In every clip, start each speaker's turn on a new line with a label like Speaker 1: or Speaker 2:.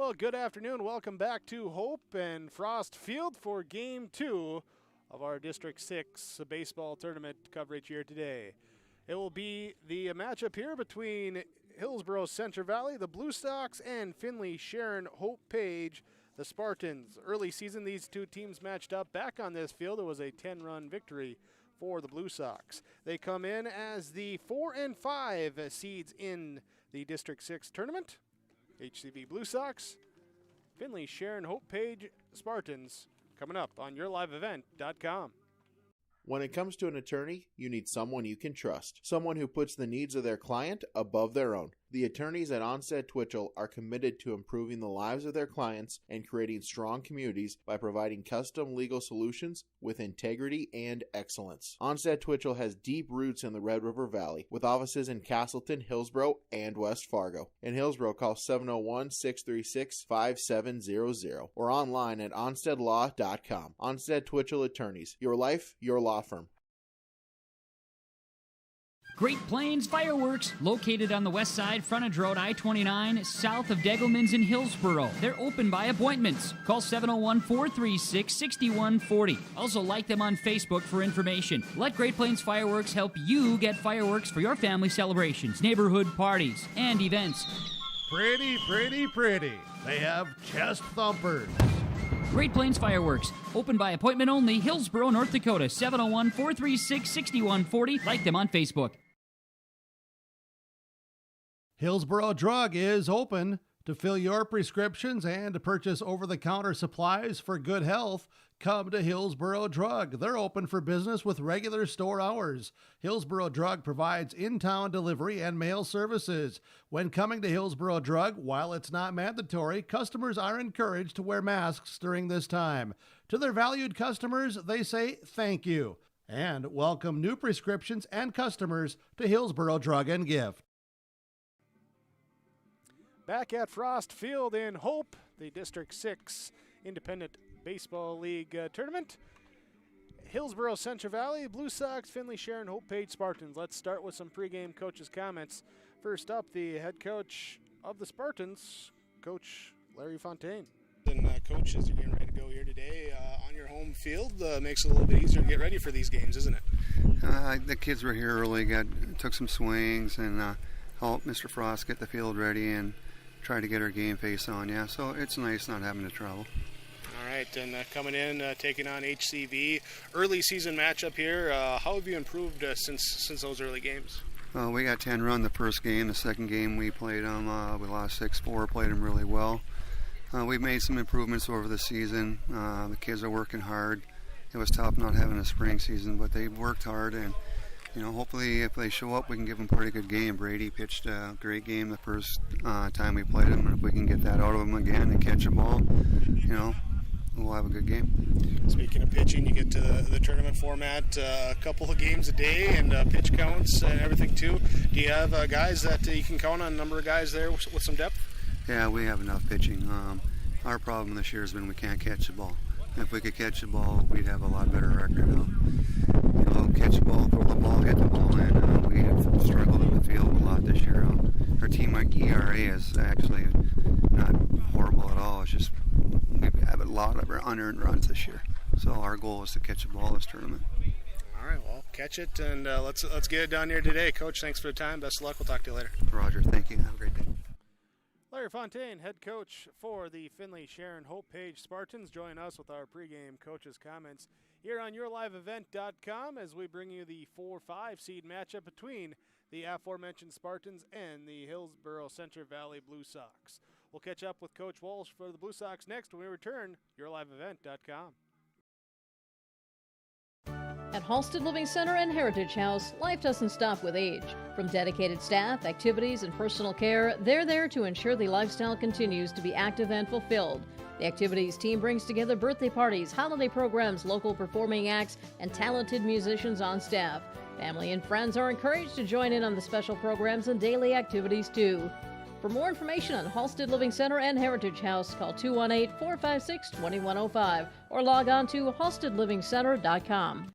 Speaker 1: Well, good afternoon. Welcome back to Hope and Frost Field for Game 2 of our District 6 baseball tournament coverage here today. It will be the matchup here between Hillsboro-Central Valley, the Blue Sox, and Finley-Sharon Hope Page, the Spartans. Early season, these two teams matched up back on this field. It was a 10-run victory for the Blue Sox. They come in as the 4 and 5 seeds in the District 6 tournament. HCV Blue Sox, Finley-Sharon Hope Page Spartans, coming up on yourliveevent.com.
Speaker 2: When it comes to an attorney, you need someone you can trust. Someone who puts the needs of their client above their own. The attorneys at Onstead Twitchell are committed to improving the lives of their clients and creating strong communities by providing custom legal solutions with integrity and excellence. Onstead Twitchell has deep roots in the Red River Valley, with offices in Castleton, Hillsboro, and West Fargo. In Hillsboro, call 701-636-5700 or online at onsteadlaw.com. Onstead Twitchell Attorneys. Your life, your law firm.
Speaker 3: Great Plains Fireworks, located on the west side, frontage road I-29, south of Degelman's in Hillsboro. They're open by appointments. Call 701-436-6140. Also like them on Facebook for information. Let Great Plains Fireworks help you get fireworks for your family celebrations, neighborhood parties, and events.
Speaker 4: Pretty, pretty, pretty. They have chest thumpers.
Speaker 3: Great Plains Fireworks, open by appointment only, Hillsboro, North Dakota, 701-436-6140. Like them on Facebook.
Speaker 4: Hillsboro Drug is open. To fill your prescriptions and to purchase over-the-counter supplies for good health, come to Hillsboro Drug. They're open for business with regular store hours. Hillsboro Drug provides in-town delivery and mail services. When coming to Hillsboro Drug, while it's not mandatory, customers are encouraged to wear masks during this time. To their valued customers, they say thank you and welcome new prescriptions and customers to Hillsboro Drug and Gift.
Speaker 1: Back at Frost Field in Hope, the District 6 Independent Baseball League tournament. Hillsboro-Central Valley, Blue Sox, Finley-Sharon Hope Page Spartans. Let's start with some pregame coaches' comments. First up, the head coach of the Spartans, Coach Larry Fontaine.
Speaker 5: And Coach, as you're getting ready to go here today on your home field, makes it a little bit easier to get ready for these games, isn't it?
Speaker 6: The kids were here early, took some swings, and helped Mr. Frost get the field ready and try to get our game face on, yeah. So it's nice not having to travel.
Speaker 5: All right, and coming in, taking on HCV. Early season matchup here. How have you improved since those early games?
Speaker 6: We got 10 run the first game. The second game we played them, we lost 6-4, played them really well. We've made some improvements over the season. The kids are working hard. It was tough not having a spring season, but they worked hard, and hopefully if they show up, we can give them a pretty good game. Brady pitched a great game the first time we played him, and if we can get that out of him again and catch a ball, we'll have a good game.
Speaker 5: Speaking of pitching, you get to the tournament format, a couple of games a day and pitch counts and everything too. Do you have guys that you can count on, a number of guys there with some depth?
Speaker 6: Yeah, we have enough pitching. Our problem this year has been we can't catch the ball. If we could catch the ball, we'd have a lot better record. Catch the ball, throw the ball, hit the ball in. We have struggled in the field a lot this year. Our team ERA is actually not horrible at all. It's just we have a lot of unearned runs this year. So our goal is to catch the ball this tournament.
Speaker 5: All right, well, catch it, and let's get it done here today. Coach, thanks for the time. Best of luck. We'll talk to you later.
Speaker 6: Roger, thank you. Have a great day.
Speaker 1: Larry Fontaine, head coach for the Finley-Sharon Hope Page Spartans, join us with our pregame coaches' comments here on yourliveevent.com as we bring you the 4-5 seed matchup between the aforementioned Spartans and the Hillsboro-Central Valley Blue Sox. We'll catch up with Coach Walsh for the Blue Sox next when we return. yourliveevent.com.
Speaker 7: At Halsted Living Center and Heritage House, life doesn't stop with age. From dedicated staff, activities, and personal care, they're there to ensure the lifestyle continues to be active and fulfilled. The activities team brings together birthday parties, holiday programs, local performing acts, and talented musicians on staff. Family and friends are encouraged to join in on the special programs and daily activities too. For more information on Halsted Living Center and Heritage House, call 218-456-2105 or log on to halstedlivingcenter.com.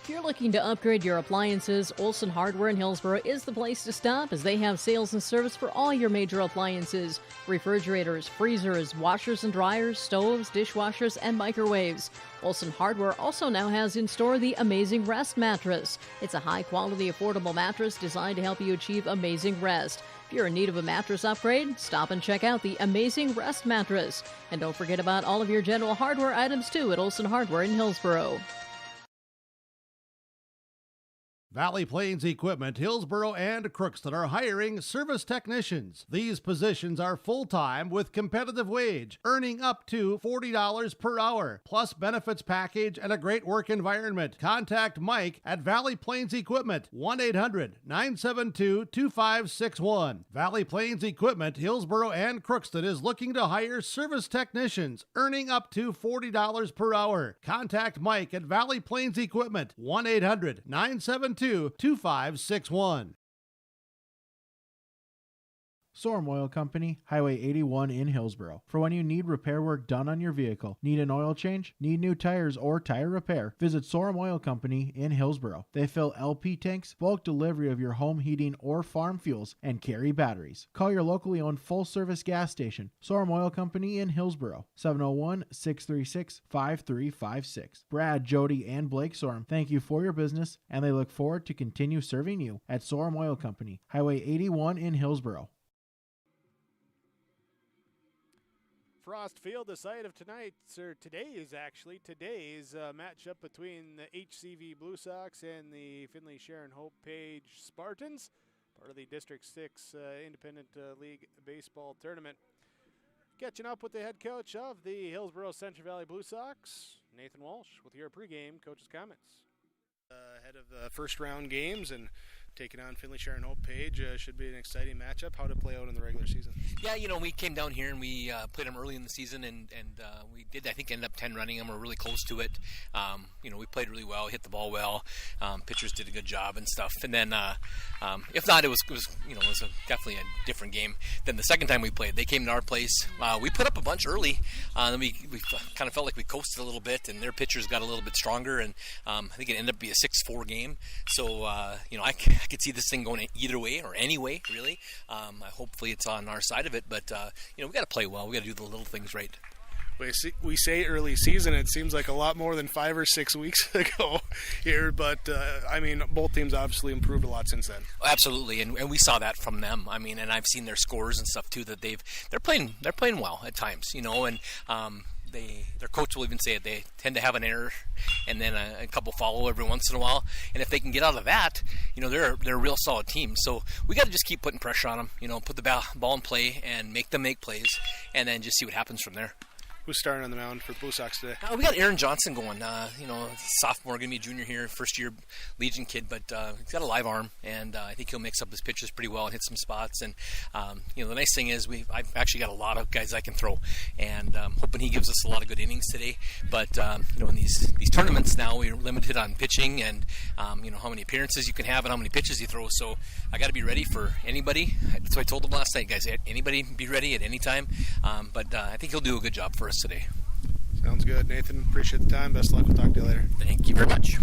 Speaker 7: If you're looking to upgrade your appliances, Olson Hardware in Hillsboro is the place to stop, as they have sales and service for all your major appliances: refrigerators, freezers, washers and dryers, stoves, dishwashers, and microwaves. Olson Hardware also now has in store the Amazing Rest mattress. It's a high-quality, affordable mattress designed to help you achieve amazing rest. If you're in need of a mattress upgrade, stop and check out the Amazing Rest mattress. And don't forget about all of your general hardware items, too, at Olson Hardware in Hillsboro.
Speaker 4: Valley Plains Equipment, Hillsboro, and Crookston are hiring service technicians. These positions are full-time with competitive wage, earning up to $40 per hour, plus benefits package and a great work environment. Contact Mike at Valley Plains Equipment, 1-800-972-2561. Valley Plains Equipment, Hillsboro, and Crookston is looking to hire service technicians, earning up to $40 per hour. Contact Mike at Valley Plains Equipment, 1-800-972-2561.
Speaker 8: Sorum Oil Company, Highway 81 in Hillsboro. For when you need repair work done on your vehicle, need an oil change, need new tires or tire repair, visit Sorum Oil Company in Hillsboro. They fill LP tanks, bulk delivery of your home heating or farm fuels, and carry batteries. Call your locally owned full-service gas station, Sorum Oil Company in Hillsboro, 701-636-5356. Brad, Jody, and Blake Sorum thank you for your business, and they look forward to continue serving you at Sorum Oil Company, Highway 81 in Hillsboro.
Speaker 1: Frost Field, the site of today's matchup between the HCV Blue Sox and the Finley Sharon Hope Page Spartans, part of the District 6 Independent League Baseball Tournament. Catching up with the head coach of the Hillsboro-Central Valley Blue Sox, Nathan Walsh, with your pregame coach's comments.
Speaker 5: Ahead of the first round games and taking on Finley Sharon Hope Page should be an exciting matchup. How to play out in the regular season?
Speaker 9: Yeah, we came down here and we played them early in the season, and we did, I think, end up 10 running them. We're really close to it. We played really well, hit the ball well. Pitchers did a good job and stuff. And then, if not, it was definitely a different game than the second time we played. They came to our place. We put up a bunch early. Then we kind of felt like we coasted a little bit, and their pitchers got a little bit stronger. And I think it ended up being a 6-4 game. So, I could see this thing going either way or any way, really. Hopefully it's on our side of it, but we got to play well. We got to do the little things right.
Speaker 5: We say early season. It seems like a lot more than 5 or 6 weeks ago here, but both teams obviously improved a lot since then.
Speaker 9: Absolutely, and we saw that from them. And I've seen their scores and stuff too. That they're playing well at times, and their coach will even say it. They tend to have an error and then a couple follow every once in a while. And if they can get out of that, they're a real solid team. So we got to just keep putting pressure on them. Put the ball in play and make them make plays, and then just see what happens from there.
Speaker 5: Who's starting on the mound for the Blue Sox today?
Speaker 9: We got Aaron Johnson going. Sophomore, going to be a junior here, first-year Legion kid, but he's got a live arm, and I think he'll mix up his pitches pretty well and hit some spots. And the nice thing is I've actually got a lot of guys I can throw, and hoping he gives us a lot of good innings today. But in these tournaments now, we're limited on pitching and how many appearances you can have and how many pitches you throw. So I got to be ready for anybody. That's what I told him last night, guys. Anybody be ready at any time. But I think he'll do a good job for us today.
Speaker 5: Sounds good, Nathan. Appreciate the time. Best of luck. We'll talk to you later.
Speaker 9: Thank you very much.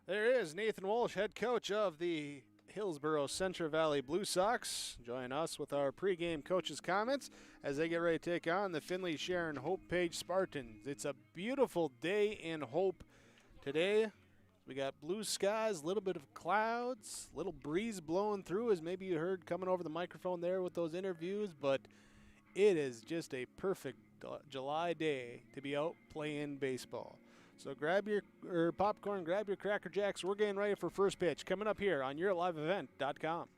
Speaker 1: There is Nathan Walsh, head coach of the Hillsboro-Central Valley Blue Sox, join us with our pregame coach's comments as they get ready to take on the Finley Sharon Hope Page Spartans. It's a beautiful day in Hope today. We got blue skies, a little bit of clouds, a little breeze blowing through, as maybe you heard coming over the microphone there with those interviews, but it is just a perfect July day to be out playing baseball. So grab your popcorn, grab your Cracker Jacks. We're getting ready for first pitch coming up here on YourLiveEvent.com.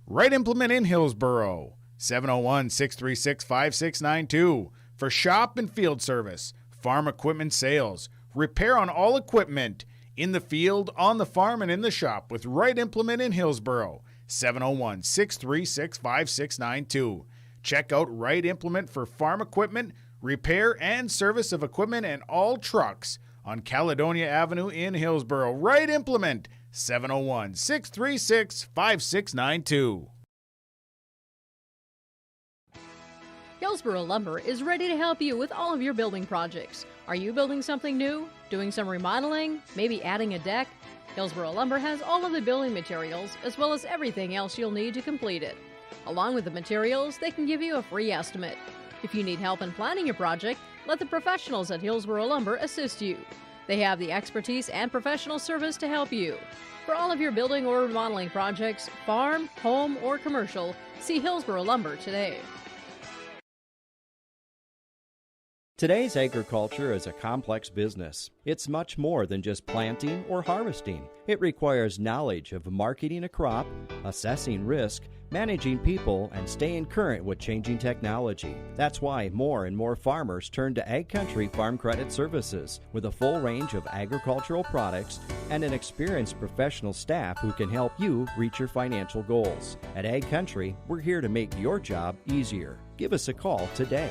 Speaker 10: Right Implement in Hillsboro, 701-636-5692 for shop and field service, farm equipment sales, repair on all equipment in the field, on the farm, and in the shop with Right Implement in Hillsboro. 701-636-5692. Check out Right Implement for farm equipment, repair and service of equipment and all trucks on Caledonia Avenue in Hillsboro. Right Implement, 701-636-5692.
Speaker 7: Hillsboro Lumber is ready to help you with all of your building projects. Are you building something new? Doing some remodeling? Maybe adding a deck? Hillsboro Lumber has all of the building materials as well as everything else you'll need to complete it. Along with the materials, they can give you a free estimate. If you need help in planning your project, let the professionals at Hillsboro Lumber assist you. They have the expertise and professional service to help you. For all of your building or remodeling projects, farm, home, or commercial, see Hillsboro Lumber today.
Speaker 11: Today's agriculture is a complex business. It's much more than just planting or harvesting. It requires knowledge of marketing a crop, assessing risk, managing people, and staying current with changing technology. That's why more and more farmers turn to Ag Country Farm Credit Services with a full range of agricultural products and an experienced professional staff who can help you reach your financial goals. At Ag Country, we're here to make your job easier. Give us a call today.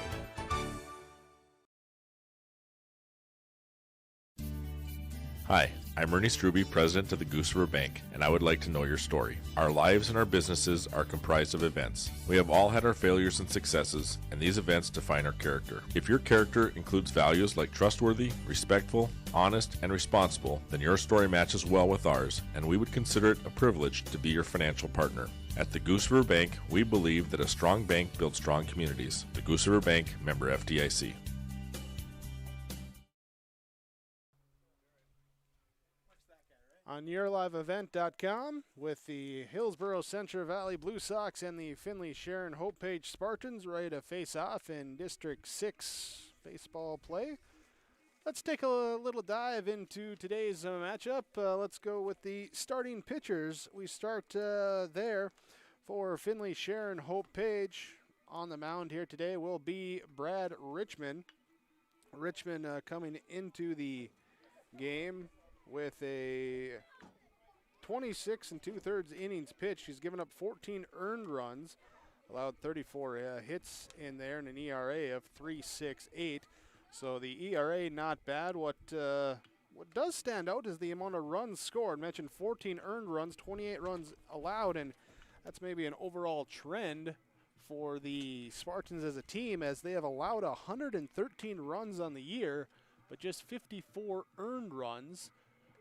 Speaker 12: Hi, I'm Ernie Struby, president of the Goose River Bank, and I would like to know your story. Our lives and our businesses are comprised of events. We have all had our failures and successes, and these events define our character. If your character includes values like trustworthy, respectful, honest, and responsible, then your story matches well with ours, and we would consider it a privilege to be your financial partner. At the Goose River Bank, we believe that a strong bank builds strong communities. The Goose River Bank, member FDIC.
Speaker 1: On YourLiveEvent.com with the Hillsboro-Central Valley Blue Sox and the Finley-Sharon Hope-Page Spartans ready to face off in District 6 baseball play. Let's take a little dive into today's matchup. Let's go with the starting pitchers. We start there for Finley-Sharon Hope-Page. On the mound here today will be Brad Richmond. Richmond coming into the game with a 26 2/3 innings pitched. He's given up 14 earned runs, allowed 34 hits in there, and an ERA of 3.68. So the ERA not bad. What does stand out is the amount of runs scored. I mentioned 14 earned runs, 28 runs allowed, and that's maybe an overall trend for the Spartans as a team, as they have allowed 113 runs on the year, but just 54 earned runs.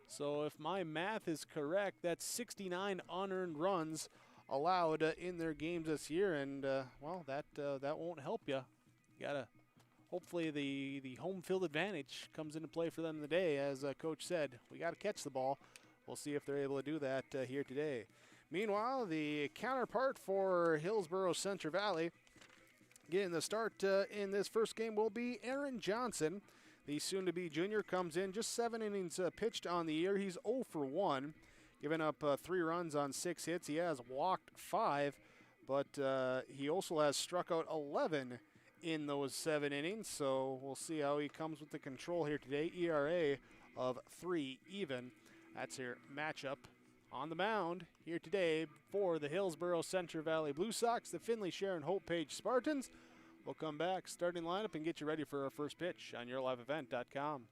Speaker 1: So if my math is correct, that's 69 unearned runs allowed in their games this year, and well, that won't help you. You gotta, hopefully the home field advantage comes into play for them today. As Coach said, we gotta catch the ball. We'll see if they're able to do that here today. Meanwhile, the counterpart for Hillsboro-Central Valley getting the start in this first game will be Aaron Johnson. The soon-to-be junior comes in just 7 innings pitched on the year. He's 0 for 1, giving up 3 runs on 6 hits. He has walked 5, but he also has struck out 11 in those 7 innings. So we'll see how he comes with the control here today. ERA of 3 even. That's your matchup on the mound here today for the Hillsboro-Central Valley Blue Sox, the Finley-Sharon Hope-Page Spartans. We'll come back, starting lineup, and get you ready for our first pitch on YourLiveEvent.com.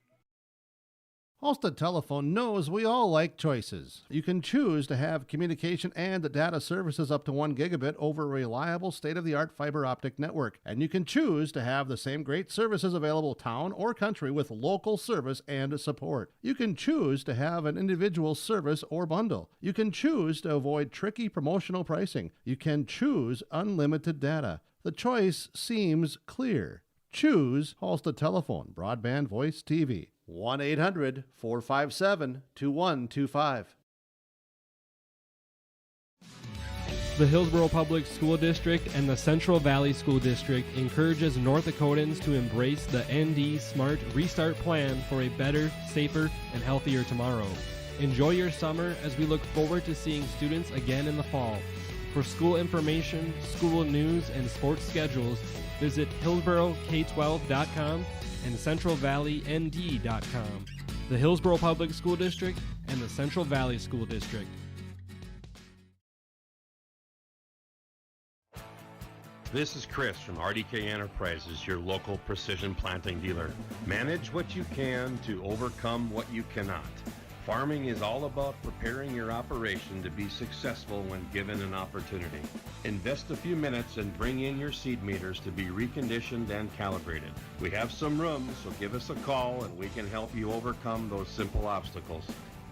Speaker 4: Halstead Telephone knows we all like choices. You can choose to have communication and data services up to 1 gigabit over a reliable state-of-the-art fiber optic network. And you can choose to have the same great services available town or country with local service and support. You can choose to have an individual service or bundle. You can choose to avoid tricky promotional pricing. You can choose unlimited data. The choice seems clear. Choose Halstead Telephone, broadband voice TV. 1-800-457-2125.
Speaker 13: The Hillsboro Public School District and the Central Valley School District encourages North Dakotans to embrace the ND Smart Restart Plan for a better, safer, and healthier tomorrow. Enjoy your summer as we look forward to seeing students again in the fall. For school information, school news, and sports schedules, visit HillsboroK12.com and CentralValleyND.com. The Hillsboro Public School District and the Central Valley School District.
Speaker 14: This is Chris from RDK Enterprises, your local precision planting dealer. Manage what you can to overcome what you cannot. Farming is all about preparing your operation to be successful when given an opportunity. Invest a few minutes and bring in your seed meters to be reconditioned and calibrated. We have some room, so give us a call and we can help you overcome those simple obstacles.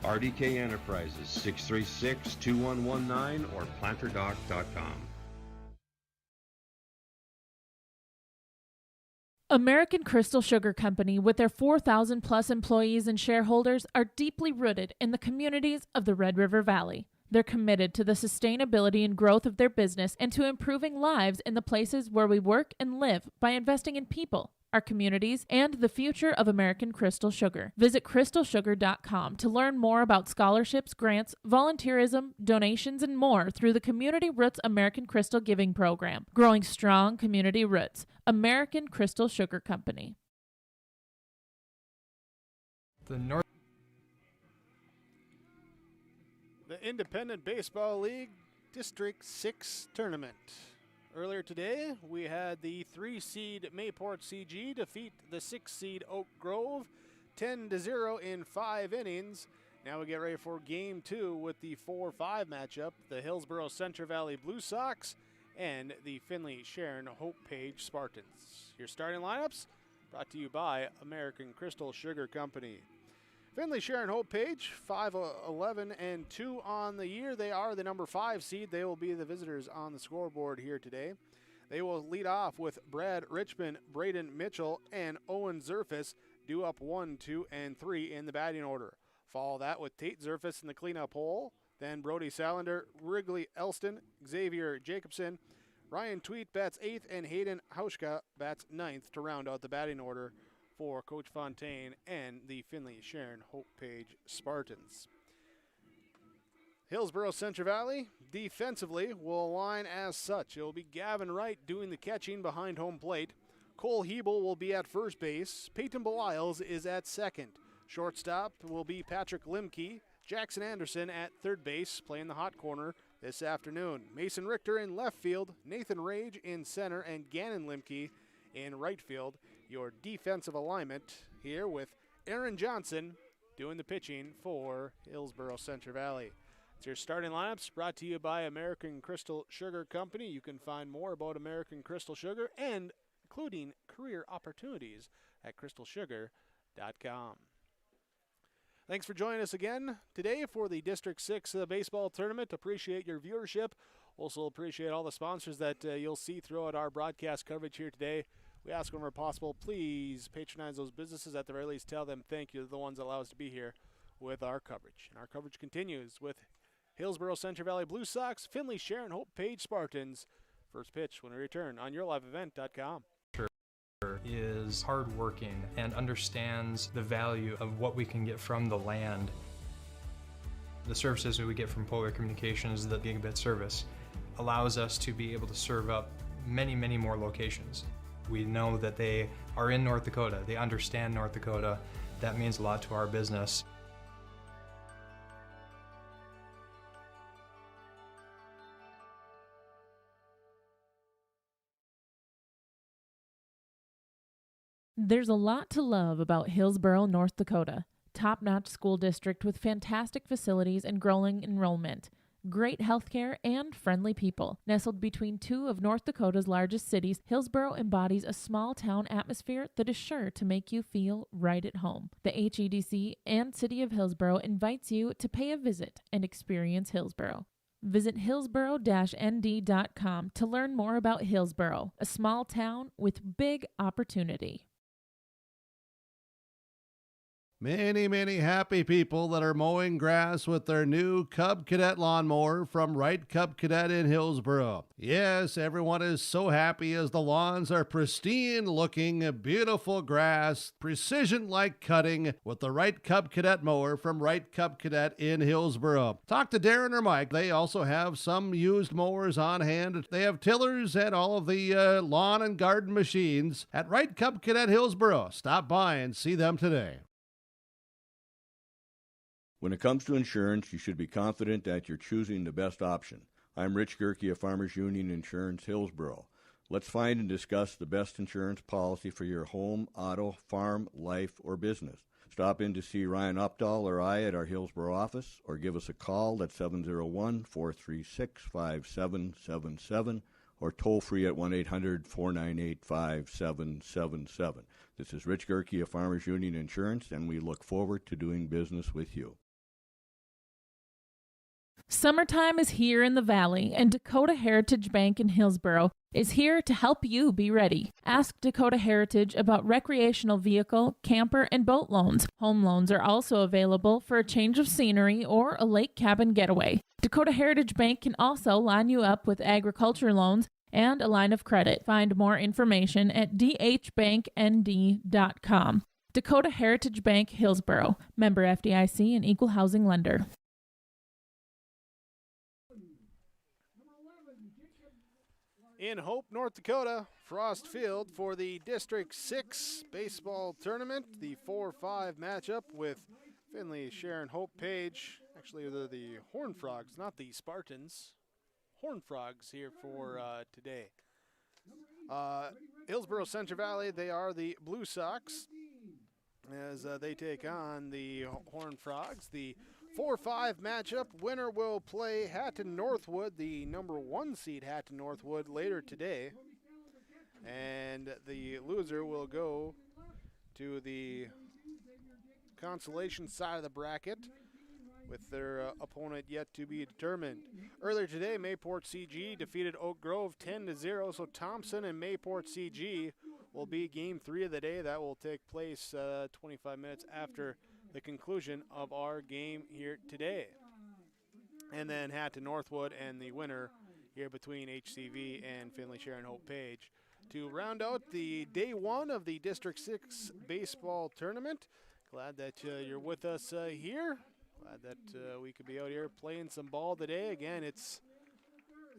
Speaker 14: RDK Enterprises, 636-2119 or planterdoc.com.
Speaker 15: American Crystal Sugar Company, with their 4,000 plus employees and shareholders, are deeply rooted in the communities of the Red River Valley. They're committed to the sustainability and growth of their business and to improving lives in the places where we work and live by investing in people, our communities, and the future of American Crystal Sugar. Visit crystalsugar.com to learn more about scholarships, grants, volunteerism, donations, and more through the Community Roots American Crystal Giving Program. Growing strong community roots. American Crystal Sugar Company.
Speaker 1: The Independent Baseball League District 6 Tournament. Earlier today, we had the 3-seed Mayport CG defeat the 6-seed Oak Grove 10-0 in 5 innings. Now we get ready for Game 2 with the 4-5 matchup, the Hillsboro-Central Valley Blue Sox and the Finley-Sharon Hope Page Spartans. Your starting lineups brought to you by American Crystal Sugar Company. Finley-Sharon Hope Page, 5-11-2 on the year. They are the number 5 seed. They will be the visitors on the scoreboard here today. They will lead off with Brad Richmond, Braden Mitchell, and Owen Zerfus, due up 1, 2, and 3 in the batting order. Follow that with Tate Zerfus in the cleanup hole. Then Brody Salander, Wrigley Elston, Xavier Jacobson, Ryan Tweet bats 8th, and Hayden Hauschka bats 9th to round out the batting order for Coach Fontaine and the Finley-Sharon Hope Page Spartans. Hillsboro-Central Valley defensively will align as such. It will be Gavin Wright doing the catching behind home plate. Cole Hebel will be at first base. Peyton Beliles is at second. Shortstop will be Patrick Limke. Jackson Anderson at third base, playing the hot corner this afternoon. Mason Richter in left field, Nathan Rage in center, and Gannon Limke in right field. Your defensive alignment here with Aaron Johnson doing the pitching for Hillsboro-Central Valley. It's your starting lineups brought to you by American Crystal Sugar Company. You can find more about American Crystal Sugar and including career opportunities at crystalsugar.com. Thanks for joining us again today for the District 6 baseball tournament. Appreciate your viewership. Also appreciate all the sponsors that you'll see throughout our broadcast coverage here today. We ask whenever possible, please patronize those businesses. At the very least, tell them thank you. They're the ones that allow us to be here with our coverage. And our coverage continues with Hillsboro-Central Valley Blue Sox, Finley-Sharon Hope Page Spartans. First pitch when we return on yourliveevent.com.
Speaker 16: Is hardworking and understands the value of what we can get from the land. The services that we get from Polar Communications, the gigabit service, allows us to be able to serve up many, many more locations. We know that they are in North Dakota. They understand North Dakota. That means a lot to our business.
Speaker 15: There's a lot to love about Hillsboro, North Dakota. Top-notch school district with fantastic facilities and growing enrollment. Great healthcare and friendly people. Nestled between two of North Dakota's largest cities, Hillsboro embodies a small-town atmosphere that is sure to make you feel right at home. The HEDC and City of Hillsboro invites you to pay a visit and experience Hillsboro. Visit hillsboro-nd.com to learn more about Hillsboro, a small town with big opportunity.
Speaker 4: Many, many happy people that are mowing grass with their new Cub Cadet lawnmower from Wright Cub Cadet in Hillsboro. Yes, everyone is so happy as the lawns are pristine looking, beautiful grass, precision-like cutting with the Wright Cub Cadet mower from Wright Cub Cadet in Hillsboro. Talk to Darren or Mike. They also have some used mowers on hand. They have tillers and all of the lawn and garden machines at Wright Cub Cadet Hillsboro. Stop by and see them today.
Speaker 17: When it comes to insurance, you should be confident that you're choosing the best option. I'm Rich Gerke of Farmers Union Insurance, Hillsboro. Let's find and discuss the best insurance policy for your home, auto, farm, life, or business. stop in to see Ryan Updahl or I at our Hillsboro office, or give us a call at 701-436-5777, or toll free at 1-800-498-5777. This is Rich Gerke of Farmers Union Insurance, and we look forward to doing business with you.
Speaker 15: Summertime is here in the Valley, and Dakota Heritage Bank in Hillsboro is here to help you be ready. Ask Dakota Heritage about recreational vehicle, camper, and boat loans. Home loans are also available for a change of scenery or a lake cabin getaway. Dakota Heritage Bank can also line you up with agriculture loans and a line of credit. Find more information at dhbanknd.com. Dakota Heritage Bank, Hillsboro. Member FDIC and equal housing lender.
Speaker 1: In Hope, North Dakota, Frost Field for the District 6 baseball tournament. The 4-5 matchup with Finley, Sharon, Hope, Page. Actually, they're the Horned Frogs, not the Spartans. Horned Frogs here for today. Hillsboro-Central Valley, they are the Blue Sox as they take on the Horned Frogs. The 4-5 matchup. Winner will play Hatton Northwood, the number 1 seed Hatton Northwood, later today. And the loser will go to the consolation side of the bracket with their opponent yet to be determined. Earlier today, Mayport CG defeated Oak Grove 10-0, so Thompson and Mayport CG will be game 3 of the day. That will take place 25 minutes after the conclusion of our game here today. And then Hatton Northwood and the winner here between HCV and Finley Sharon Hope Page to round out the day 1 of the District 6 baseball tournament. Glad that you're with us here. Glad that we could be out here playing some ball today. Again, it's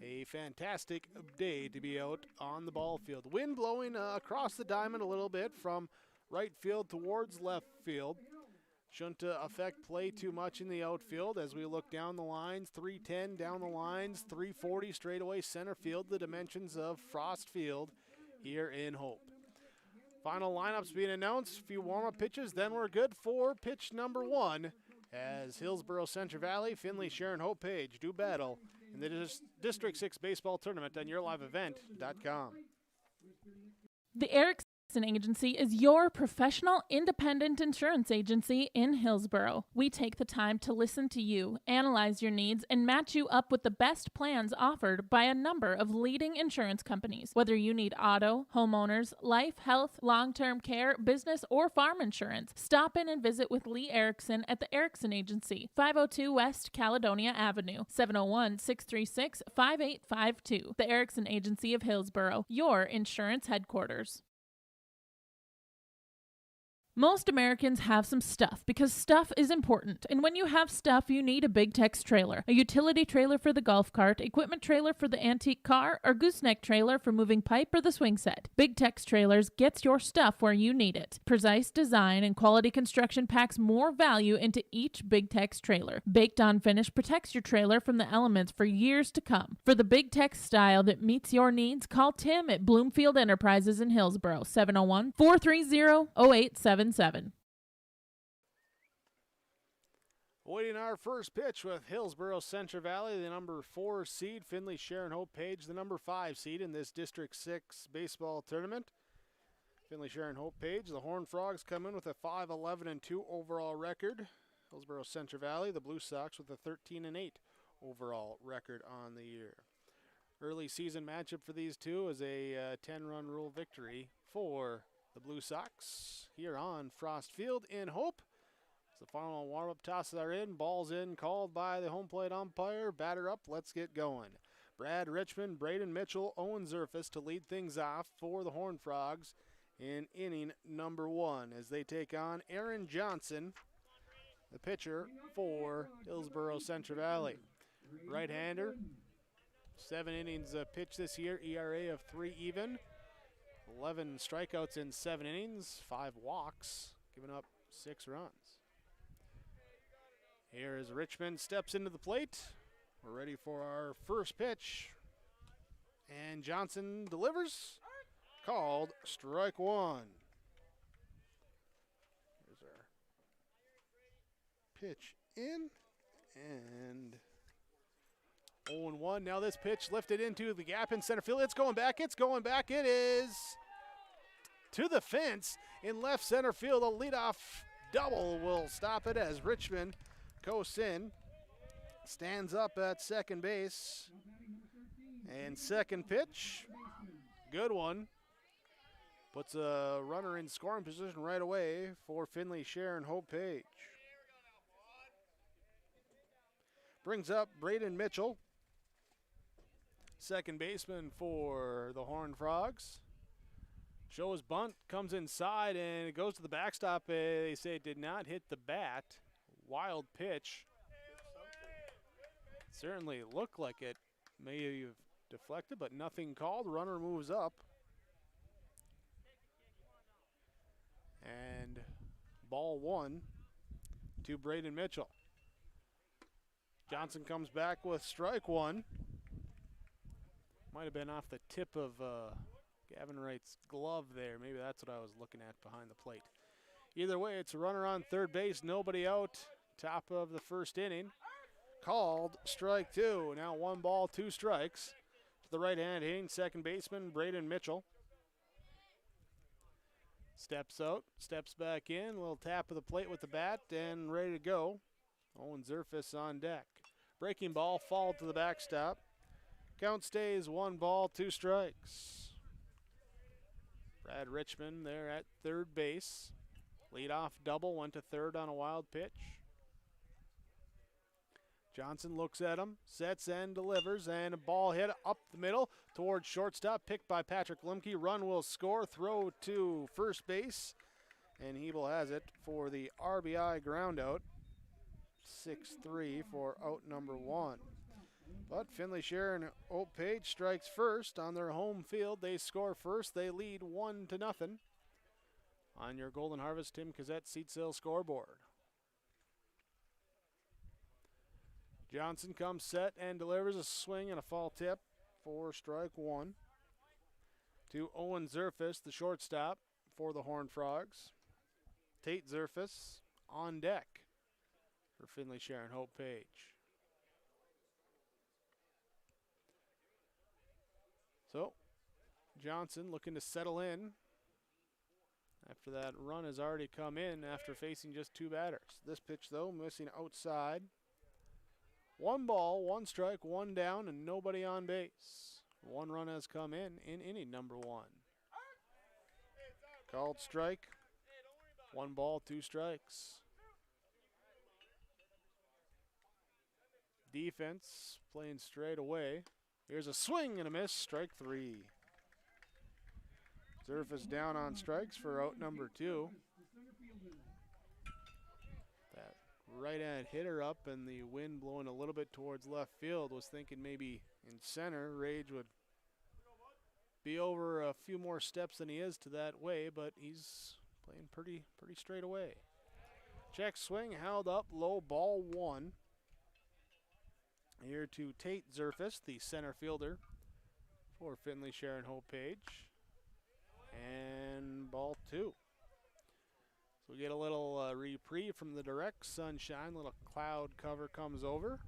Speaker 1: a fantastic day to be out on the ball field. Wind blowing across the diamond a little bit from right field towards left field. Shouldn't affect play too much in the outfield as we look down the lines. 310 down the lines, 340 straightaway center field, the dimensions of Frost Field here in Hope. Final lineups being announced. A few warm-up pitches, then we're good for pitch number 1 as Hillsboro-Central Valley, Finley, Sharon, Hope Page do battle in the District 6 baseball tournament on YourLiveEvent.com.
Speaker 15: The Erickson Agency is your professional independent insurance agency in Hillsboro. We take the time to listen to you, analyze your needs, and match you up with the best plans offered by a number of leading insurance companies. Whether you need auto, homeowners, life, health, long-term care, business, or farm insurance, stop in and visit with Lee Erickson at the Erickson Agency, 502 West Caledonia Avenue, 701-636-5852. The Erickson Agency of Hillsboro, your insurance headquarters. Most Americans have some stuff because stuff is important. And when you have stuff, you need a Big Tex trailer. A utility trailer for the golf cart, equipment trailer for the antique car, or gooseneck trailer for moving pipe or the swing set. Big Tex Trailers gets your stuff where you need it. Precise design and quality construction packs more value into each Big Tex trailer. Baked on finish protects your trailer from the elements for years to come. For the Big Tex style that meets your needs, call Tim at Bloomfield Enterprises in Hillsboro, 701-430-0877.
Speaker 1: Waiting our first pitch with Hillsboro-Central Valley, the number 4 seed, Finley Sharon Hope Page, the number 5 seed in this District 6 baseball tournament. Finley Sharon Hope Page, the Horned Frogs come in with a 5-11-2 overall record. Hillsboro-Central Valley, the Blue Sox with a 13-8 overall record on the year. Early season matchup for these two is a 10-run rule victory for the Blue Sox here on Frost Field in Hope. As the final warm-up tosses are in, ball's in, called by the home plate umpire. Batter up, let's get going. Brad Richmond, Braden Mitchell, Owen Zerfus to lead things off for the Horned Frogs in inning number 1 as they take on Aaron Johnson, the pitcher for Hillsboro-Central Valley. Right-hander, 7 innings pitched this year, ERA of 3 even. 11 strikeouts in 7 innings, 5 walks, giving up 6 runs. Here is Richmond, steps into the plate. We're ready for our first pitch. And Johnson delivers. Called strike 1. Here's our Pitch in, and 0-1. Now this pitch lifted into the gap in center field. It's going back. It is to the fence in left center field. A leadoff double will stop it as Richmond coasts in. Stands up at second base. And second pitch, good one. Puts a runner in scoring position right away for Finley Sharon Hope Page. Brings up Braden Mitchell, second baseman for the Horned Frogs. Shows bunt, comes inside, and it goes to the backstop. They say it did not hit the bat. Wild pitch. Certainly looked like it may have deflected, but nothing called. Runner moves up. And ball one to Braden Mitchell. Johnson comes back with strike one. Might have been off the tip of Gavin Wright's glove there. Maybe that's what I was looking at behind the plate. Either way, it's a runner on third base, nobody out. Top of the first inning. Called strike two. Now 1 ball, 2 strikes. To the right hand hitting second baseman Braden Mitchell. Steps out, steps back in, a little tap of the plate with the bat, and ready to go. Owen Zerfus on deck. Breaking ball, fouled to the backstop. Count stays 1 ball, 2 strikes. Brad Richmond there at third base. Leadoff double, went to third on a wild pitch. Johnson looks at him, sets and delivers, and a ball hit up the middle towards shortstop, picked by Patrick Lemke. Run will score, throw to first base, and Hebel has it for the RBI groundout. 6-3 for out number 1. But Finley Sharon Hope Page strikes first on their home field. They score first. They lead 1-0 on your Golden Harvest Tim Cassette seat sale scoreboard. Johnson comes set and delivers a swing and a foul tip for strike 1 to Owen Zerfus, the shortstop for the Horned Frogs. Tate Zerfus on deck for Finley Sharon Hope Page. So Johnson looking to settle in after that run has already come in after facing just 2 batters. This pitch though missing outside. 1 ball, 1 strike, 1 down, and nobody on base. 1 run has come in inning number 1. Called strike. 1 ball, 2 strikes. Defense playing straight away. Here's a swing and a miss, strike 3. Zerfus down on strikes for out number 2. That right-hand hitter up and the wind blowing a little bit towards left field. Was thinking maybe in center, Rage would be over a few more steps than he is to that way, but he's playing pretty straight away. Check swing, held up, low, ball 1. Here to Tate Zerfus, the center fielder for Finley Sharon Hope Page. And ball 2. So we get a little reprieve from the direct sunshine. Little cloud cover comes over.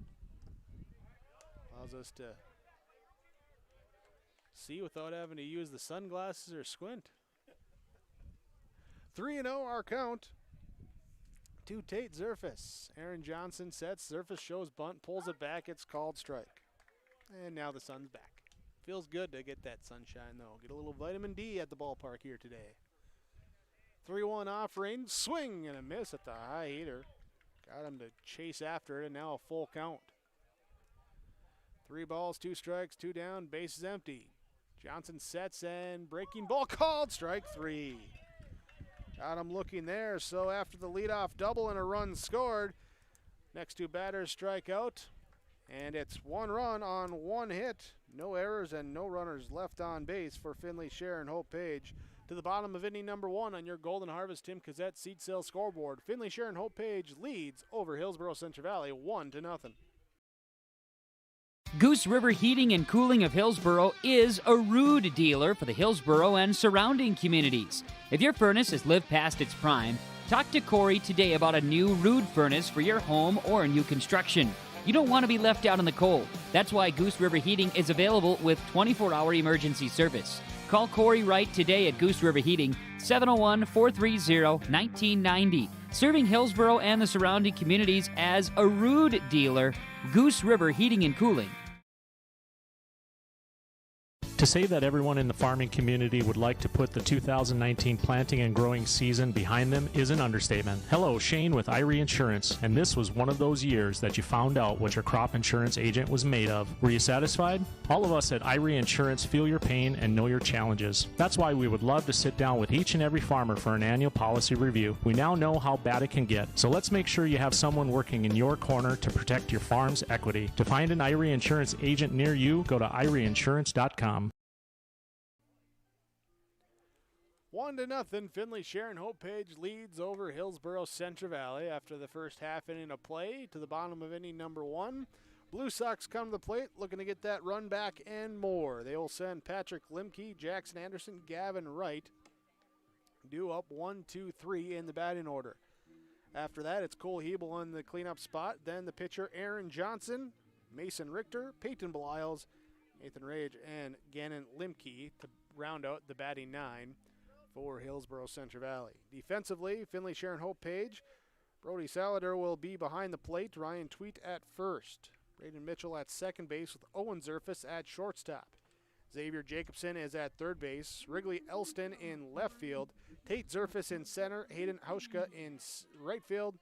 Speaker 1: Allows us to see without having to use the sunglasses or squint. 3-0 our count to Tate Zerfus. Aaron Johnson sets. Zerfus shows bunt, pulls it back. It's called strike. And now the sun's back. Feels good to get that sunshine, though. Get a little vitamin D at the ballpark here today. 3-1 offering. Swing and a miss at the high heater. Got him to chase after it, and now a full count. 3 balls, 2 strikes, 2 down. Base is empty. Johnson sets and breaking ball called. Strike 3. Got him looking there, so after the leadoff double and a run scored, next 2 batters strike out, and it's 1 run on 1 hit. No errors and no runners left on base for Finley Sharon Hope Page. To the bottom of inning number 1 on your Golden Harvest Tim Cassette seat sale scoreboard. Finley Sharon Hope Page leads over Hillsboro-Central Valley 1-0.
Speaker 3: Goose River Heating and Cooling of Hillsboro is a rude dealer for the Hillsboro and surrounding communities. If your furnace has lived past its prime, Talk to Corey today about a new Rude furnace for your home or new construction. You don't want to be left out in the cold. That's why Goose River Heating is available with 24-hour emergency service. Call Corey Wright today at Goose River Heating, 701-430-1990. Serving Hillsboro and the surrounding communities as a Rude dealer, Goose River Heating and Cooling.
Speaker 18: To say that everyone in the farming community would like to put the 2019 planting and growing season behind them is an understatement. Hello, Shane with Irie Insurance, and this was one of those years that you found out what your crop insurance agent was made of. Were you satisfied? All of us at Irie Insurance feel your pain and know your challenges. That's why we would love to sit down with each and every farmer for an annual policy review. We now know how bad it can get, so let's make sure you have someone working in your corner to protect your farm's equity. To find an Irie Insurance agent near you, go to IrieInsurance.com.
Speaker 1: 1-0, Finley Sharon Hope Page leads over Hillsboro-Central Valley after the first half inning of play to the bottom of inning number 1. Blue Sox come to the plate looking to get that run back and more. They will send Patrick Limke, Jackson Anderson, Gavin Wright due up 1-2-3 in the batting order. After that, it's Cole Hebel on the cleanup spot. Then the pitcher Aaron Johnson, Mason Richter, Peyton Beliles, Nathan Rage, and Gannon Limke to round out the batting 9 for Hillsboro-Central Valley. Defensively, Finley Sharon Hope Page, Brody Salader will be behind the plate, Ryan Tweet at first, Braden Mitchell at second base with Owen Zerfus at shortstop. Xavier Jacobson is at third base, Wrigley Elston in left field, Tate Zerfus in center, Hayden Hauschka in right field,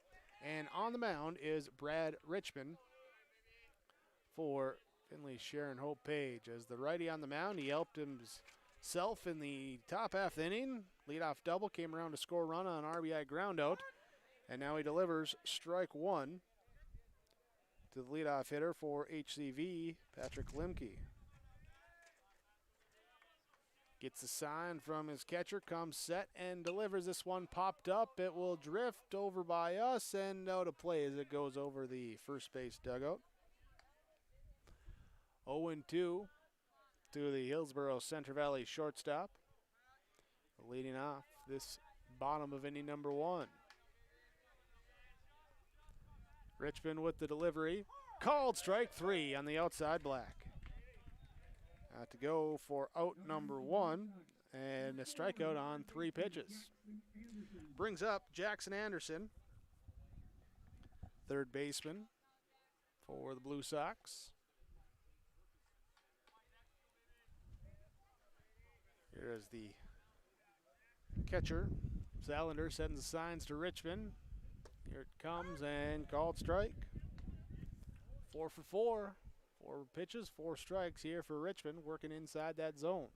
Speaker 1: and on the mound is Brad Richmond for Finley Sharon Hope Page. As the righty on the mound, he helped himself in the top half of the inning. Leadoff double, came around to score a run on RBI groundout, and now he delivers strike 1 to the leadoff hitter for HCV, Patrick Limke. Gets a sign from his catcher, comes set and delivers. This one popped up. It will drift over by us and out of play as it goes over the first base dugout. 0-2 to the Hillsboro-Central Valley shortstop. Leading off this bottom of inning number 1. Richmond with the delivery. Called strike 3 on the outside black. To go for out number 1 and a strikeout on 3 pitches. Brings up Jackson Anderson, third baseman for the Blue Sox. Here is the catcher. Salander sends the signs to Richmond. Here it comes and called strike. 4 for 4. 4 pitches, 4 strikes here for Richmond, working inside that zone.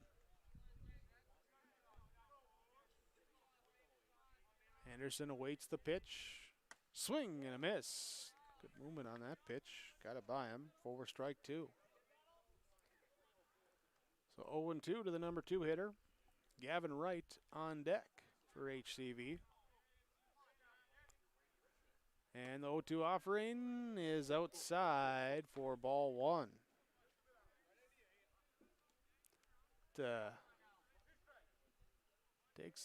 Speaker 1: Anderson awaits the pitch. Swing and a miss. Good movement on that pitch. Got it by him. 4 strike 2. So 0-2 to the number 2 hitter. Gavin Wright on deck for HCV. And the 0-2 offering is outside for ball 1. Take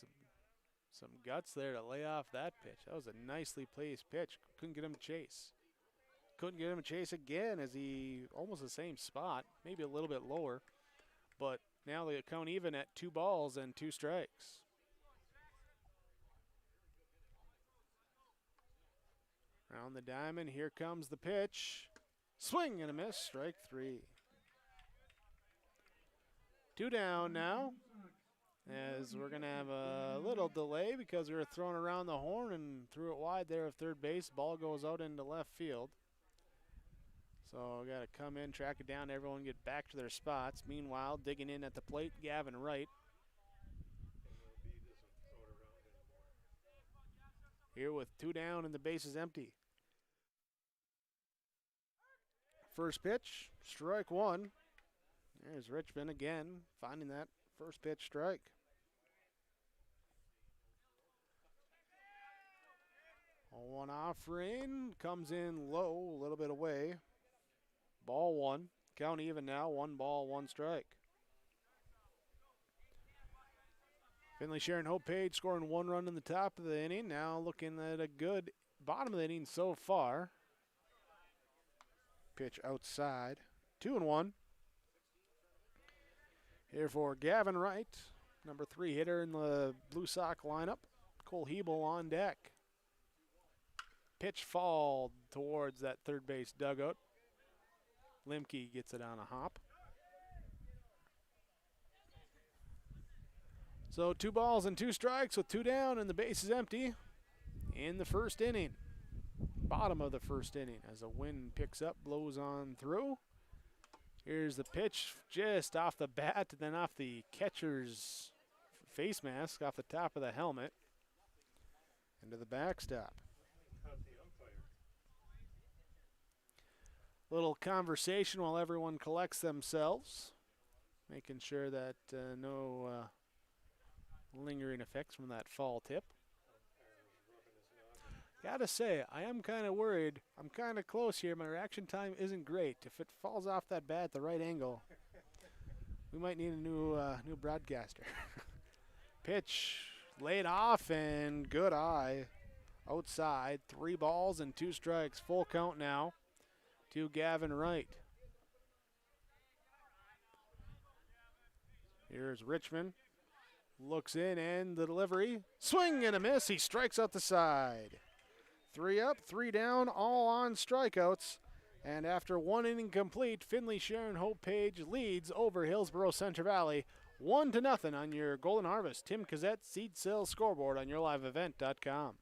Speaker 1: some guts there to lay off that pitch. That was a nicely placed pitch. Couldn't get him to chase. Couldn't get him to chase again as he almost the same spot, maybe a little bit lower. But now they count even at 2 balls and 2 strikes. Around the diamond, here comes the pitch. Swing and a miss, strike 3. 2 down now, as we're going to have a little delay because we were throwing around the horn and threw it wide there of third base. Ball goes out into left field. So we got to come in, track it down, everyone get back to their spots. Meanwhile, digging in at the plate, Gavin Wright. Here with 2 down and the base is empty. First pitch, strike 1. There's Richmond again, finding that first pitch strike. One offering, comes in low, a little bit away. Ball 1, count even now, 1 ball, 1 strike. Finley Sharon Hope Page scoring 1 run in the top of the inning. Now looking at a good bottom of the inning so far. Pitch outside. 2-1. Here for Gavin Wright, number 3 hitter in the Blue Sock lineup. Cole Hebel on deck. Pitch fall towards that third base dugout. Limke gets it on a hop. So 2 balls and 2 strikes with 2 down, and the base is empty in the first inning. Bottom of the first inning as the wind picks up, blows on through. Here's the pitch just off the bat, then off the catcher's face mask, off the top of the helmet, into the backstop. Little conversation while everyone collects themselves, making sure that no lingering effects from that fall tip. Gotta say, I am kind of worried. I'm kind of close here. My reaction time isn't great. If it falls off that bat at the right angle, we might need a new broadcaster. Pitch laid off and good eye outside. 3 balls and 2 strikes. Full count now to Gavin Wright. Here's Richmond. Looks in and the delivery. Swing and a miss. He strikes out the side. 3 up, 3 down, all on strikeouts. And after 1 inning complete, Finley Sharon Hope Page leads over Hillsboro-Central Valley 1-0 on your Golden Harvest Tim Cassette seed sales scoreboard on yourliveevent.com.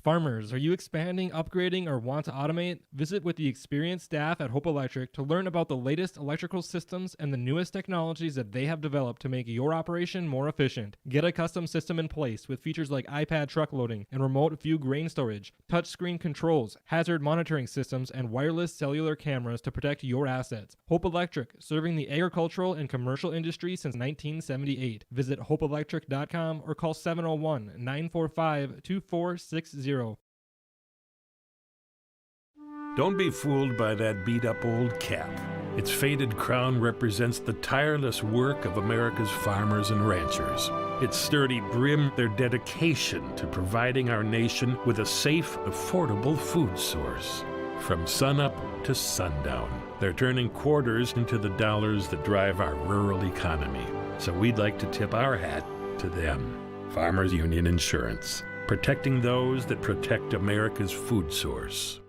Speaker 13: Farmers, are you expanding, upgrading, or want to automate? Visit with the experienced staff at Hope Electric to learn about the latest electrical systems and the newest technologies that they have developed to make your operation more efficient. Get a custom system in place with features like iPad truck loading and remote view grain storage, touchscreen controls, hazard monitoring systems, and wireless cellular cameras to protect your assets. Hope Electric, serving the agricultural and commercial industry since 1978. Visit hopeelectric.com or call 701-945-2460.
Speaker 19: Don't be fooled by that beat-up old cap. Its faded crown represents the tireless work of America's farmers and ranchers. Its sturdy brim, their dedication to providing our nation with a safe, affordable food source. From sunup to sundown, they're turning quarters into the dollars that drive our rural economy. So we'd like to tip our hat to them. Farmers Union Insurance, protecting those that protect America's food source.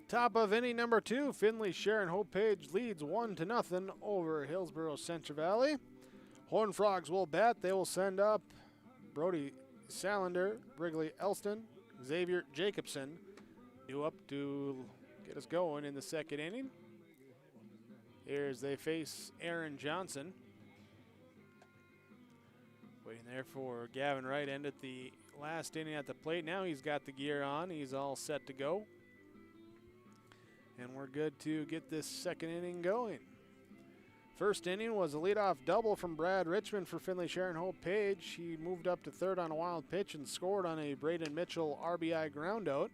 Speaker 1: Top of inning number 2, Finley Sharon Hope Page leads 1-0 over Hillsboro-Central Valley. Horned Frogs will bat. They will send up Brody Salander, Wrigley Elston, Xavier Jacobson, due up to get us going in the second inning. Here's they face Aaron Johnson. Waiting there for Gavin Wright. Ended the last inning at the plate. Now he's got the gear on. He's all set to go. And we're good to get this second inning going. First inning was a leadoff double from Brad Richmond for Finley Sharon Hope Page. He moved up to third on a wild pitch and scored on a Braden Mitchell RBI groundout.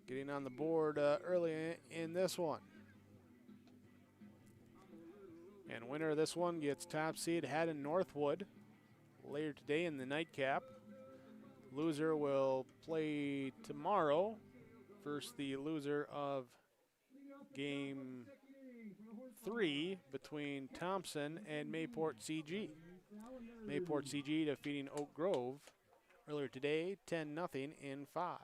Speaker 1: Getting on the board early in this one. And winner of this one gets top seed Haddon Northwood later today in the nightcap. Loser will play tomorrow versus the loser of game 3 between Thompson and Mayport CG. Mayport CG defeating Oak Grove earlier today, 10-0 in 5.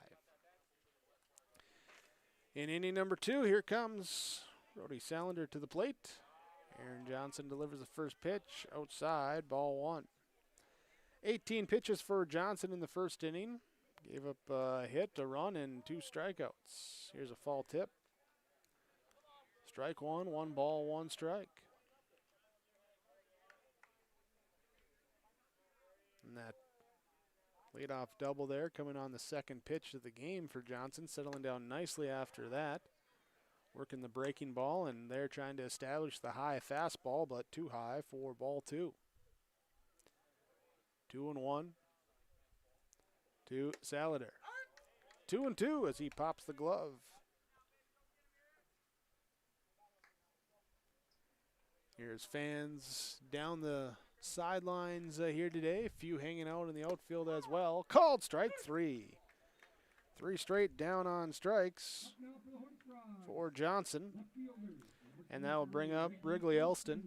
Speaker 1: In inning number 2, here comes Brody Salander to the plate. Aaron Johnson delivers the first pitch outside, ball 1. 18 pitches for Johnson in the first inning. Gave up a hit, a run, and 2 strikeouts. Here's a fall tip. Strike 1, 1 ball, 1 strike. And that leadoff double there coming on the second pitch of the game for Johnson, settling down nicely after that. Working the breaking ball, and they're trying to establish the high fastball, but too high for ball 2. 2-1 to Salader. 2-2 as he pops the glove. Here's fans down the sidelines here today. A few hanging out in the outfield as well. Called strike 3. 3 straight down on strikes for Johnson. And that will bring up Wrigley Elston.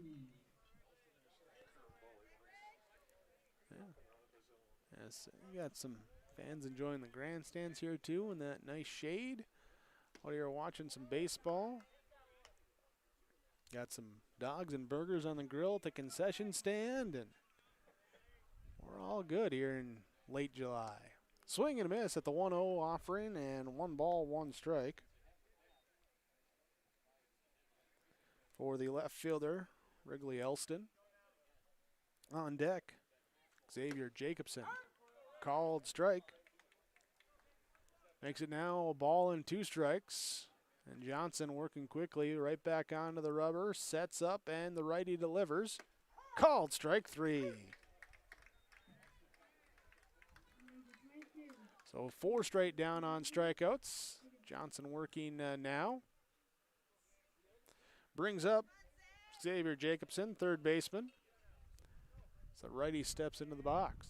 Speaker 1: Yes, you got some fans enjoying the grandstands here too in that nice shade while you're watching some baseball. Got some dogs and burgers on the grill at the concession stand, and we're all good here in late July. Swing and a miss at the 1-0 offering, and 1 ball, 1 strike for the left fielder, Wrigley Elston. On deck, Xavier Jacobson. Called strike. Makes it now a ball and 2 strikes. And Johnson working quickly right back onto the rubber. Sets up and the righty delivers. Called strike 3. So 4 straight down on strikeouts. Johnson working now. Brings up Xavier Jacobson, third baseman. So righty steps into the box.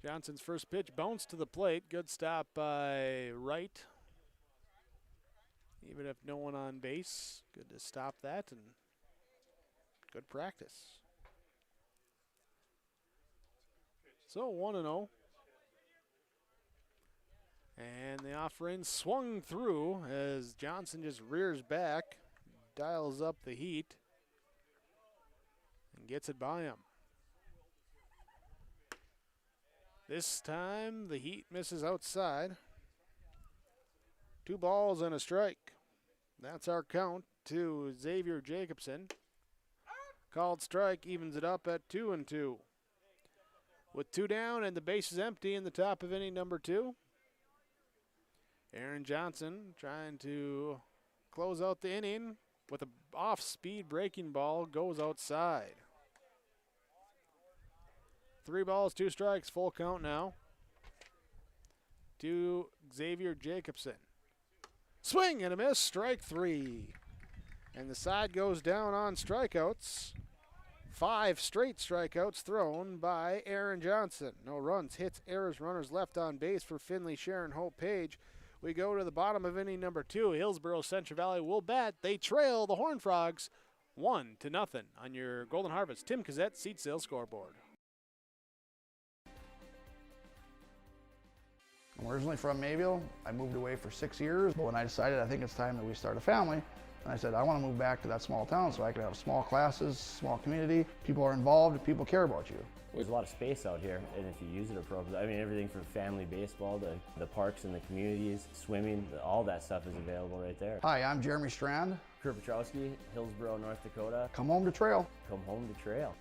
Speaker 1: Johnson's first pitch bounced to the plate. Good stop by Wright. Even if no one on base, good to stop that and good practice. So 1-0. And the offering swung through as Johnson just rears back, dials up the heat, and gets it by him. This time the heat misses outside. 2 balls and a strike. That's our count to Xavier Jacobson. Called strike evens it up at 2-2. With 2 down and the bases empty in the top of inning number 2. Aaron Johnson trying to close out the inning with an off-speed breaking ball, goes outside. 3 balls, 2 strikes, full count now to Xavier Jacobson. Swing and a miss, strike 3. And the side goes down on strikeouts. 5 straight strikeouts thrown by Aaron Johnson. No runs, hits, errors, runners left on base for Finley, Sharon, Hope, Page. We go to the bottom of inning number 2. Hillsboro-Central Valley will bat. They trail the Horned Frogs 1-0 on your Golden Harvest Tim Cassette Seat Sales Scoreboard.
Speaker 20: I'm originally from Mayville. I moved away for 6 years, but when I decided I think it's time that we start a family, and I said I want to move back to that small town so I could have small classes, small community, people are involved, people care about you.
Speaker 21: There's a lot of space out here, and if you use it appropriately, I mean everything from family baseball to the parks and the communities, swimming, all that stuff is available right there.
Speaker 20: Hi, I'm Jeremy Strand.
Speaker 21: Kurt Petrowski, Hillsboro, North Dakota.
Speaker 20: Come home to trail.
Speaker 21: Come home to trail.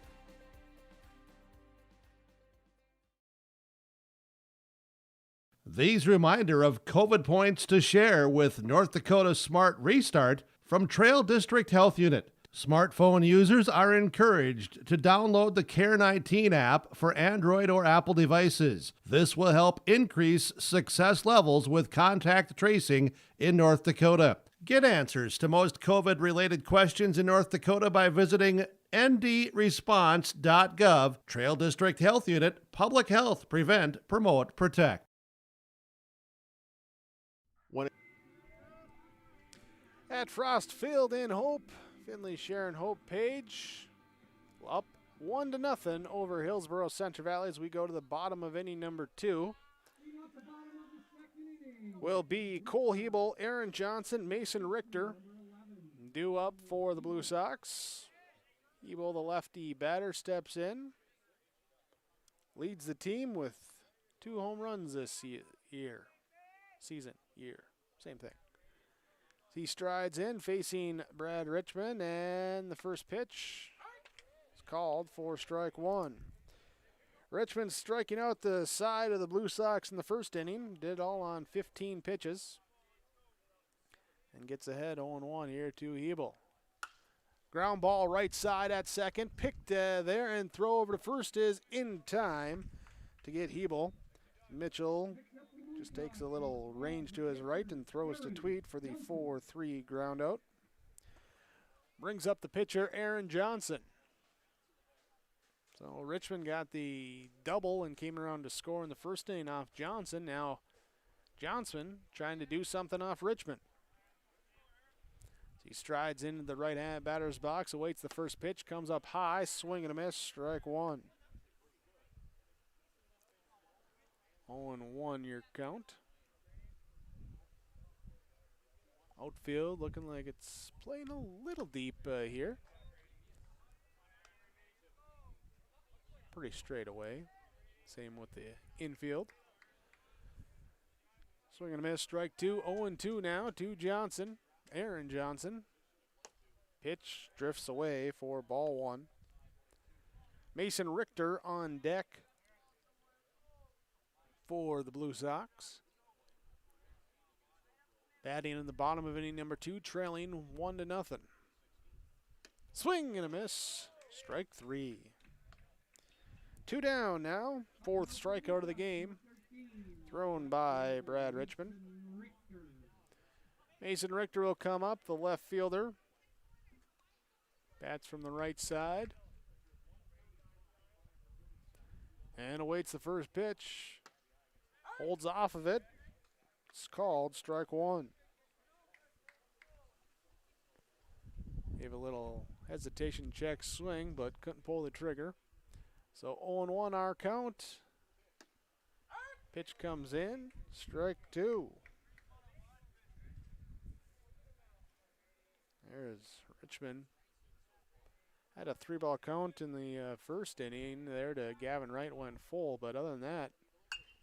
Speaker 4: These reminder of COVID points to share with North Dakota Smart Restart from Trail District Health Unit. Smartphone users are encouraged to download the Care19 app for Android or Apple devices. This will help increase success levels with contact tracing in North Dakota. Get answers to most COVID-related questions in North Dakota by visiting ndresponse.gov. Trail District Health Unit, Public Health, Prevent, Promote, Protect.
Speaker 1: At Frost Field in Hope, Finley, Sharon, Hope, Page up 1-0 over Hillsboro-Central Valley as we go to the bottom of inning number 2. Will be Cole Hebel, Aaron Johnson, Mason Richter due up for the Blue Sox. Hebel, the lefty batter, steps in, leads the team with 2 home runs this season, same thing. He strides in, facing Brad Richmond, and the first pitch is called for strike 1. Richmond striking out the side of the Blue Sox in the first inning, did all on 15 pitches, and gets ahead 0-1 here to Hebel. Ground ball right side at second, picked there, and throw over to first is in time to get Hebel. Mitchell just takes a little range to his right and throws to Tweet for the 4-3 ground out. brings up the pitcher, Aaron Johnson. So Richmond got the double and came around to score in the first inning off Johnson. Now Johnson trying to do something off Richmond. He strides into the right-hand batter's box, awaits the first pitch, comes up high, swing and a miss, strike one. 0-1 your count. Outfield looking like it's playing a little deep here. Pretty straight away. Same with the infield. Swing and a miss, strike two. 0-2 now to Johnson. Aaron Johnson. Pitch drifts away for ball one. Mason Richter on deck for the Blue Sox. Batting in the bottom of inning number 2, trailing 1-0. Swing and a miss. Strike 3. 2 down now. 4th strikeout of the game. Thrown by Brad Richmond. Mason Richter will come up, the left fielder. Bats from the right side. And awaits the first pitch. Holds off of it. It's called strike one. Gave a little hesitation check swing, but couldn't pull the trigger. So 0-1 our count. Pitch comes in, strike two. There's Richmond. Had a 3-ball count in the first inning there to Gavin Wright, went full, but other than that,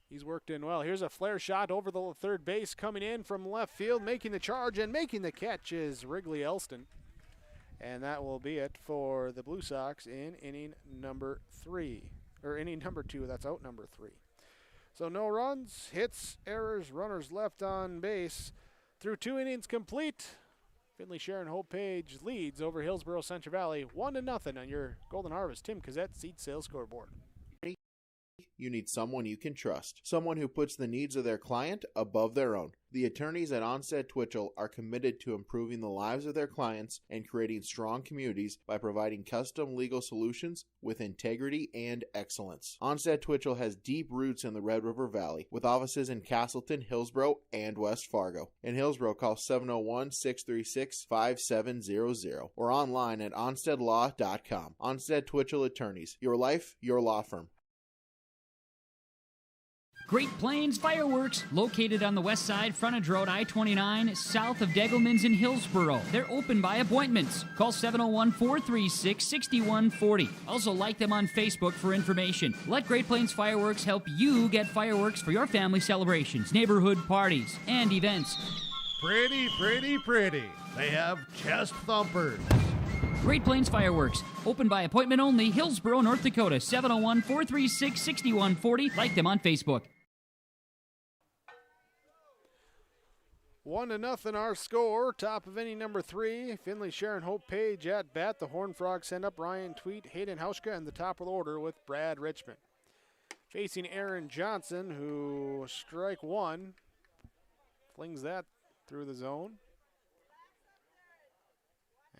Speaker 1: he's worked in well. Here's a flare shot over the third base, coming in from left field, making the charge and making the catch is Wrigley Elston. And that will be it for the Blue Sox in inning number 3. Or inning number 2, that's out number 3. So no runs, hits, errors, runners left on base. Through 2 innings complete, Finley Sharon Hope Page leads over Hillsboro-Central Valley 1-0 on your Golden Harvest Tim Cassette Seed Sales Scoreboard.
Speaker 2: You need someone you can trust, someone who puts the needs of their client above their own. The attorneys at Onstead Twitchell are committed to improving the lives of their clients and creating strong communities by providing custom legal solutions with integrity and excellence. Onstead Twitchell has deep roots in the Red River Valley, with offices in Castleton, Hillsboro, and West Fargo. In Hillsboro, call 701-636-5700 or online at onsteadlaw.com. Onstead Twitchell Attorneys, your life, your law firm.
Speaker 3: Great Plains Fireworks, located on the west side, frontage road I-29, south of Degelman's in Hillsboro. They're open by appointments. Call 701-436-6140. Also like them on Facebook for information. Let Great Plains Fireworks help you get fireworks for your family celebrations, neighborhood parties, and events.
Speaker 4: Pretty, pretty, pretty. They have chest thumpers.
Speaker 3: Great Plains Fireworks, open by appointment only, Hillsboro, North Dakota, 701-436-6140. Like them on Facebook.
Speaker 1: 1-0 our score. Top of inning number 3. Finley Sharon Hope Page at bat. The Horned Frogs send up Ryan Tweet, Hayden Hauschka, and the top of the order with Brad Richmond. Facing Aaron Johnson, who strike one. Flings that through the zone.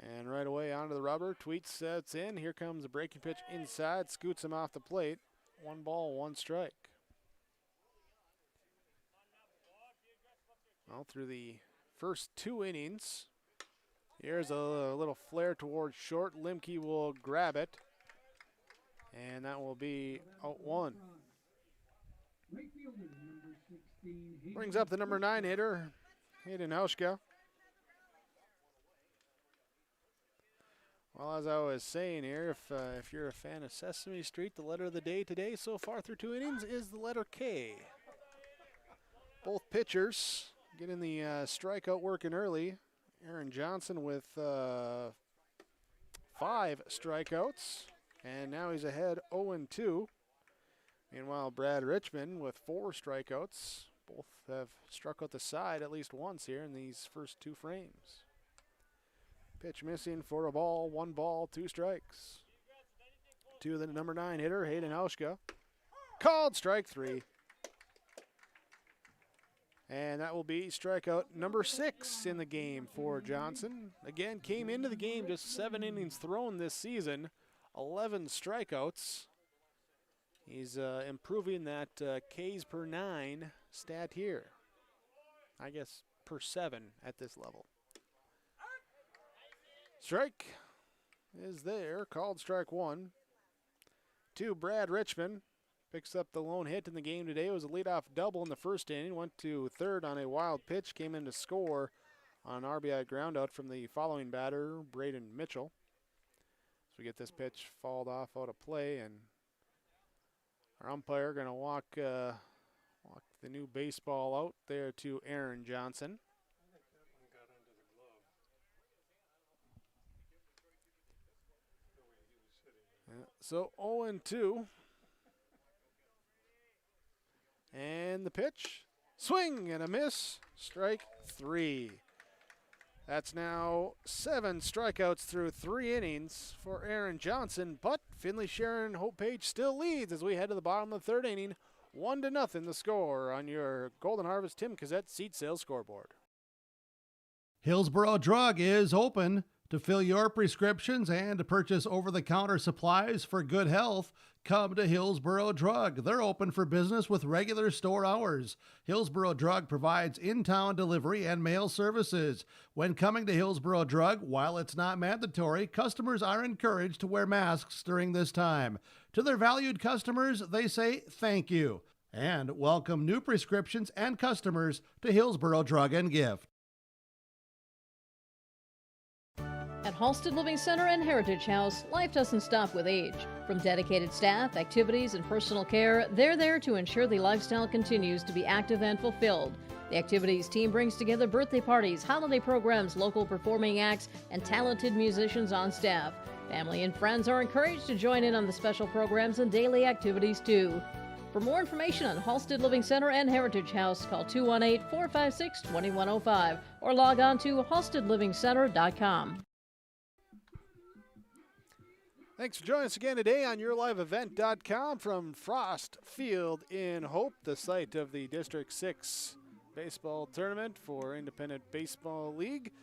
Speaker 1: And right away onto the rubber. Tweet sets in. Here comes a breaking pitch inside. Scoots him off the plate. 1 ball, 1 strike. Well, through the first 2 innings, here's a little flare towards short. Limke will grab it, and that will be out 1. Brings up the number 9 hitter, Hayden Hauschka. Well, as I was saying here, if you're a fan of Sesame Street, the letter of the day today so far through 2 innings is the letter K. Both pitchers getting the strikeout working early. Aaron Johnson with 5 strikeouts, and now he's ahead 0-2. Meanwhile, Brad Richmond with 4 strikeouts. Both have struck out the side at least once here in these first 2 frames. Pitch missing for a ball, 1 ball, 2 strikes. To the number 9 hitter, Hayden Hauschka. Called strike 3. And that will be strikeout number 6 in the game for Johnson. Again, came into the game just 7 innings thrown this season, 11 strikeouts. He's improving that Ks per 9 stat here. I guess per 7 at this level. Strike is there, called strike 1. 2, Brad Richmond picks up the lone hit in the game today. It was a leadoff double in the first inning. Went to third on a wild pitch, came in to score on an RBI groundout from the following batter, Braden Mitchell. So we get this pitch fouled off out of play, and our umpire going to walk the new baseball out there to Aaron Johnson. So 0-2. And the pitch, swing and a miss, strike 3. That's now 7 strikeouts through 3 innings for Aaron Johnson, but Finley Sharon Hope Page still leads as we head to the bottom of the 3rd inning. 1-0 the score on your Golden Harvest Tim Cassette seat sales scoreboard.
Speaker 4: Hillsboro Drug is open. To fill your prescriptions and to purchase over-the-counter supplies for good health, come to Hillsboro Drug. They're open for business with regular store hours. Hillsboro Drug provides in-town delivery and mail services. When coming to Hillsboro Drug, while it's not mandatory, customers are encouraged to wear masks during this time. To their valued customers, they say thank you and welcome new prescriptions and customers to Hillsboro Drug and Gift.
Speaker 7: At Halsted Living Center and Heritage House, life doesn't stop with age. From dedicated staff, activities, and personal care, they're there to ensure the lifestyle continues to be active and fulfilled. The activities team brings together birthday parties, holiday programs, local performing acts, and talented musicians on staff. Family and friends are encouraged to join in on the special programs and daily activities too. For more information on Halsted Living Center and Heritage House, call 218-456-2105 or log on to halstedlivingcenter.com.
Speaker 1: Thanks for joining us again today on YourLiveEvent.com from Frost Field in Hope, the site of the District 6 baseball tournament for Independent Baseball League.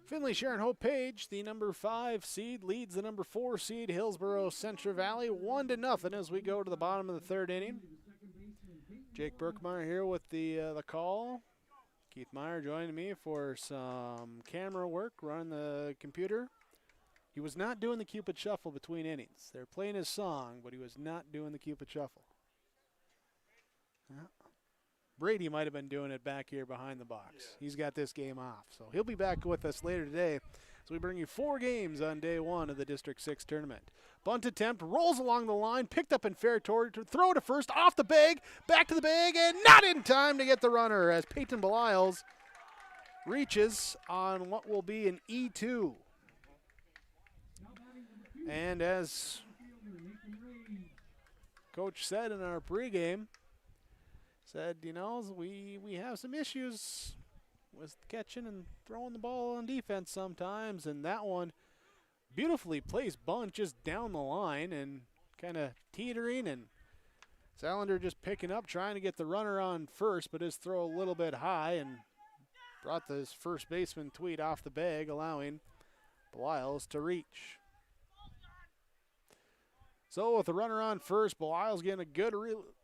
Speaker 1: Finley Sharon Hope Page, the number 5 seed, leads the number 4 seed, Hillsboro-Central Valley, 1-0 as we go to the bottom of the 3rd inning. Jake Berkmeyer here with the call. Keith Meyer joining me for some camera work, running the computer. He was not doing the Cupid Shuffle between innings. They're playing his song, but he was not doing the Cupid Shuffle. Yeah. Brady might have been doing it back here behind the box. Yeah. He's got this game off. So he'll be back with us later today as we bring you 4 games on day 1 of the District 6 tournament. Bunt attempt, rolls along the line, picked up in fair territory, throw to first, off the bag, back to the bag, and not in time to get the runner as Peyton Beliles reaches on what will be an E2. And as Coach said in our pregame, said, you know, we have some issues with catching and throwing the ball on defense sometimes, and that one beautifully placed bunt just down the line and kind of teetering, and Salander just picking up, trying to get the runner on first, but his throw a little bit high and brought this first baseman Tweed off the bag, allowing Beliles to reach. So with the runner on first, Beliles getting a good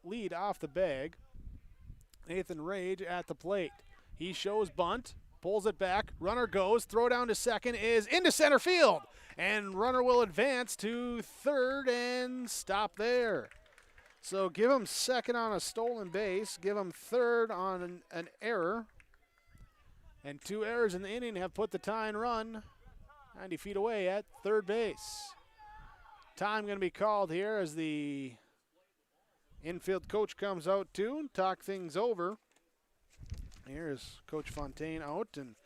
Speaker 1: lead off the bag. Nathan Rage at the plate. He shows bunt, pulls it back, runner goes, throw down to second is into center field. And runner will advance to third and stop there. So give him second on a stolen base, give him third on an error. And 2 errors in the inning have put the tying run 90 feet away at third base. Time going to be called here as the infield coach comes out too and talk things over. Here's Coach Fontaine out, and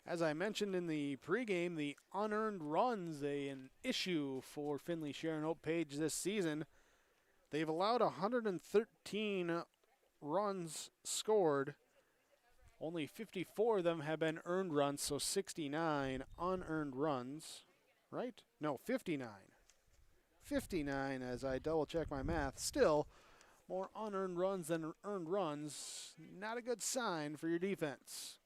Speaker 1: as I mentioned in the pregame, the unearned runs an issue for Finley Sharon Hope Page this season. They've allowed 113 runs scored. Only 54 of them have been earned runs, so 69 unearned runs, right? No, 59. 59 as I double check my math. Still, More unearned runs than earned runs. Not a good sign for your defense.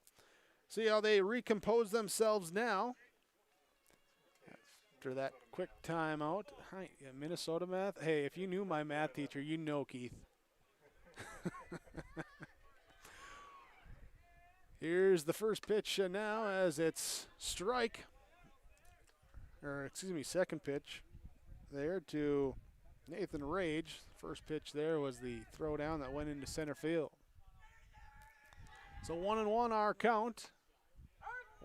Speaker 1: See how they recompose themselves now. After that quick timeout. Hi, Minnesota math. Hey, if you knew my math teacher, you know Keith. Here's the first pitch now as it's strike. Second pitch there to Nathan Rage. First pitch there was the throwdown that went into center field. So 1-1 our count.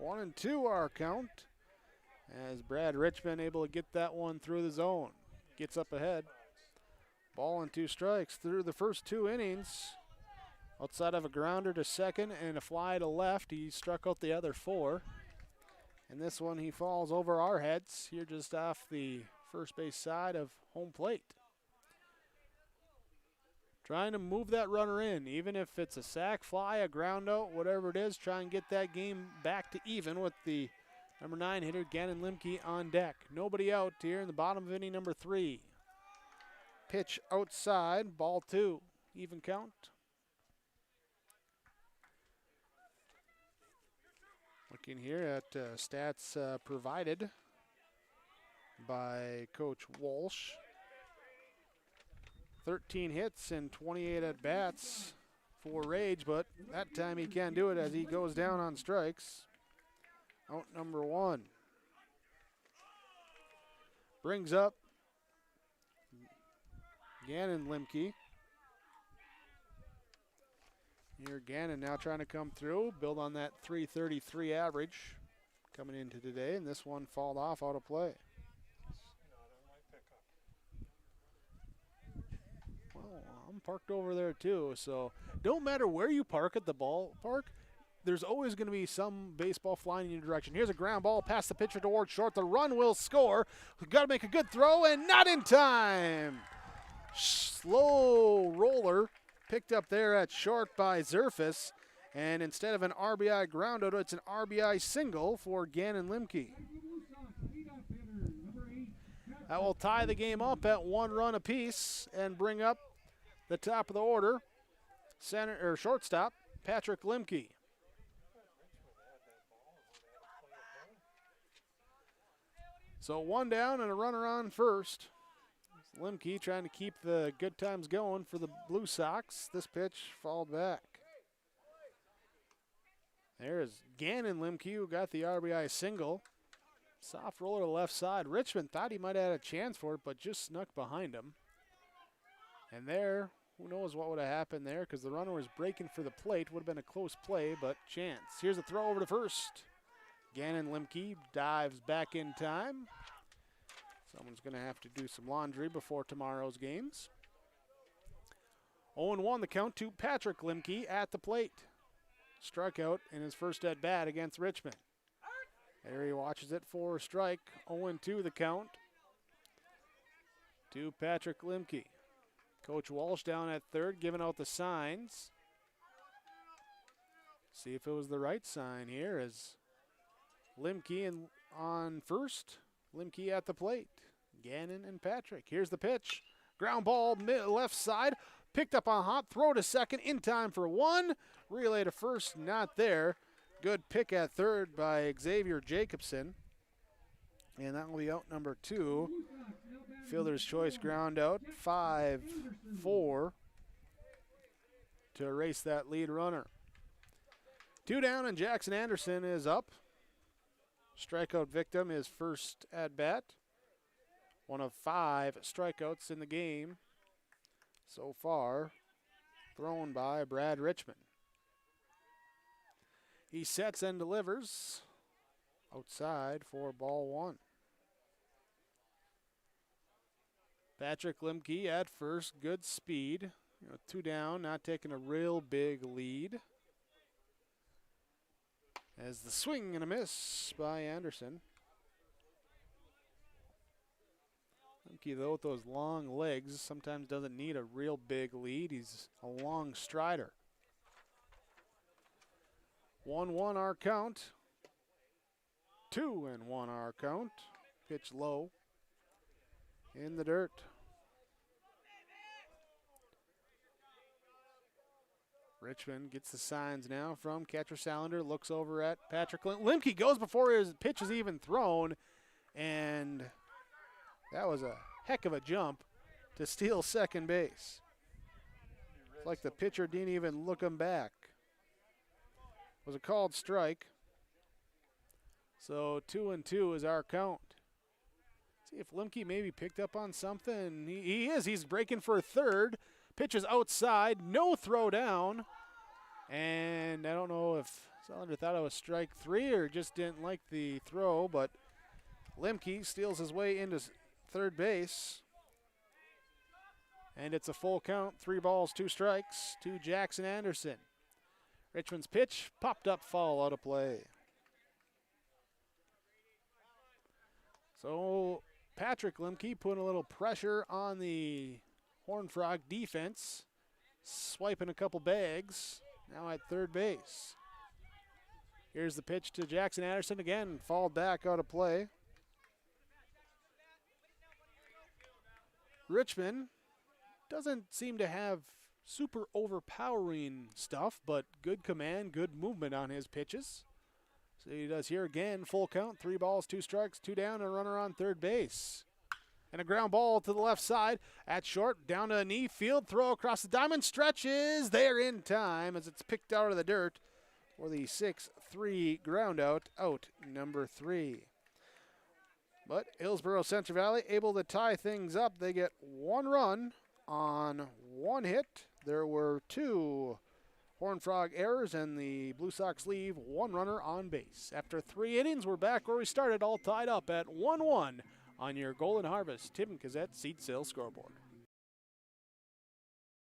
Speaker 1: 1-2 our count. As Brad Richmond able to get that one through the zone. Gets up ahead. Ball and 2 strikes through the first 2 innings. Outside of a grounder to second and a fly to left, he struck out the other 4. And this one he falls over our heads here just off the first base side of home plate. Trying to move that runner in, even if it's a sac fly, a ground out, whatever it is, try and get that game back to even with the number 9 hitter, Gannon Limke, on deck. Nobody out here in the bottom of inning number 3. Pitch outside, ball 2, even count. Looking here at stats provided by Coach Walsh. 13 hits and 28 at-bats for Rage, but that time he can't do it as he goes down on strikes. Out number 1. Brings up Gannon Limke. Here Gannon now trying to come through, build on that 333 average coming into today, and this one fall off out of play. Well, I'm parked over there too, so don't matter where you park at the ballpark, there's always going to be some baseball flying in your direction. Here's a ground ball past the pitcher towards short. The run will score. We've got to make a good throw, and not in time. Slow roller. Picked up there at short by Zerfus, and instead of an RBI ground out, it's an RBI single for Gannon Limke. That will tie the game up at 1 run apiece and bring up the top of the order, shortstop Patrick Limke. So 1 down and a runner on first. Limke trying to keep the good times going for the Blue Sox. This pitch fouled back. There's Gannon Limke who got the RBI single. Soft roller to the left side. Richmond thought he might have had a chance for it, but just snuck behind him. And there, who knows what would have happened there because the runner was breaking for the plate. Would have been a close play, but chance. Here's a throw over to first. Gannon Limke dives back in time. Someone's going to have to do some laundry before tomorrow's games. 0-1 the count to Patrick Limke at the plate. Strikeout in his first at bat against Richmond. There he watches it for a strike. 0-2 the count to Patrick Limke. Coach Walsh down at third, giving out the signs. See if it was the right sign here as Limke on first. Limke at the plate. Gannon and Patrick. Here's the pitch. Ground ball left side. Picked up on hot. Throw to second in time for 1. Relay to first. Not there. Good pick at third by Xavier Jacobson. And that will be out number 2. Fielder's choice ground out. 5-4 to erase that lead runner. 2 down and Jackson Anderson is up. Strikeout victim is first at bat. 1 of 5 strikeouts in the game so far, thrown by Brad Richmond. He sets and delivers outside for ball 1. Patrick Limke at first, good speed. 2 down, not taking a real big lead. As the swing and a miss by Anderson. Limke, though, with those long legs, sometimes doesn't need a real big lead. He's a long strider. 1-1 our count. 2-1 our count. Pitch low. In the dirt. Richmond gets the signs now from catcher Salander, looks over at Patrick Limke, goes before his pitch is even thrown, and that was a heck of a jump to steal second base. It's like the pitcher didn't even look him back. It was a called strike. So 2-2 is our count. See if Limke maybe picked up on something. He is. He's breaking for a third. Pitch is outside. No throw down. And I don't know if Salander thought it was strike 3 or just didn't like the throw, but Limke steals his way into third base. And it's a full count. 3 balls, 2 strikes to Jackson Anderson. Richmond's pitch popped up, foul, out of play. So Patrick Limke putting a little pressure on the Horned Frog defense, swiping a couple bags, now at third base. Here's the pitch to Jackson Anderson, again, fouled back, out of play. Richmond doesn't seem to have super overpowering stuff, but good command, good movement on his pitches. So he does here again, full count, 3 balls, 2 strikes, 2 down, and a runner on third base. And a ground ball to the left side at short, down to a knee, field throw across the diamond, stretches there in time as it's picked out of the dirt for the 6-3 ground out number 3. But Hillsboro-Central Valley able to tie things up. They get 1 run on 1 hit. There were 2 Horned Frog errors, and the Blue Sox leave 1 runner on base. After 3 innings, we're back where we started, all tied up at 1-1 on your Golden Harvest Tim Gazette seat sales scoreboard.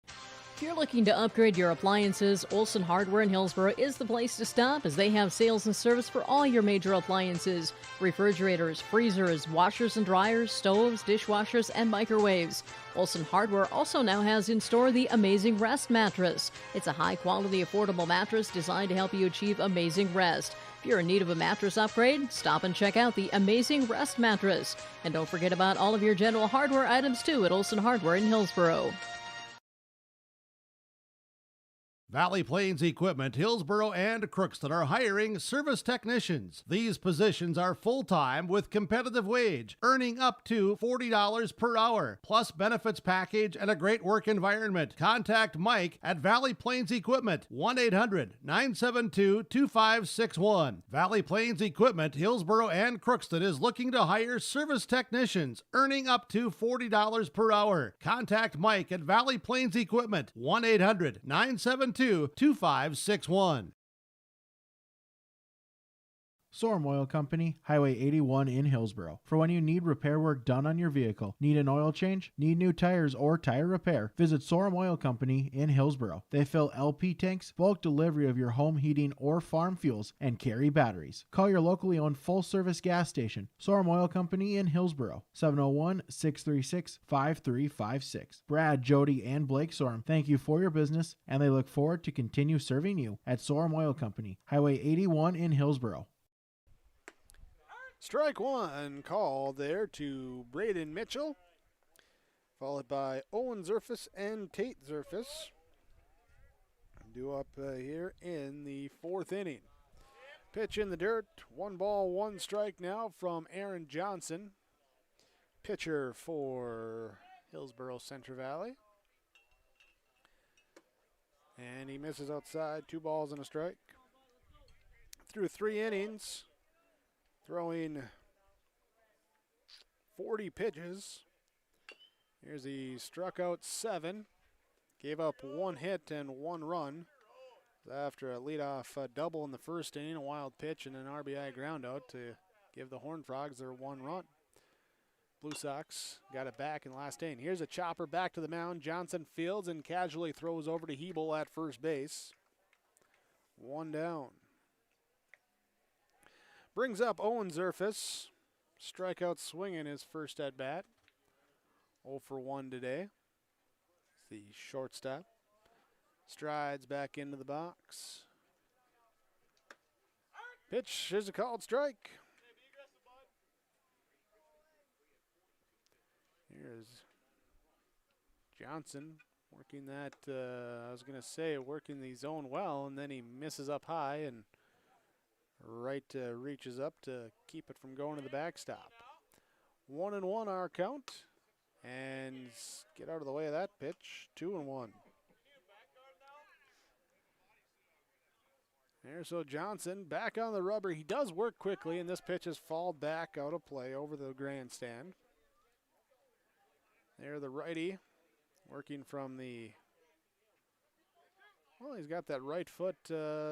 Speaker 7: If you're looking to upgrade your appliances, Olson Hardware in Hillsboro is the place to stop, as they have sales and service for all your major appliances: refrigerators, freezers, washers and dryers, stoves, dishwashers, and microwaves. Olson Hardware also now has in store the Amazing Rest mattress. It's a high-quality, affordable mattress designed to help you achieve amazing rest. If you're in need of a mattress upgrade, stop and check out the Amazing Rest mattress. And don't forget about all of your general hardware items, too, at Olson Hardware in Hillsboro.
Speaker 4: Valley Plains Equipment, Hillsboro, and Crookston are hiring service technicians. These positions are full-time with competitive wage, earning up to $40 per hour, plus benefits package and a great work environment. Contact Mike at Valley Plains Equipment, 1-800-972-2561. Valley Plains Equipment, Hillsboro, and Crookston is looking to hire service technicians, earning up to $40 per hour. Contact Mike at Valley Plains Equipment, 1-800-972-2561.
Speaker 8: Sorum Oil Company, Highway 81 in Hillsboro. For when you need repair work done on your vehicle, need an oil change, need new tires, or tire repair, visit Sorum Oil Company in Hillsboro. They fill LP tanks, bulk delivery of your home heating or farm fuels, and carry batteries. Call your locally owned full-service gas station, Sorum Oil Company in Hillsboro, 701-636-5356. Brad, Jody, and Blake Sorum thank you for your business, and they look forward to continue serving you at Sorum Oil Company, Highway 81 in Hillsboro.
Speaker 1: Strike 1 called there to Braden Mitchell, followed by Owen Zerfus and Tate Zerfus. Due up here in the 4th inning. Pitch in the dirt, 1 ball, 1 strike now from Aaron Johnson, pitcher for Hillsboro-Central Valley. And he misses outside, 2 balls and a strike. Through 3 innings, throwing 40 pitches. Here's he struck out 7, gave up 1 hit and 1 run. After a leadoff double in the 1st inning, a wild pitch and an RBI groundout to give the Horned Frogs their 1 run. Blue Sox got it back in the last inning. Here's a chopper back to the mound. Johnson fields and casually throws over to Hebel at first base. 1 down. Brings up Owen Zerfus. Strikeout swing in his first at bat. 0 for 1 today. The shortstop. Strides back into the box. Pitch is a called strike. Here's Johnson Working that, I was going to say, working the zone well, and then he misses up high and reaches up to keep it from going to the backstop. 1-1 our count, and get out of the way of that pitch. 2-1. There's so Johnson back on the rubber. He does work quickly, and this pitch has fallen back out of play over the grandstand. There, the righty working from the, well, he's got that right foot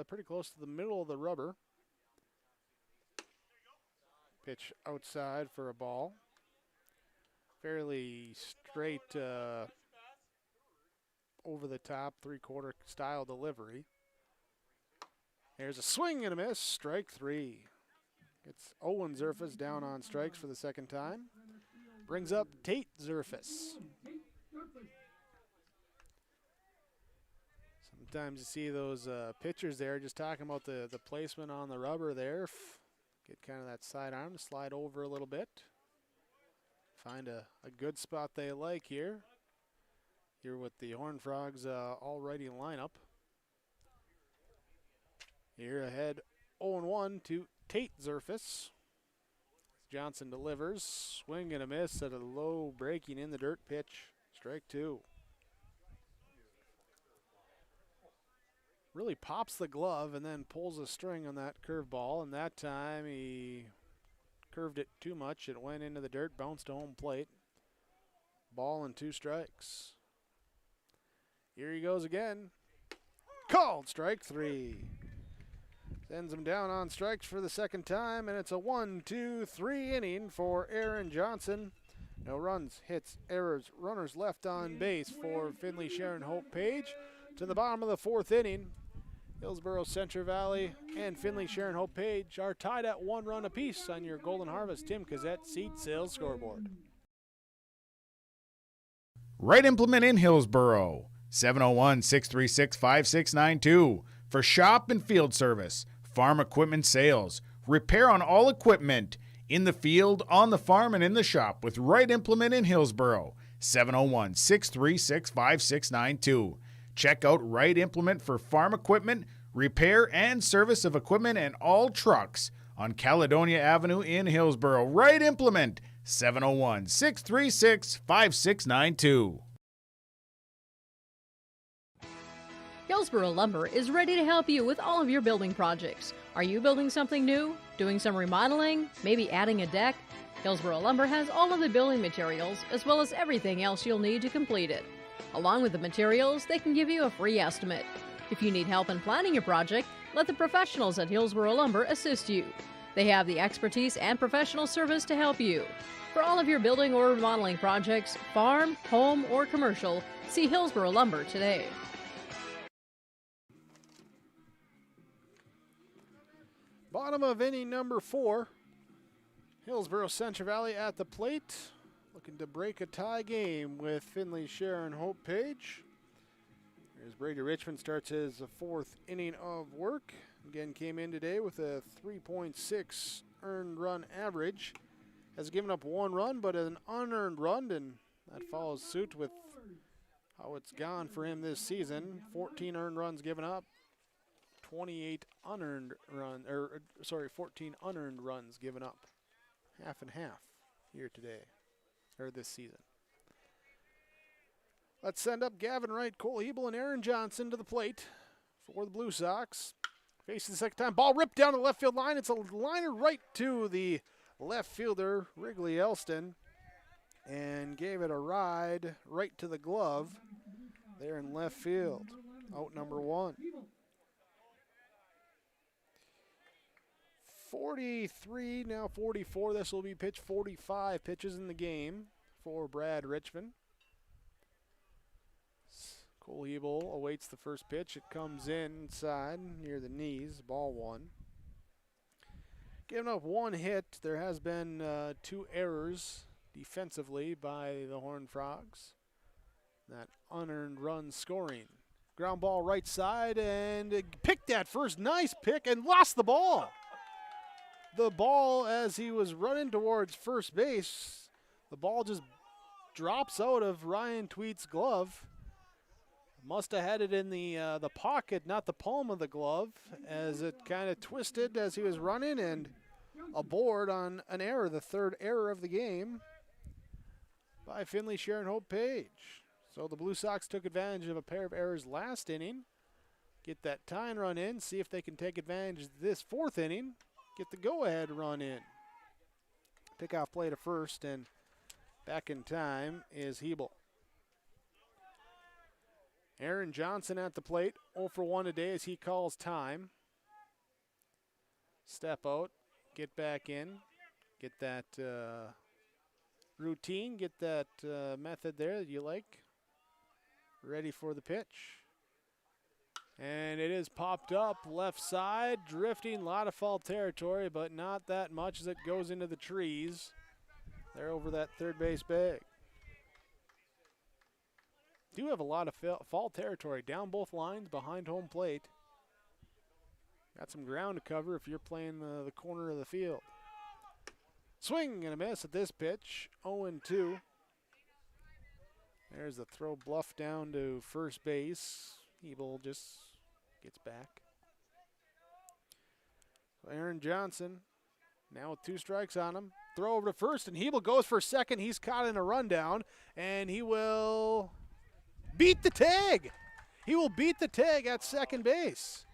Speaker 1: pretty close to the middle of the rubber. Pitch outside for a ball. Fairly straight over the top, three-quarter style delivery. There's a swing and a miss, strike 3. It's Owen Zerfas down on strikes for the second time. Brings up Tate Zerfas. Sometimes you see those pitchers there just talking about the placement on the rubber there. Get kind of that side arm to slide over a little bit. Find a good spot they like here. Here with the Horned Frogs all-righty lineup. Here ahead 0-1 to Tate Zerfas. Johnson delivers. Swing and a miss at a low breaking in the dirt pitch. Strike 2. Really pops the glove and then pulls a string on that curveball, and that time he curved it too much. It went into the dirt, bounced to home plate. Ball and 2 strikes. Here he goes again. Called strike 3. Sends him down on strikes for the second time, and it's a 1-2-3 inning for Aaron Johnson. No runs, hits, errors, runners left on base for Finley Sharon Hope Page. To the bottom of the 4th inning, Hillsboro-Central Valley and Finley Sharon Hope Page are tied at 1 run apiece on your Golden Harvest Tim Cassette seed sales scoreboard.
Speaker 10: Right Implement in Hillsboro, 701-636-5692 for shop and field service, farm equipment sales, repair on all equipment, in the field, on the farm, and in the shop with Right Implement in Hillsboro, 701-636-5692. Check out Right Implement for farm equipment, repair and service of equipment and all trucks on Caledonia Avenue in Hillsboro. Right Implement, 701-636-5692.
Speaker 7: Hillsboro Lumber is ready to help you with all of your building projects. Are you building something new? Doing some remodeling? Maybe adding a deck? Hillsboro Lumber has all of the building materials as well as everything else you'll need to complete it. Along with the materials, they can give you a free estimate. If you need help in planning your project, let the professionals at Hillsboro Lumber assist you. They have the expertise and professional service to help you. For all of your building or remodeling projects, farm, home, or commercial, see Hillsboro Lumber today.
Speaker 1: Bottom of inning number 4. Hillsboro-Central Valley at the plate, looking to break a tie game with Finley Sharon Hope Page. Here's Brady Richmond, starts his 4th inning of work. Again, came in today with a 3.6 earned run average. Has given up 1 run, but an unearned run, and that follows suit with how it's gone for him this season. 14 earned runs given up, 14 unearned runs given up. Half and half here today, or this season. Let's send up Gavin Wright, Cole Hebel, and Aaron Johnson to the plate for the Blue Sox. Facing the second time, ball ripped down the left field line. It's a liner right to the left fielder, Wrigley Elston, and gave it a ride right to the glove there in left field. Out number 1. 43, now 44. This will be pitch 45 pitches in the game for Brad Richmond. Cole Hebel awaits the first pitch. It comes inside near the knees, ball 1. Giving up 1 hit. There has been 2 errors defensively by the Horned Frogs. That unearned run scoring. Ground ball right side, and picked that first. Nice pick, and lost the ball. The ball, as he was running towards first base, the ball just drops out of Ryan Tweet's glove. Must have had it in the pocket, not the palm of the glove, as it kind of twisted as he was running, and a board on an error, the third error of the game by Finley Sharon Hope Page. So the Blue Sox took advantage of a pair of errors last inning, get that tying run in, see if they can take advantage this fourth inning, get the go-ahead run in. Pickoff play to first, and back in time is Hebel. Aaron Johnson at the plate, 0 for 1 today as he calls time. Step out, get back in, get that routine, get that method there that you like. Ready for the pitch. And it is popped up, left side, drifting, a lot of foul territory, but not that much as it goes into the trees. They're over that third base bag. Do have a lot of foul territory down both lines behind home plate. Got some ground to cover if you're playing the corner of the field. Swing and a miss at this pitch, 0-2. There's the throw bluff down to first base. Hebel just gets back. So Aaron Johnson now with 2 strikes on him. Throw over to first, and Hebel goes for second. He's caught in a rundown, and he will beat the tag. He will beat the tag at second base.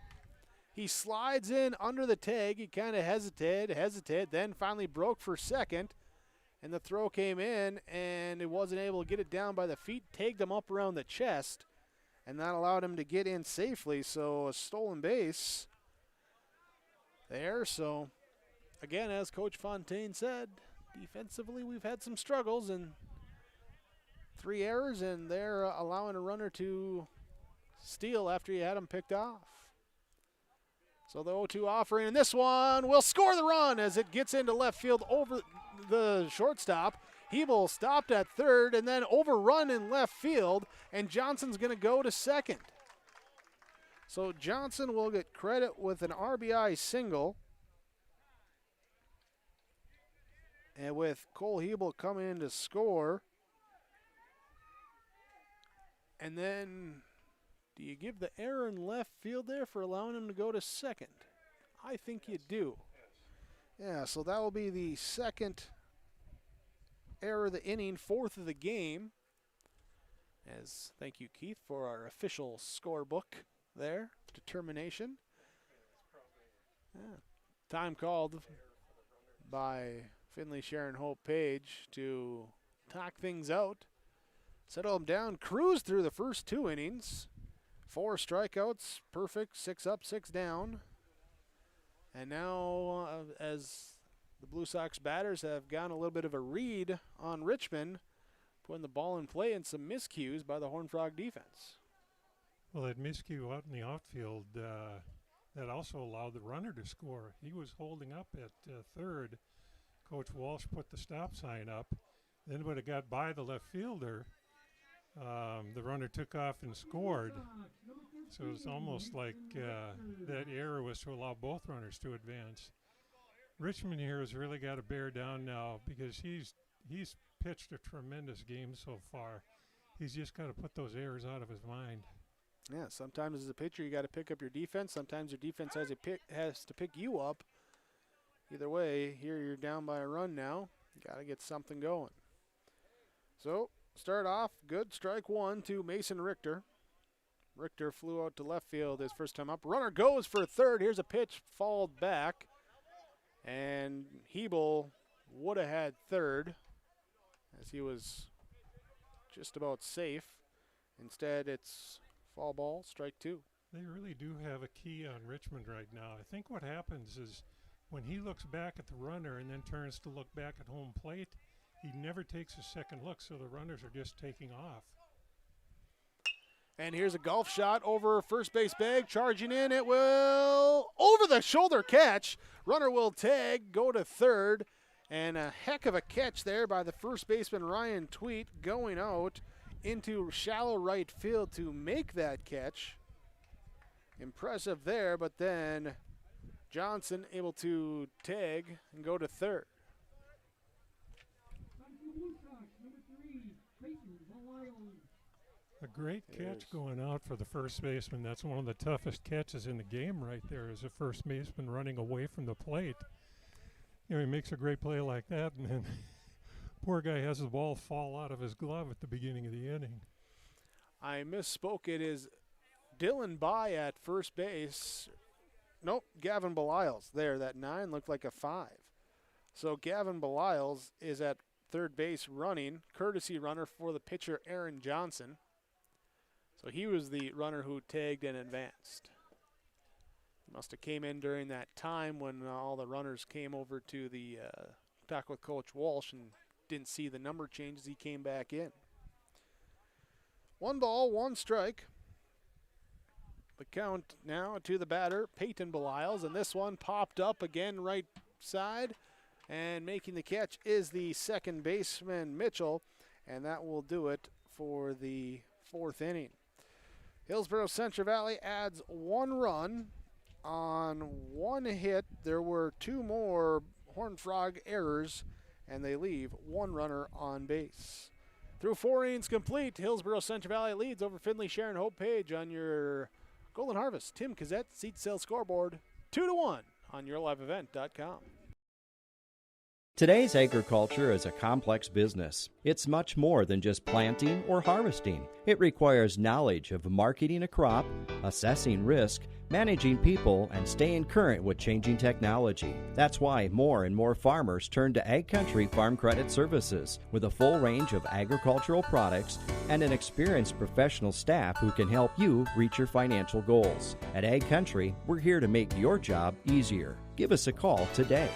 Speaker 1: He slides in under the tag. He kind of hesitated, then finally broke for second. And the throw came in, and he wasn't able to get it down by the feet. Tagged him up around the chest, and that allowed him to get in safely. So a stolen base there. So, again, as Coach Fontaine said, defensively we've had some struggles and 3 errors, and they're allowing a runner to steal after you had him picked off. So the 0-2 offering, and this one will score the run as it gets into left field over the shortstop. Hebel stopped at third and then overrun in left field, and Johnson's going to go to second. So Johnson will get credit with an RBI single. And with Cole Hebel coming in to score. And then, do you give the error in left field there for allowing him to go to second? I think you do. Yeah, so that will be the second error of the inning, 4th of the game. As thank you, Keith, for our official scorebook there. Determination. Yeah. Time called by Finley Sharon Hope Page to talk things out. Settle him down, cruise through the first 2 innings. 4 strikeouts, perfect, 6 up, 6 down. And now, as the Blue Sox batters have gotten a little bit of a read on Richmond, putting the ball in play and some miscues by the Horned Frog defense.
Speaker 6: Well, that miscue out in the outfield, that also allowed the runner to score. He was holding up at third. Coach Walsh put the stop sign up. Then when it got by the left fielder, the runner took off and scored. So it's almost like that error was to allow both runners to advance. Richmond here has really got to bear down now because he's pitched a tremendous game so far. He's just got to put those errors out of his mind.
Speaker 1: Yeah, sometimes as a pitcher you got to pick up your defense. Sometimes your defense has to pick you up. Either way, here you're down by a run now. You got to get something going. So, start off, good strike 1 to Mason Richter. Richter flew out to left field his first time up. Runner goes for third. Here's a pitch, fouled back. And Hebel would have had third as he was just about safe. Instead, it's foul ball, strike 2.
Speaker 6: They really do have a key on Richmond right now. I think what happens is when he looks back at the runner and then turns to look back at home plate, he never takes a second look, so the runners are just taking off.
Speaker 1: And here's a golf shot over first base bag, charging in. It will over the shoulder catch. Runner will tag, go to third, and a heck of a catch there by the first baseman Ryan Tweet, going out into shallow right field to make that catch. Impressive there, but then Johnson able to tag and go to third.
Speaker 6: A great catch going out for the first baseman. That's one of the toughest catches in the game right there, is a first baseman running away from the plate. You know, he makes a great play like that, and then poor guy has the ball fall out of his glove at the beginning of the inning.
Speaker 1: I misspoke. It is Dylan By at first base. Nope, Gavin Belials there. That 9 looked like a 5. So Gavin Belials is at third base running, courtesy runner for the pitcher Aaron Johnson. So he was the runner who tagged and advanced. He must have came in during that time when all the runners came over to the talk with Coach Walsh and didn't see the number changes. He came back in. 1 ball, 1 strike. The count now to the batter, Peyton Belials, and this one popped up again right side, and making the catch is the second baseman Mitchell, and that will do it for the 4th inning. Hillsboro-Central Valley adds 1 run on 1 hit. There were 2 more Horned Frog errors, and they leave 1 runner on base. Through 4 innings complete, Hillsboro-Central Valley leads over Findlay Sharon Hope Page on your Golden Harvest Tim Kazette seat sale scoreboard, 2-1 on yourliveevent.com.
Speaker 11: Today's agriculture is a complex business. It's much more than just planting or harvesting. It requires knowledge of marketing a crop, assessing risk, managing people, and staying current with changing technology. That's why more and more farmers turn to Ag Country Farm Credit Services with a full range of agricultural products and an experienced professional staff who can help you reach your financial goals. At Ag Country, we're here to make your job easier. Give us a call today.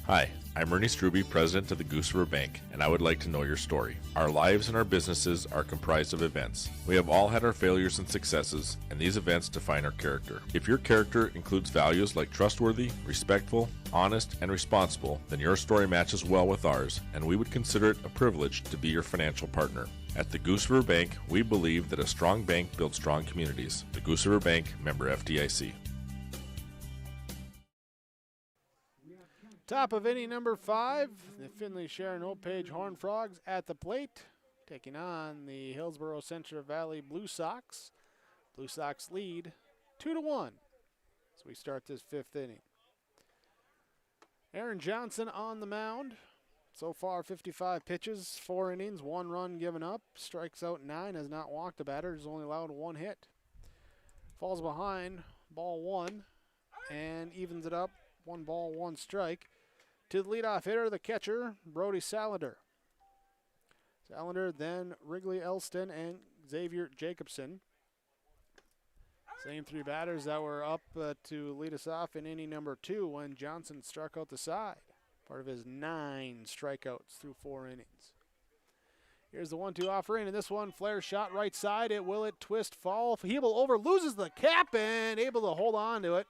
Speaker 12: Hi, I'm Ernie Struby, president of the Goose River Bank, and I would like to know your story. Our lives and our businesses are comprised of events. We have all had our failures and successes, and these events define our character. If your character includes values like trustworthy, respectful, honest, and responsible, then your story matches well with ours, and we would consider it a privilege to be your financial partner. At the Goose River Bank, we believe that a strong bank builds strong communities. The Goose River Bank, member FDIC.
Speaker 1: Top of inning number 5, the Findlay Sharon Hope Page Horned Frogs at the plate, taking on the Hillsboro-Central Valley Blue Sox. Blue Sox lead 2-1 as we start this 5th inning. Aaron Johnson on the mound. So far 55 pitches, 4 innings, 1 run given up. Strikes out 9, has not walked a batter, has only allowed 1 hit. Falls behind, ball 1, and evens it up, 1 ball, 1 strike. To the leadoff hitter, the catcher, Brody Salander. Salander, then Wrigley Elston and Xavier Jacobson. Same 3 batters that were up to lead us off in inning number 2 when Johnson struck out the side. Part of his 9 strikeouts through 4 innings. Here's the 1-2 offering, and this one, flare shot right side. Will it twist, fall? Hebel over, loses the cap, and able to hold on to it.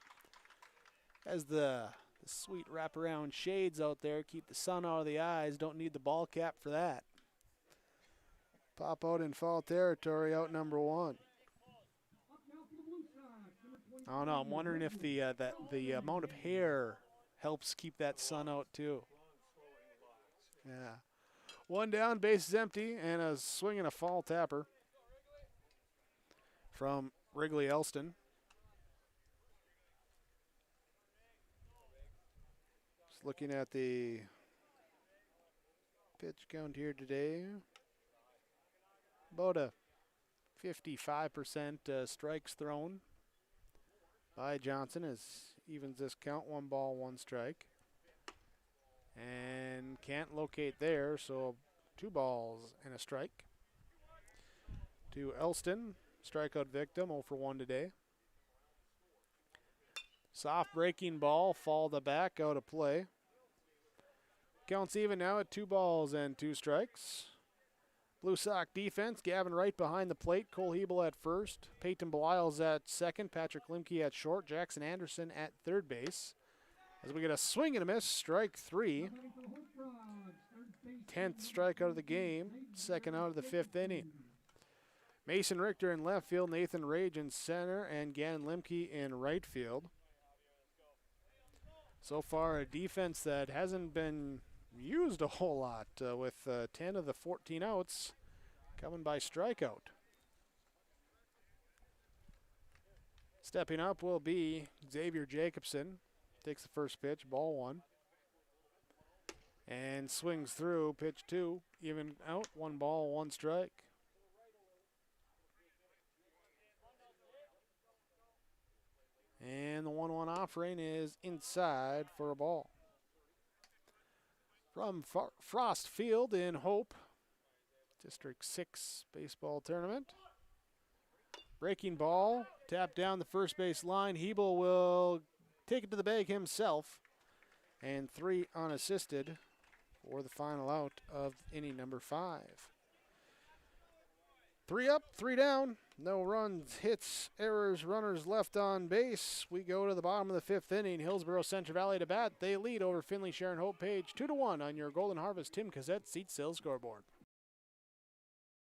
Speaker 1: As the sweet wraparound shades out there keep the sun out of the eyes. Don't need the ball cap for that. Pop out in foul territory, out number 1. I don't know. I'm wondering if the amount of hair helps keep that sun out too. Yeah. 1 down, base is empty, and a swing and a foul tapper from Wrigley Elston. Looking at the pitch count here today, about a 55% strikes thrown by Johnson as evens this count, 1 ball, 1 strike. And can't locate there, so 2 balls and a strike. To Elston, strikeout victim, 0 for 1 today. Soft breaking ball, fall the back, out of play. Counts even now at 2 balls and 2 strikes. Blue Sox defense, Gavin Wright behind the plate, Cole Hebel at first, Peyton Belials at second, Patrick Limke at short, Jackson Anderson at third base. As we get a swing and a miss, strike 3. 10th strikeout of the game, 2nd out of the 5th inning. Mason Richter in left field, Nathan Rage in center, and Gannon Limke in right field. So far, a defense that hasn't been used a whole lot with 10 of the 14 outs coming by strikeout. Stepping up will be Xavier Jacobson. Takes the first pitch, ball 1. And swings through, pitch 2. Even out, 1 ball, 1 strike. And the 1-1 offering is inside for a ball. From Frost Field in Hope, District 6 baseball tournament. Breaking ball, tapped down the first base line. Hebel will take it to the bag himself. And 3 unassisted for the final out of inning number 5. 3 up, 3 down. No runs, hits, errors, runners left on base. We go to the bottom of the 5th inning. Hillsboro-Central Valley to bat. They lead over Finley Sharon Hope Page 2-1 on your Golden Harvest Tim Cassette seat sales scoreboard.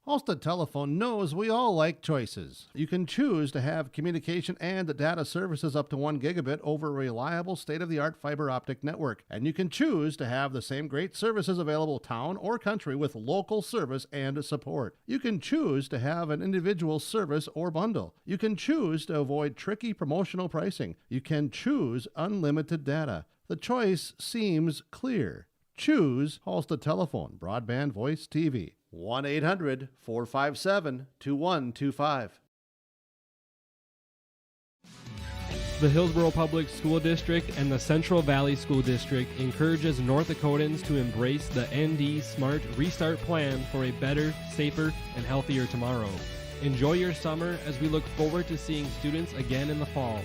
Speaker 4: Halstead Telephone knows we all like choices. You can choose to have communication and data services up to 1 gigabit over a reliable state-of-the-art fiber optic network. And you can choose to have the same great services available town or country with local service and support. You can choose to have an individual service or bundle. You can choose to avoid tricky promotional pricing. You can choose unlimited data. The choice seems clear. Choose Halstead Telephone, broadband voice TV. 1-800-457-2125.
Speaker 13: The Hillsboro Public School District and the Central Valley School District encourages North Dakotans to embrace the ND Smart Restart Plan for a better, safer, and healthier tomorrow. Enjoy your summer as we look forward to seeing students again in the fall.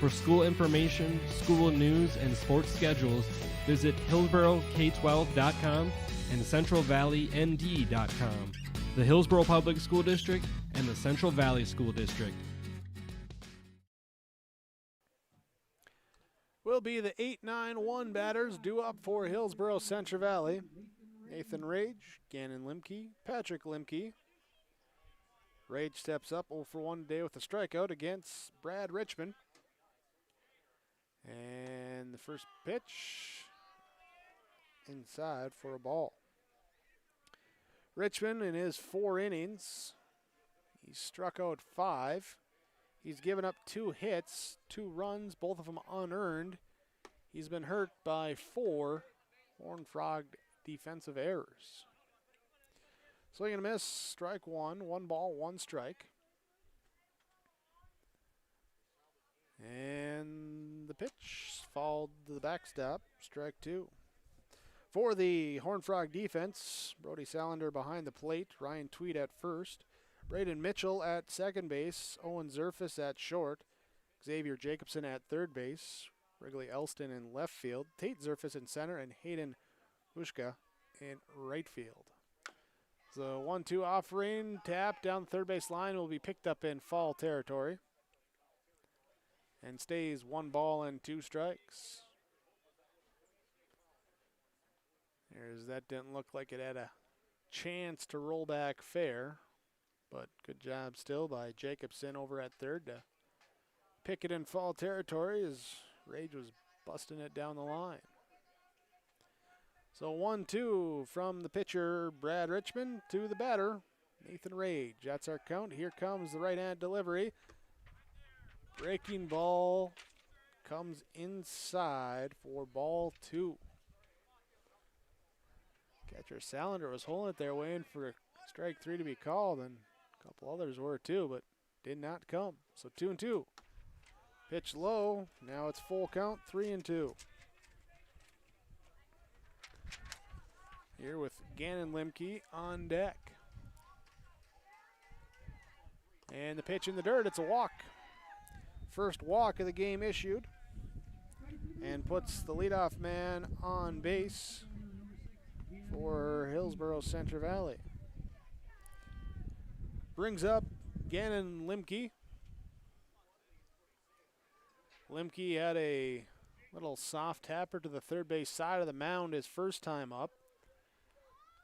Speaker 13: For school information, school news, and sports schedules, visit HillsboroK12.com and CentralValleyND.com. The Hillsboro Public School District and the Central Valley School District.
Speaker 1: Will be the 8-9-1 batters due up for Hillsboro-Central Valley. Nathan Rage, Gannon Limke, Patrick Limke. Rage steps up 0 for 1 today with a strikeout against Brad Richmond. And the first pitch inside for a ball. Richmond in his 4 innings, he's struck out 5. He's given up 2 hits, 2 runs, both of them unearned. He's been hurt by 4 Horned Frog defensive errors. Swing and a miss, strike 1, 1 ball, 1 strike. And the pitch fouled to the backstop, strike 2. For the Horned Frog defense, Brody Salander behind the plate, Ryan Tweed at first, Braden Mitchell at second base, Owen Zerfus at short, Xavier Jacobson at third base, Wrigley Elston in left field, Tate Zerfus in center, and Hayden Hushka in right field. The 1-2 offering, tap down the third base line will be picked up in foul territory and stays 1 ball and 2 strikes. That didn't look like it had a chance to roll back fair, but good job still by Jacobson over at third to pick it in foul territory as Rage was busting it down the line. So 1-2 from the pitcher Brad Richmond to the batter Nathan Rage. That's our count. Here comes the right-hand delivery. Breaking ball comes inside for ball 2. Catcher Salander was holding it there, waiting for strike 3 to be called, and a couple others were too, but did not come. So 2-2. Pitch low. Now it's full count, 3-2. Here with Gannon Limke on deck. And the pitch in the dirt, it's a walk. First walk of the game issued, and puts the leadoff man on base for Hillsboro-Central Valley. Brings up Gannon Limke. Limke had a little soft tapper to the third base side of the mound his first time up.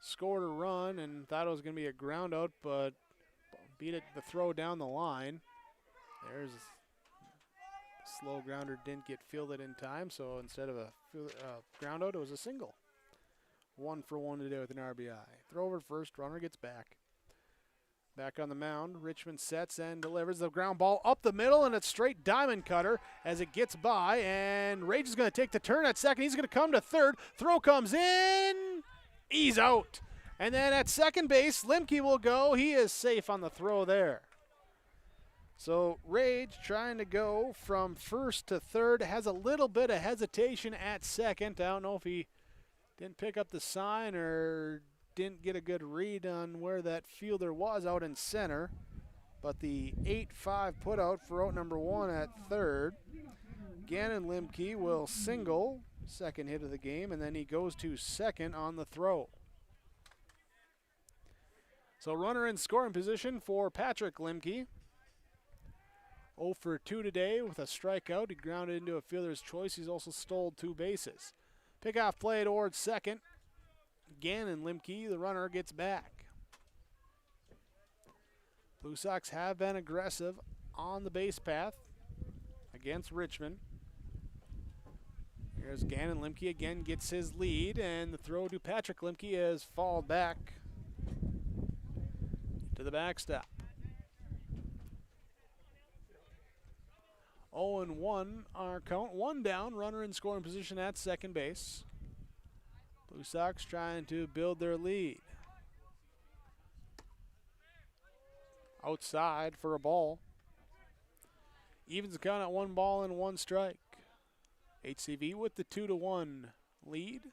Speaker 1: Scored a run and thought it was going to be a ground out, but beat it the throw down the line. There's a slow grounder, didn't get fielded in time, so instead of a ground out, it was a single. 1 for 1 today with an RBI. Throw over first, runner gets back. Back on the mound, Richmond sets and delivers the ground ball up the middle, and it's straight diamond cutter as it gets by, and Rage is going to take the turn at second. He's going to come to third. Throw comes in. He's out. And then at second base, Limke will go. He is safe on the throw there. So Rage trying to go from first to third, has a little bit of hesitation at second. I don't know if he didn't pick up the sign or didn't get a good read on where that fielder was out in center. But the 8-5 put out for out number 1 at third. Gannon Limke will single, second hit of the game, and then he goes to second on the throw. So runner in scoring position for Patrick Limke. 0 for 2 today with a strikeout. He grounded into a fielder's choice. He's also stole 2 bases. Pickoff play towards second. Gannon Limke, the runner, gets back. Blue Sox have been aggressive on the base path against Richmond. Here's Gannon Limke again, gets his lead, and the throw to Patrick Limke is fouled back to the backstop. 0-1 our count. 1 down, runner in scoring position at second base. Blue Sox trying to build their lead. Outside for a ball. Evens the count at 1 ball and 1 strike. HCV with the 2-1 lead.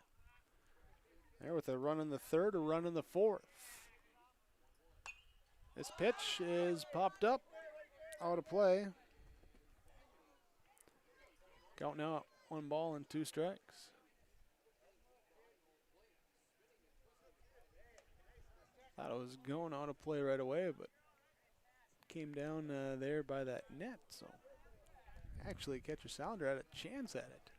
Speaker 1: There with a run in the third, a run in the fourth. This pitch is popped up, out of play. Count now at 1 ball and 2 strikes. Thought it was going out of play right away, but came down there by that net. So actually, catcher Sounder had a chance at it.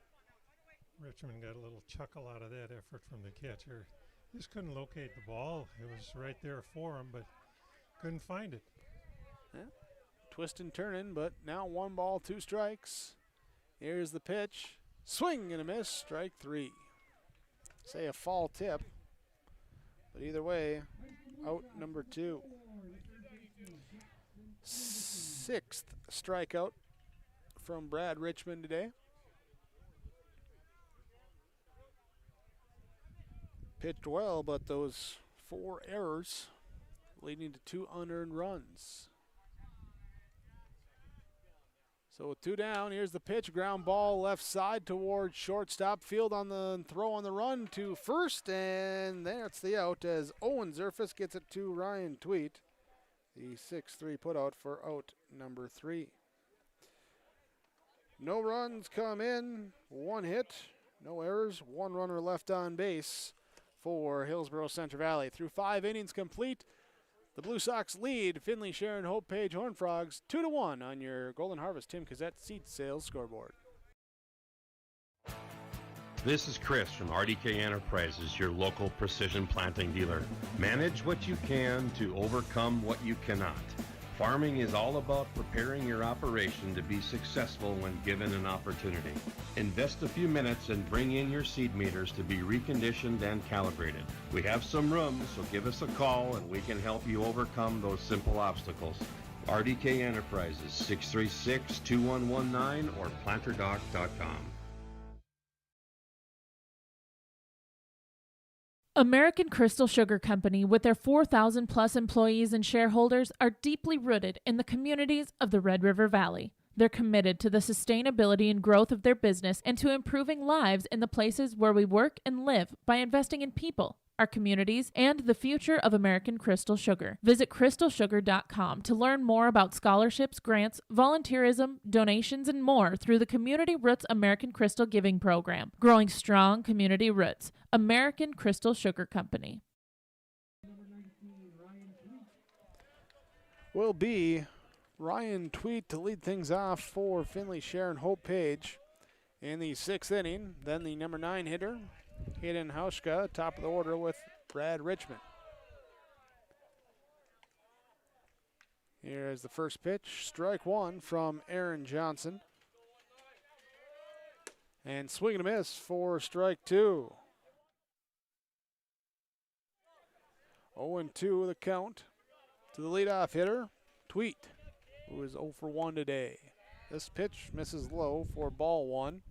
Speaker 6: Richmond got a little chuckle out of that effort from the catcher. Just couldn't locate the ball. It was right there for him, but couldn't find it.
Speaker 1: Yeah. Twist and turning, but now 1 ball, 2 strikes. Here's the pitch. Swing and a miss, strike 3. Say a fall tip, but either way, out number 2. 6th strikeout from Brad Richmond today. Pitched well, but those 4 errors leading to 2 unearned runs. So with 2 down, here's the pitch. Ground ball left side towards shortstop. Field on the throw on the run to first, and there's the out as Owen Zerfus gets it to Ryan Tweet. The 6-3 put out for out number 3. No runs come in, 1 hit, no errors, 1 runner left on base for Hillsboro-Central Valley. Through 5 innings complete, the Blue Sox lead Finley, Sharon, Hope, Page, Horned Frogs 2-1 on your Golden Harvest Tim Cassette seed sales scoreboard.
Speaker 14: This is Chris from RDK Enterprises, your local precision planting dealer. Manage what you can to overcome what you cannot. Farming is all about preparing your operation to be successful when given an opportunity. Invest a few minutes and bring in your seed meters to be reconditioned and calibrated. We have some room, so give us a call and we can help you overcome those simple obstacles. RDK Enterprises, 636-2119 or planterdoc.com.
Speaker 15: American Crystal Sugar Company, with their 4,000 plus employees and shareholders, are deeply rooted in the communities of the Red River Valley. They're committed to the sustainability and growth of their business and to improving lives in the places where we work and live by investing in people, our communities, and the future of American Crystal Sugar. Visit crystalsugar.com to learn more about scholarships, grants, volunteerism, donations, and more through the Community Roots American Crystal Giving Program. Growing strong community roots. American Crystal Sugar Company.
Speaker 1: Will be Ryan Tweet to lead things off for Finley, Sharon, Hope, Page in the 6th inning. Then the number 9 hitter, Hayden Hauschka, top of the order with Brad Richmond. Here is the first pitch. Strike 1 from Aaron Johnson. And swing and a miss for strike 2. 0-2 the count to the leadoff hitter, Tweet, who is 0 for 1 today. This pitch misses low for ball one.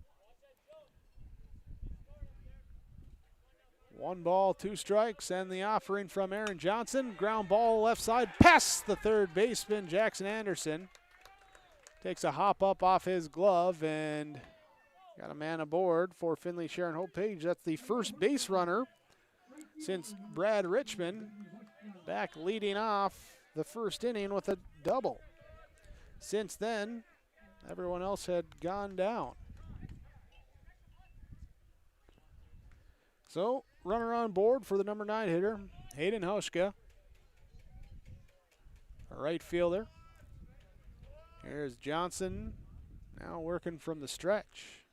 Speaker 1: 1 ball, 2 strikes, and the offering from Aaron Johnson. Ground ball left side, past the third baseman, Jackson Anderson. Takes a hop up off his glove and got a man aboard for Finley Sharon Hope Page. That's the first base runner since Brad Richmond back leading off the first inning with a double. Since then, everyone else had gone down. So, runner on board for the number 9 hitter, Hayden Hauschka, a right fielder. Here's Johnson, now working from the stretch.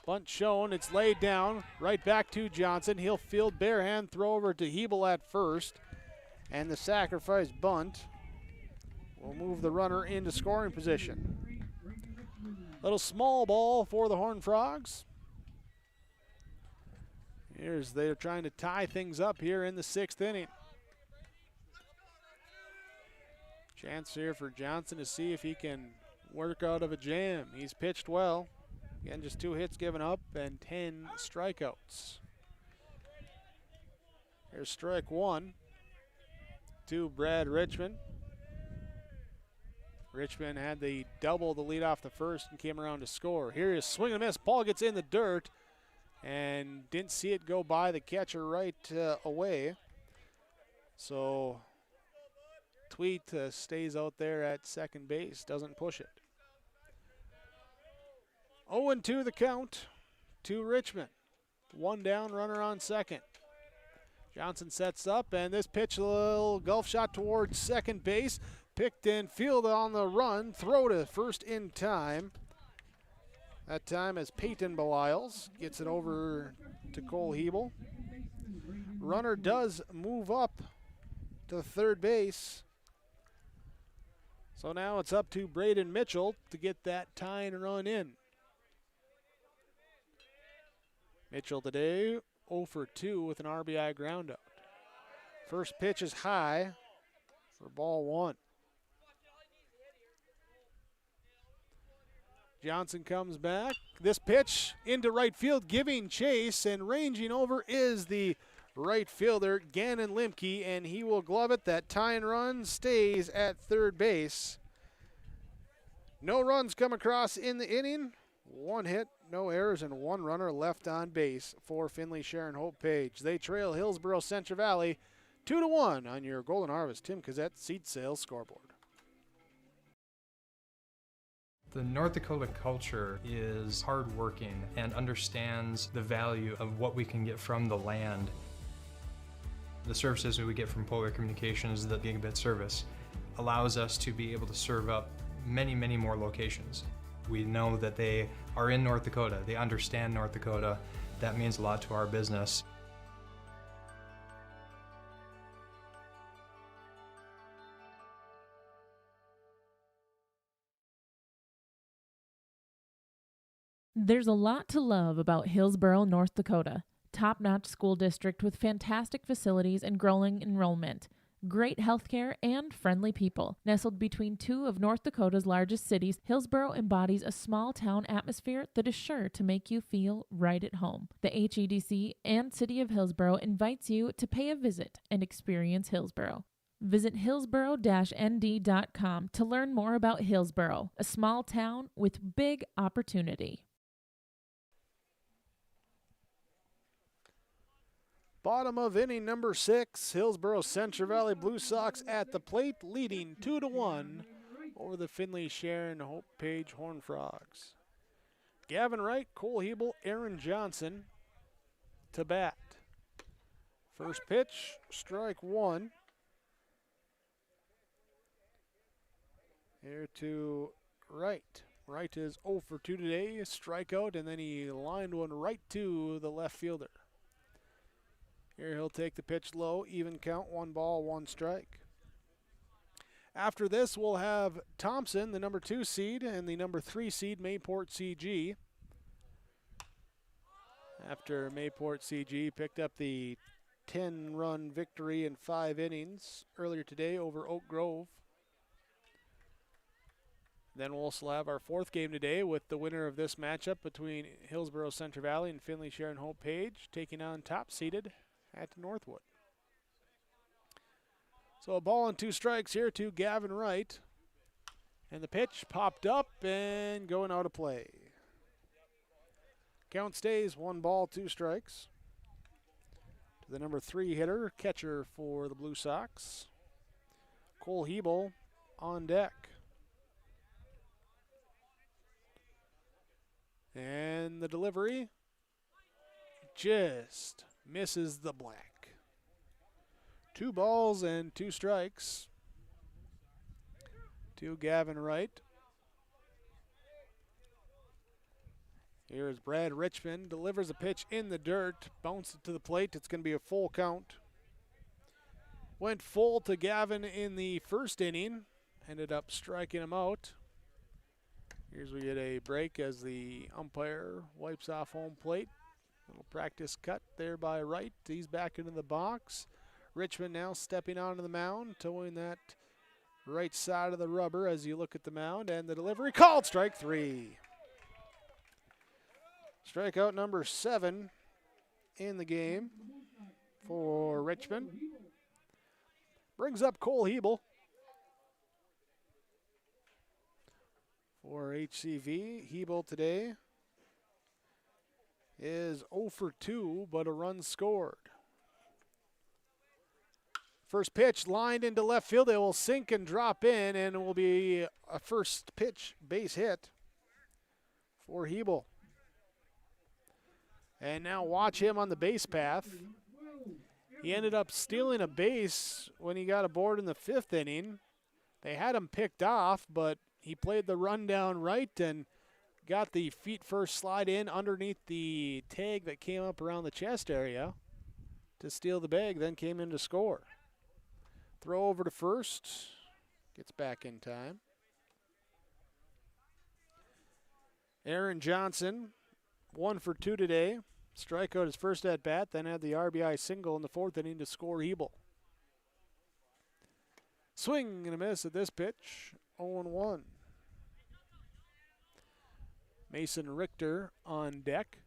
Speaker 1: Bunt shown, it's laid down, right back to Johnson. He'll field bare hand, throw over to Hebel at first. And the sacrifice bunt will move the runner into scoring position. Little small ball for the Horned Frogs. They're trying to tie things up here in the 6th inning. Chance here for Johnson to see if he can work out of a jam. He's pitched well. Again, just 2 hits given up and 10 strikeouts. Here's strike 1 to Brad Richmond. Richmond had the double to lead off the first and came around to score. Here is swing and a miss. Ball gets in the dirt and didn't see it go by the catcher right away. So Tweet stays out there at second base, doesn't push it. 0-2 the count to Richmond. 1 down, runner on second. Johnson sets up, and this pitch, a little golf shot towards second base. Picked and fielded on the run. Throw to first in time. That time as Peyton Beliles gets it over to Cole Hebel. Runner does move up to third base. So now it's up to Braden Mitchell to get that tying run in. Mitchell today 0 for 2 with an RBI groundout. First pitch is high for ball 1. Johnson comes back. This pitch into right field, giving chase, and ranging over is the right fielder, Gannon Limke, and he will glove it. That tying run stays at third base. No runs come across in the inning. 1 hit, no errors, and 1 runner left on base for Finley Sharon Hope Page. They trail Hillsboro-Central Valley 2-1 on your Golden Harvest Tim Cazette seed sales scoreboard.
Speaker 16: The North Dakota culture is hardworking and understands the value of what we can get from the land. The services that we get from Polar Communications, the gigabit service, allows us to be able to serve up many, many more locations. We know that they are in North Dakota. They understand North Dakota. That means a lot to our business.
Speaker 15: There's a lot to love about Hillsboro, North Dakota. Top-notch school district with fantastic facilities and growing enrollment. Great healthcare and friendly people. Nestled between 2 of North Dakota's largest cities, Hillsboro embodies a small-town atmosphere that is sure to make you feel right at home. The HEDC and City of Hillsboro invites you to pay a visit and experience Hillsboro. Visit hillsboro-nd.com to learn more about Hillsboro, a small town with big opportunity.
Speaker 1: Bottom of inning number 6, Hillsboro-Central Valley Blue Sox at the plate, leading 2-1 over the Finley Sharon Hope Page Horned Frogs. Gavin Wright, Cole Hebel, Aaron Johnson to bat. First pitch, strike 1. Here to Wright. Wright is 0 for 2 today, strikeout, and then he lined one right to the left fielder. Here he'll take the pitch low, even count, 1 ball, 1 strike. After this, we'll have Thompson, the number 2 seed, and the number 3 seed, Mayport CG. After Mayport CG picked up the 10-run victory in 5 innings earlier today over Oak Grove. Then we'll also have our 4th game today with the winner of this matchup between Hillsboro-Central Valley and Finley Sharon Hope Page taking on top-seeded at Northwood. So a ball and 2 strikes here to Gavin Wright. And the pitch popped up and going out of play. Count stays 1 ball, 2 strikes. To the number 3 hitter, catcher for the Blue Sox, Cole Hebel on deck. And the delivery just misses the black. 2 balls and 2 strikes to Gavin Wright. Here's Brad Richmond, delivers a pitch in the dirt, bounces it to the plate. It's going to be a full count. Went full to Gavin in the 1st inning, ended up striking him out. Here's we get a break as the umpire wipes off home plate. Little practice cut there by Wright. He's back into the box. Richmond now stepping onto the mound, towing that right side of the rubber as you look at the mound, and the delivery called strike 3. Strikeout number 7 in the game for Richmond. Brings up Cole Hebel for HCV. Hebel today is 0 for 2, but a run scored. First pitch lined into left field. It will sink and drop in, and it will be a first pitch base hit for Hebel. And now watch him on the base path. He ended up stealing a base when he got aboard in the 5th inning. They had him picked off, but he played the rundown right and got the feet first slide in underneath the tag that came up around the chest area to steal the bag, then came in to score. Throw over to first, gets back in time. Aaron Johnson, 1 for 2 today. Strikeout his first at bat, then had the RBI single in the 4th inning to score Hebel. Swing and a miss at this pitch, 0-1. Mason Richter on deck.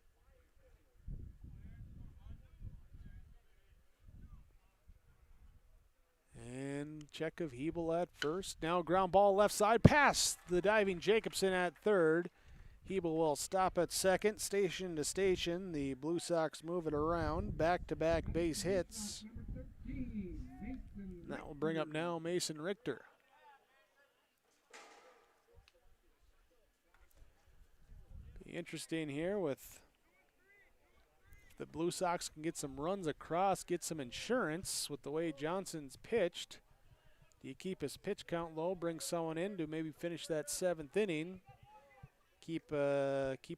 Speaker 1: And check of Hebel at first. Now ground ball left side, past the diving Jacobson at 3rd. Hebel will stop at 2nd, station to station. The Blue Sox move it around. Back-to-back base hits. And that will bring up now Mason Richter. Be interesting here with if the Blue Sox can get some runs across, get some insurance with the way Johnson's pitched. Do you keep his pitch count low, bring someone in to maybe finish that 7th inning? Keep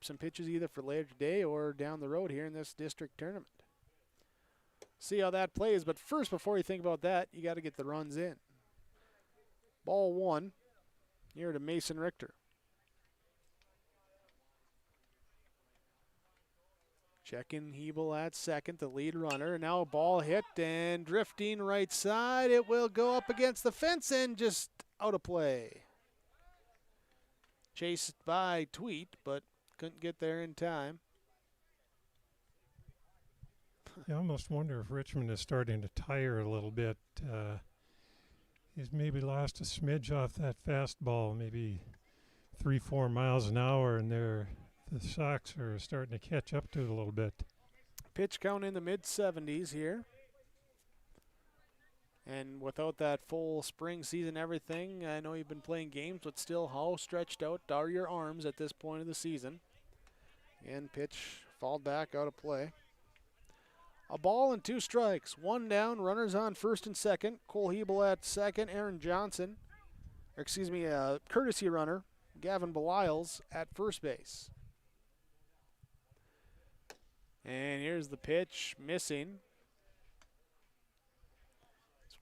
Speaker 1: some pitches either for later today or down the road here in this district tournament. See how that plays, but first, before you think about that, you got to get the runs in. Ball 1 here to Mason Richter. Checking Hebel at 2nd, the lead runner. Now a ball hit and drifting right side. It will go up against the fence and just out of play. Chased by Tweet, but couldn't get there in time.
Speaker 6: I almost wonder if Richmond is starting to tire a little bit. He's maybe lost a smidge off that fastball, maybe 3-4 miles an hour, and the Sox are starting to catch up to it a little bit.
Speaker 1: Pitch count in the mid-70s here. And without that full spring season everything, I know you've been playing games, but still how stretched out are your arms at this point of the season? And pitch fouled back out of play. A ball and 2 strikes. 1 down, runners on 1st and 2nd. Cole Hebel at 2nd, Aaron Johnson, courtesy runner, Gavin Beliles at 1st base. And here's the pitch, missing.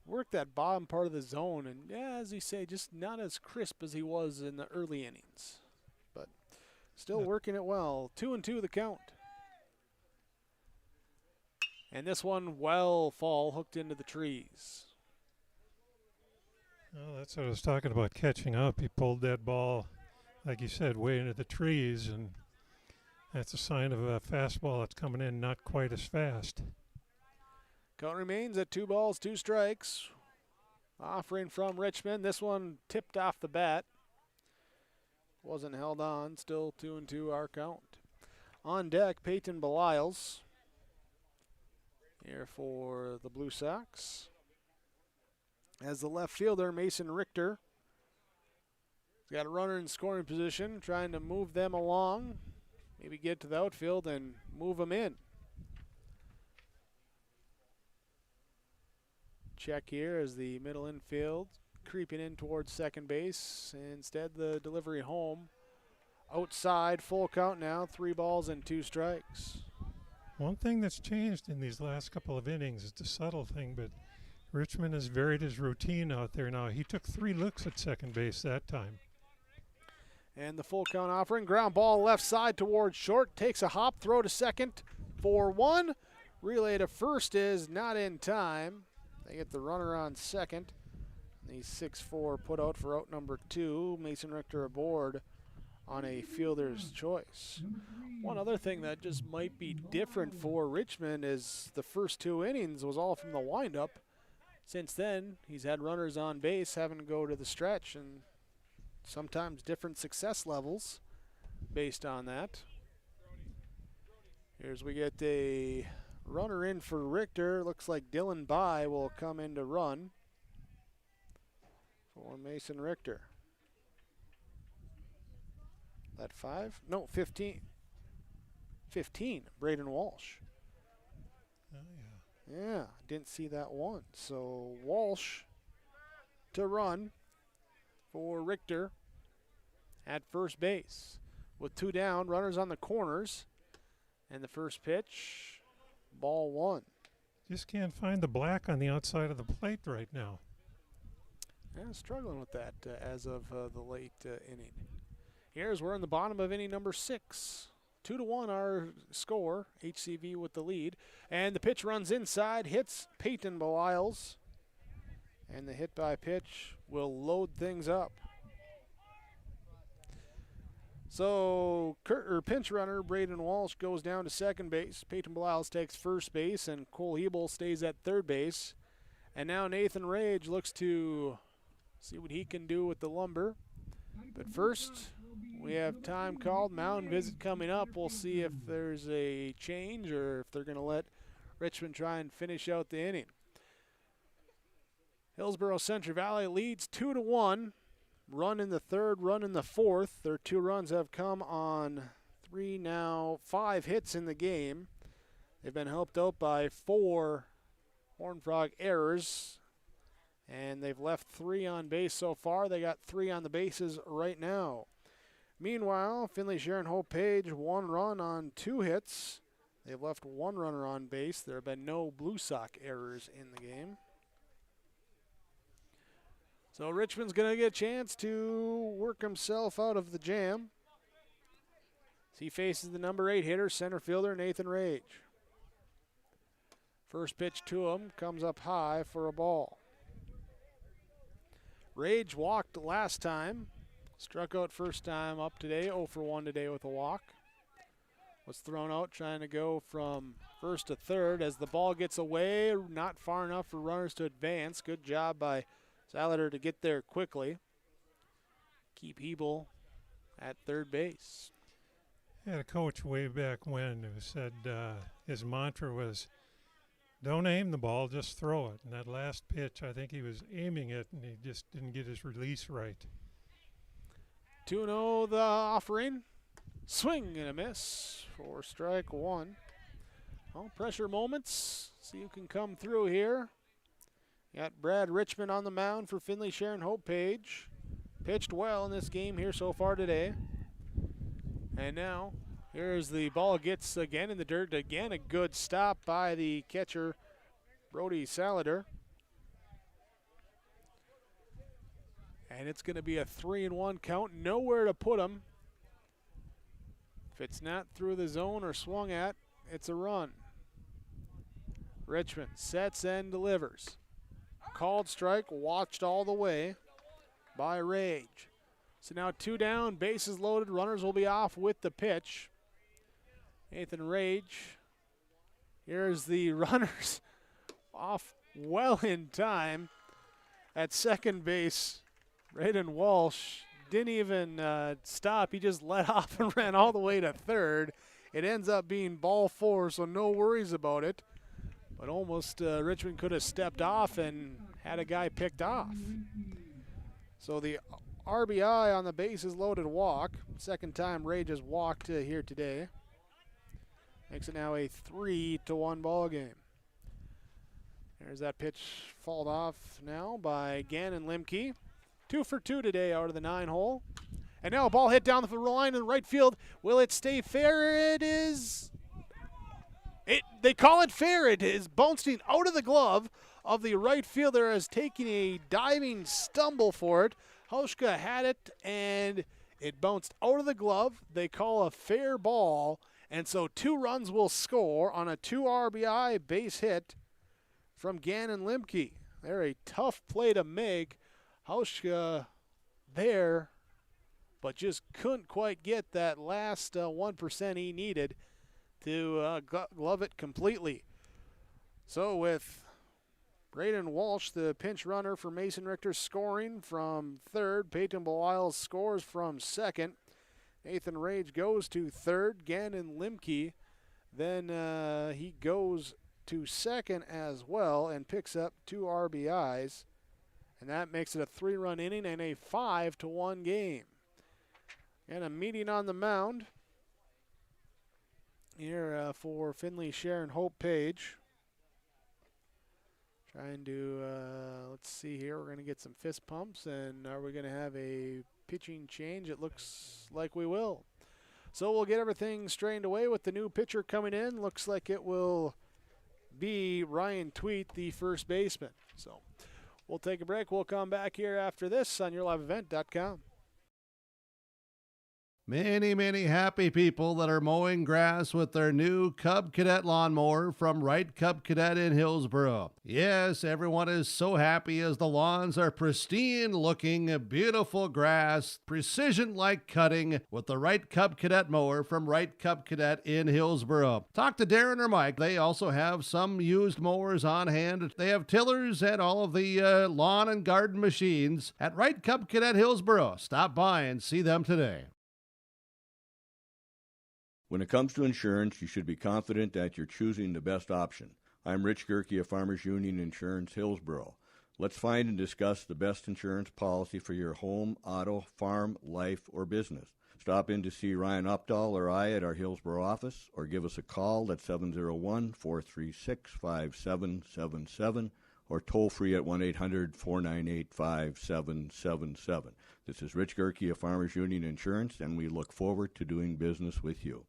Speaker 1: Worked that bottom part of the zone, and yeah, as you say, just not as crisp as he was in the early innings. But still working it well. 2-2 the count. And this one will fall hooked into the trees.
Speaker 6: Well, that's what I was talking about, catching up. He pulled that ball, like you said, way into the trees, and that's a sign of a fastball that's coming in not quite as fast.
Speaker 1: Count remains at 2 balls, 2 strikes. Offering from Richmond. This one tipped off the bat. Wasn't held on. Still 2-2 our count. On deck, Peyton Belials here for the Blue Sox. As the left fielder, Mason Richter. He's got a runner in scoring position, trying to move them along. Maybe get to the outfield and move them in. Check here as the middle infield creeping in towards second base. Instead, the delivery home. Outside, full count now, 3 balls and 2 strikes.
Speaker 6: One thing that's changed in these last couple of innings is the subtle thing, but Richmond has varied his routine out there now. He took 3 looks at second base that time.
Speaker 1: And the full count offering. Ground ball left side towards short. Takes a hop, throw to second for 1. Relay to first is not in time. They get the runner on second. The 6-4 put out for out number 2. Mason Richter aboard on a fielder's choice. One other thing that just might be different for Richmond is the first 2 innings was all from the windup. Since then, he's had runners on base having to go to the stretch, and sometimes different success levels based on that. Here's we get a runner in for Richter. Looks like Dylan By will come in to run for Mason Richter. That 5? No, 15. 15, Braden Walsh.
Speaker 6: Oh, yeah.
Speaker 1: Yeah, didn't see that one. So Walsh to run for Richter at first base. With 2 down, runners on the corners. And the first pitch, ball 1.
Speaker 6: Just can't find the black on the outside of the plate right now.
Speaker 1: Yeah, struggling with that as of the late inning. Here's we're in the bottom of inning number 6. 2-1 our score. HCV with the lead. And the pitch runs inside, hits Peyton Belials. And the hit by pitch will load things up. So pinch runner Braden Walsh goes down to second base. Peyton Belials takes first base, and Cole Hebel stays at third base. And now Nathan Rage looks to see what he can do with the lumber. But first, we have time called. Mound visit coming up. We'll see if there's a change or if they're going to let Richmond try and finish out the inning. Hillsboro-Central Valley leads 2-1. Run in the third, run in the fourth. Their 2 runs have come on 5 hits in the game. They've been helped out by 4 Horned Frog errors, and they've left 3 on base so far. They got 3 on the bases right now. Meanwhile, Finley Sharon Hope Page, 1 run on 2 hits. They've left 1 runner on base. There have been no Blue Sox errors in the game. So Richmond's going to get a chance to work himself out of the jam. He faces the number 8 hitter, center fielder Nathan Rage. First pitch to him comes up high for a ball. Rage walked last time. Struck out first time up today, 0 for 1 today with a walk. Was thrown out trying to go from first to third as the ball gets away, not far enough for runners to advance. Good job by Salater to get there quickly. Keep Hebel at third base.
Speaker 6: I had a coach way back when who said his mantra was, don't aim the ball, just throw it. And that last pitch, I think he was aiming it, and he just didn't get his release right.
Speaker 1: 2-0 the offering. Swing and a miss for strike 1. Well, pressure moments. See who can come through here. Got Brad Richmond on the mound for Finley Sharon Hope Page. Pitched well in this game here so far today. And now, here's the ball gets again in the dirt. Again, a good stop by the catcher, Brody Salater. And it's going to be a 3-1 count. Nowhere to put him. If it's not through the zone or swung at, it's a run. Richmond sets and delivers. Called strike, watched all the way by Rage. So now 2 down, bases loaded, runners will be off with the pitch. Nathan Rage, here's the runners off well in time. At second base, Braden Walsh didn't even stop. He just let off and ran all the way to third. It ends up being ball 4, so no worries about it. But almost Richmond could have stepped off and had a guy picked off. So the RBI on the bases loaded walk. Second time Rage has walked here today. Makes it now a 3-1 ball game. There's that pitch fouled off now by Gannon Limke. 2 for 2 today out of the 9-hole. And now a ball hit down the line in the right field. Will it stay fair? It is. They call it fair. It is bouncing out of the glove of the right fielder as taking a diving stumble for it. Hauschka had it, and it bounced out of the glove. They call a fair ball, and so 2 runs will score on a 2 RBI base hit from Gannon Limke. They're a tough play to make. Hauschka there, but just couldn't quite get that last 1% he needed to glove it completely. So with Braden Walsh, the pinch runner for Mason Richter, scoring from third. Peyton Belisle scores from second. Nathan Rage goes to third. Gannon Limke, then he goes to second as well and picks up 2 RBIs. And that makes it a 3-run inning and a 5-1 game. And a meeting on the mound here for Finley Sharon Hope Page. Trying to, let's see here, we're going to get some fist pumps, and are we going to have a pitching change? It looks like we will. So we'll get everything straightened away with the new pitcher coming in. Looks like it will be Ryan Tweet, the first baseman. So we'll take a break. We'll come back here after this on YourLiveEvent.com.
Speaker 4: Many, many happy people that are mowing grass with their new Cub Cadet lawnmower from Wright Cub Cadet in Hillsboro. Yes, everyone is so happy as the lawns are pristine looking, beautiful grass, precision-like cutting with the Wright Cub Cadet mower from Wright Cub Cadet in Hillsboro. Talk to Darren or Mike. They also have some used mowers on hand. They have tillers and all of the lawn and garden machines at Wright Cub Cadet Hillsboro. Stop by and see them today.
Speaker 17: When it comes to insurance, you should be confident that you're choosing the best option. I'm Rich Gerke of Farmers Union Insurance, Hillsboro. Let's find and discuss the best insurance policy for your home, auto, farm, life, or business. Stop in to see Ryan Updahl or I at our Hillsboro office, or give us a call at 701-436-5777, or toll free at 1-800-498-5777. This is Rich Gerke of Farmers Union Insurance, and we look forward to doing business with you.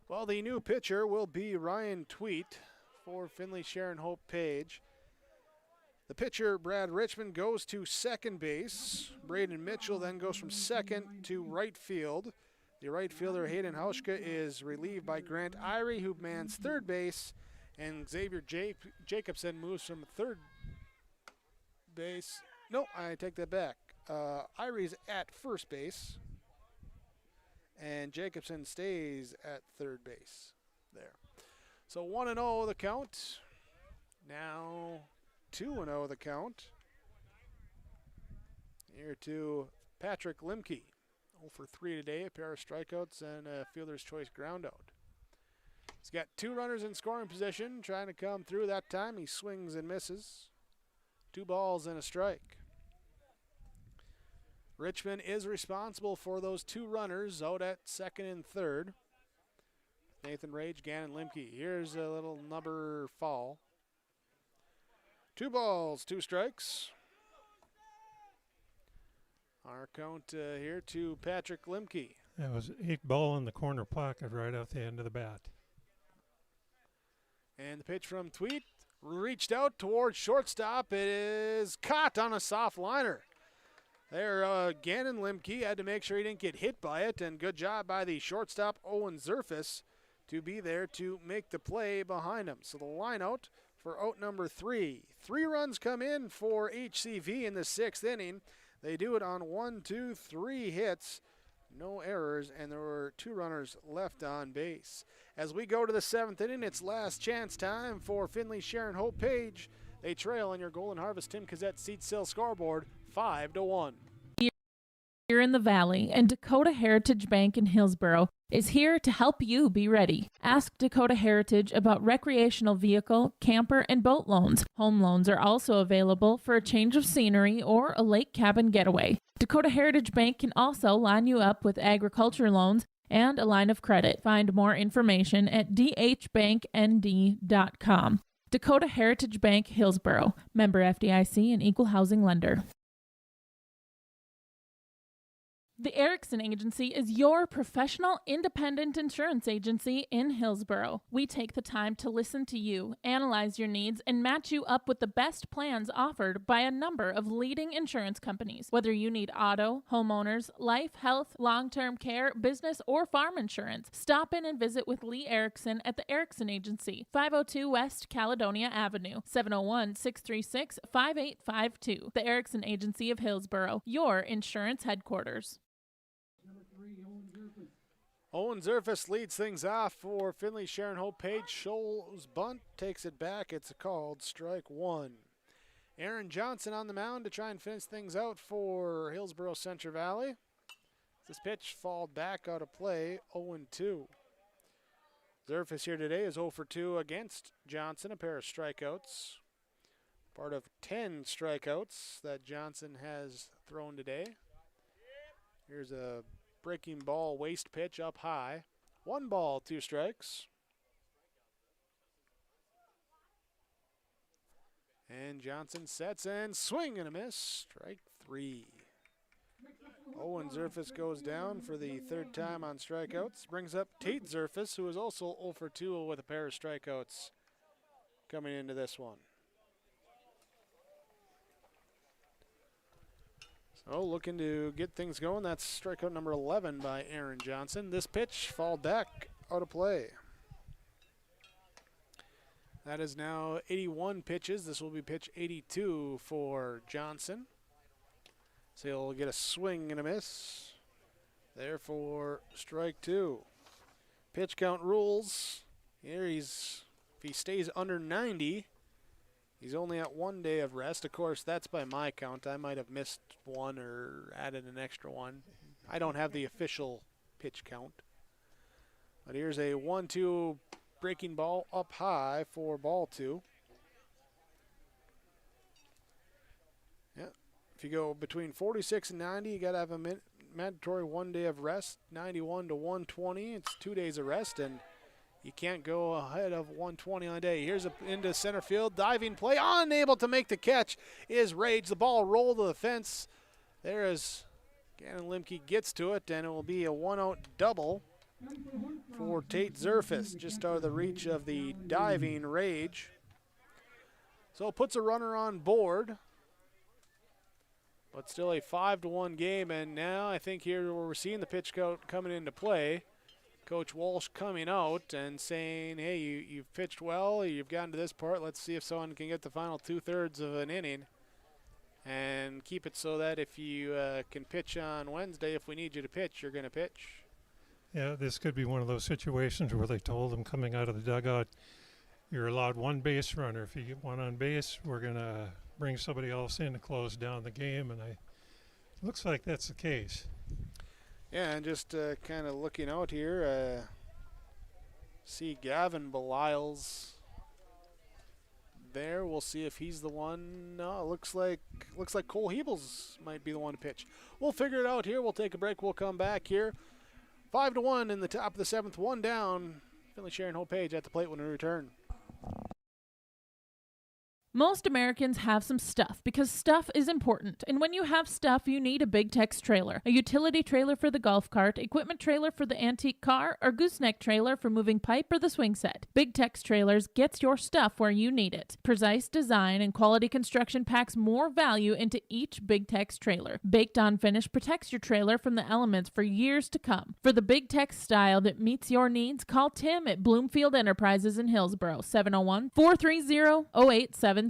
Speaker 1: Well, the new pitcher will be Ryan Tweet for Finley Sharon Hope Page. The pitcher, Brad Richmond, goes to second base. Braden Mitchell then goes from second to right field. The right fielder, Hayden Hauschka, is relieved by Grant Irie, who mans third base. And Xavier Jacobson moves from third base. No, I take that back. Irie's at first base. And Jacobson stays at third base there. So 1-0 the count. Now 2-0 the count. Here to Patrick Limke. 0 for 3 today, a pair of strikeouts and a fielder's choice ground out. He's got 2 runners in scoring position, trying to come through that time. He swings and misses. 2 balls and a strike. Richmond is responsible for those 2 runners out at second and third. Nathan Rage, Gannon Limke. Here's a little number foul. 2 balls, 2 strikes. Our count here to Patrick Limke.
Speaker 6: That was 8 ball in the corner pocket right off the end of the bat.
Speaker 1: And the pitch from Tweet reached out towards shortstop. It is caught on a soft liner. There, Gannon Limke had to make sure he didn't get hit by it, and good job by the shortstop, Owen Zerfus, to be there to make the play behind him. So the line out for out number 3. 3 runs come in for HCV in the 6th inning. They do it on 1, 2, 3 hits. No errors, and there were 2 runners left on base. As we go to the 7th inning, it's last chance time for Finley Sharon Hope Page. They trail on your Golden Harvest Tim Cassette seat sale scoreboard 5-1.
Speaker 15: Here in the Valley, and Dakota Heritage Bank in Hillsboro is here to help you be ready. Ask Dakota Heritage about recreational vehicle, camper, and boat loans. Home loans are also available for a change of scenery or a lake cabin getaway. Dakota Heritage Bank can also line you up with agriculture loans and a line of credit. Find more information at dhbanknd.com. Dakota Heritage Bank, Hillsboro. Member FDIC and equal housing lender. The Erickson Agency is your professional independent insurance agency in Hillsboro. We take the time to listen to you, analyze your needs, and match you up with the best plans offered by a number of leading insurance companies. Whether you need auto, homeowners, life, health, long-term care, business, or farm insurance, stop in and visit with Lee Erickson at the Erickson Agency, 502 West Caledonia Avenue, 701-636-5852. The Erickson Agency of Hillsboro, your insurance headquarters.
Speaker 1: Owen Zerfus leads things off for Finley Sharon Hope Page. Scholl's bunt takes it back. It's called strike 1. Aaron Johnson on the mound to try and finish things out for Hillsboro-Central Valley. This pitch fall back out of play, 0-2. Zerfus here today is 0 for 2 against Johnson, a pair of strikeouts. Part of 10 strikeouts that Johnson has thrown today. Here's a breaking ball waste pitch up high. 1 ball, 2 strikes. And Johnson sets and swing and a miss. Strike 3. Owen Zerfus goes down for the 3rd time on strikeouts. Brings up Tate Zerfus, who is also 0 for 2 with a pair of strikeouts coming into this one. So looking to get things going. That's strikeout number 11 by Aaron Johnson. This pitch fall back out of play. That is now 81 pitches. This will be pitch 82 for Johnson. So he'll get a swing and a miss. Therefore, strike 2. Pitch count rules. Here if he stays under 90, he's only at 1 day of rest. Of course, that's by my count. I might have missed one or added an extra one. I don't have the official pitch count. But here's a 1-2 breaking ball up high for ball 2. Yeah, if you go between 46 and 90, you got to have a mandatory 1 day of rest. 91 to 120, it's 2 days of rest, and you can't go ahead of 120 on a day. Here's into center field, diving play, unable to make the catch is Rage. The ball rolled to the fence. There is Gannon Limke gets to it, and it will be a 1-out double for Tate Zerfus, just out of the reach of the diving Rage. So it puts a runner on board, but still a 5-1 game. And now I think here where we're seeing the pitch count coming into play, Coach Walsh coming out and saying, hey, you've pitched well, you've gotten to this part, let's see if someone can get the final 2/3 of an inning and keep it so that if you can pitch on Wednesday, if we need you to pitch, you're going to pitch.
Speaker 6: Yeah, this could be one of those situations where they told him coming out of the dugout, you're allowed 1 base runner. If you get 1 on base, we're going to bring somebody else in to close down the game, and it looks like that's the case.
Speaker 1: Yeah, and just kind of looking out here, see Gavin Belial's there. We'll see if he's the one. No, it looks like Cole Hebels might be the one to pitch. We'll figure it out here. We'll take a break. We'll come back here. 5-1 in the top of the 7th, 1 down. Finley Sharon Hope Page at the plate when we return.
Speaker 15: Most Americans have some stuff because stuff is important. And when you have stuff, you need a Big Tex trailer. A utility trailer for the golf cart, equipment trailer for the antique car, or gooseneck trailer for moving pipe or the swing set. Big Tex Trailers gets your stuff where you need it. Precise design and quality construction packs more value into each Big Tex trailer. Baked on finish protects your trailer from the elements for years to come. For the Big Tex style that meets your needs, call Tim at Bloomfield Enterprises in Hillsboro, 701-430-0877.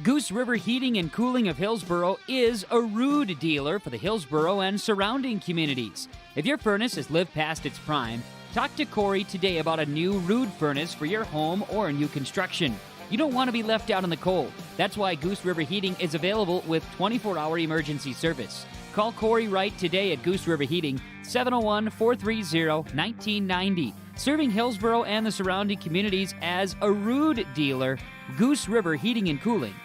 Speaker 3: Goose River Heating and Cooling of Hillsboro is a Ruud dealer for the Hillsboro and surrounding communities. If your furnace has lived past its prime, talk to Corey today about a new Ruud furnace for your home or new construction. You don't want to be left out in the cold. That's why Goose River Heating is available with 24-hour emergency service. Call Corey Wright today at Goose River Heating, 701-430-1990. Serving Hillsboro and the surrounding communities as a Ruud dealer, Goose River Heating and Cooling.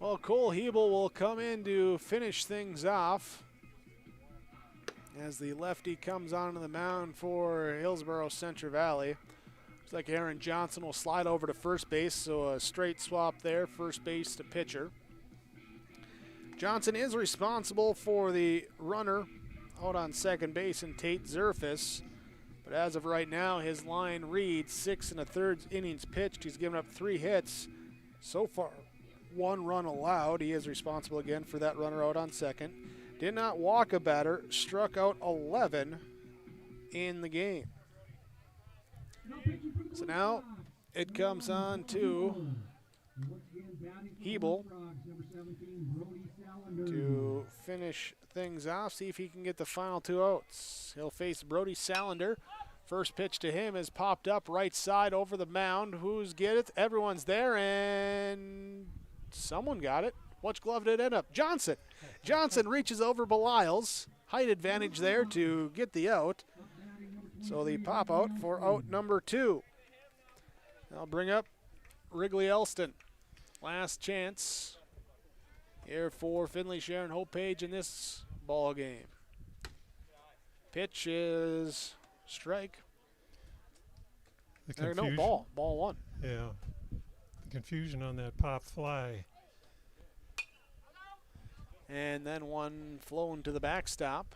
Speaker 1: Well, Cole Hebel will come in to finish things off as the lefty comes onto the mound for Hillsboro-Central Valley. Looks like Aaron Johnson will slide over to first base, so a straight swap there, first base to pitcher. Johnson is responsible for the runner out on second base in Tate Zerfus, but as of right now, his line reads 6 1/3 innings pitched. He's given up 3 hits so far, 1 run allowed. He is responsible again for that runner out on second. Did not walk a batter, struck out 11 in the game. So now it comes on to Hebel to finish things off, see if he can get the final 2 outs. He'll face Brody Salander. First pitch to him has popped up right side over the mound. Who's get it? Everyone's there, and someone got it. Which glove did it end up? Johnson. Johnson reaches over Belials. Height advantage there to get the out. So the pop out for out number 2. I'll bring up Wrigley Elston. Last chance here for Finley Sharon Hope Page in this ball game. Pitch is strike. Ball 1.
Speaker 6: Yeah, the confusion on that pop fly.
Speaker 1: And then one flown to the backstop.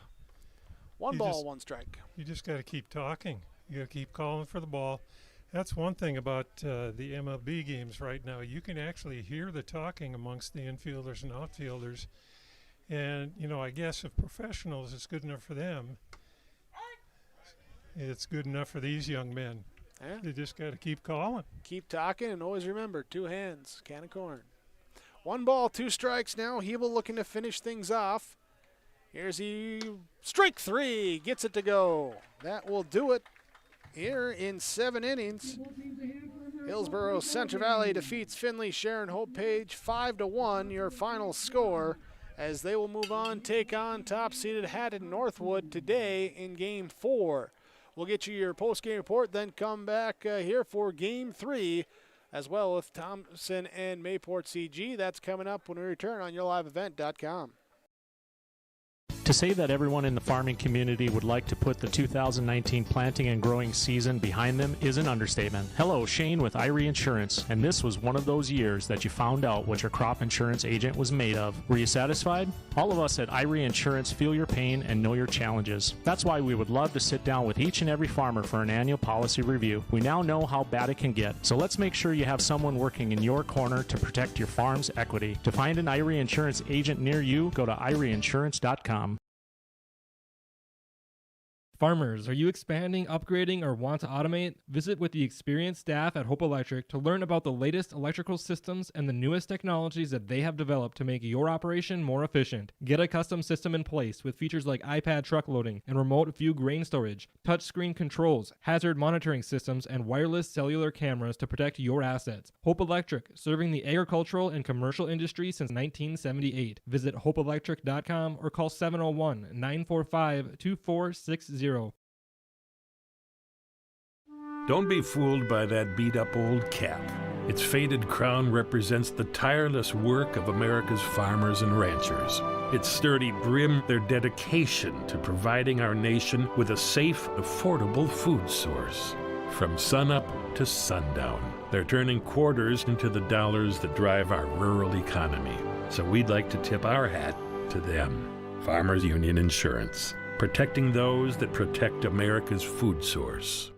Speaker 1: 1 ball, 1 strike.
Speaker 6: You just got to keep talking. You got to keep calling for the ball. That's one thing about the MLB games right now. You can actually hear the talking amongst the infielders and outfielders. And, you know, I guess if professionals, it's good enough for them. It's good enough for these young men.
Speaker 1: Yeah.
Speaker 6: They just got to keep calling.
Speaker 1: Keep talking, and always remember, 2 hands, can of corn. 1 ball, 2 strikes now. Hebel looking to finish things off. Here's strike 3, gets it to go. That will do it here in 7 innings. Hillsboro-Central Valley defeats Finley Sharon Hope Page 5-1, your final score, as they will move on, take on top-seeded Haddon Northwood today in Game 4. We'll get you your post-game report, then come back here for Game 3, as well with Thompson and Mayport CG. That's coming up when we return on YourLiveEvent.com.
Speaker 18: To say that everyone in the farming community would like to put the 2019 planting and growing season behind them is an understatement. Hello, Shane with Irie Insurance, and this was one of those years that you found out what your crop insurance agent was made of. Were you satisfied? All of us at Irie Insurance feel your pain and know your challenges. That's why we would love to sit down with each and every farmer for an annual policy review. We now know how bad it can get, so let's make sure you have someone working in your corner to protect your farm's equity. To find an Irie Insurance agent near you, go to IrieInsurance.com.
Speaker 13: Farmers, are you expanding, upgrading, or want to automate? Visit with the experienced staff at Hope Electric to learn about the latest electrical systems and the newest technologies that they have developed to make your operation more efficient. Get a custom system in place with features like iPad truck loading and remote view grain storage, touchscreen controls, hazard monitoring systems, and wireless cellular cameras to protect your assets. Hope Electric, serving the agricultural and commercial industry since 1978. Visit hopeelectric.com or call 701-945-2460.
Speaker 19: Don't be fooled by that beat-up old cap. Its faded crown represents the tireless work of America's farmers and ranchers. Its sturdy brim, their dedication to providing our nation with a safe, affordable food source. From sunup to sundown, they're turning quarters into the dollars that drive our rural economy. So we'd like to tip our hat to them. Farmers Union Insurance, protecting those that protect America's food source.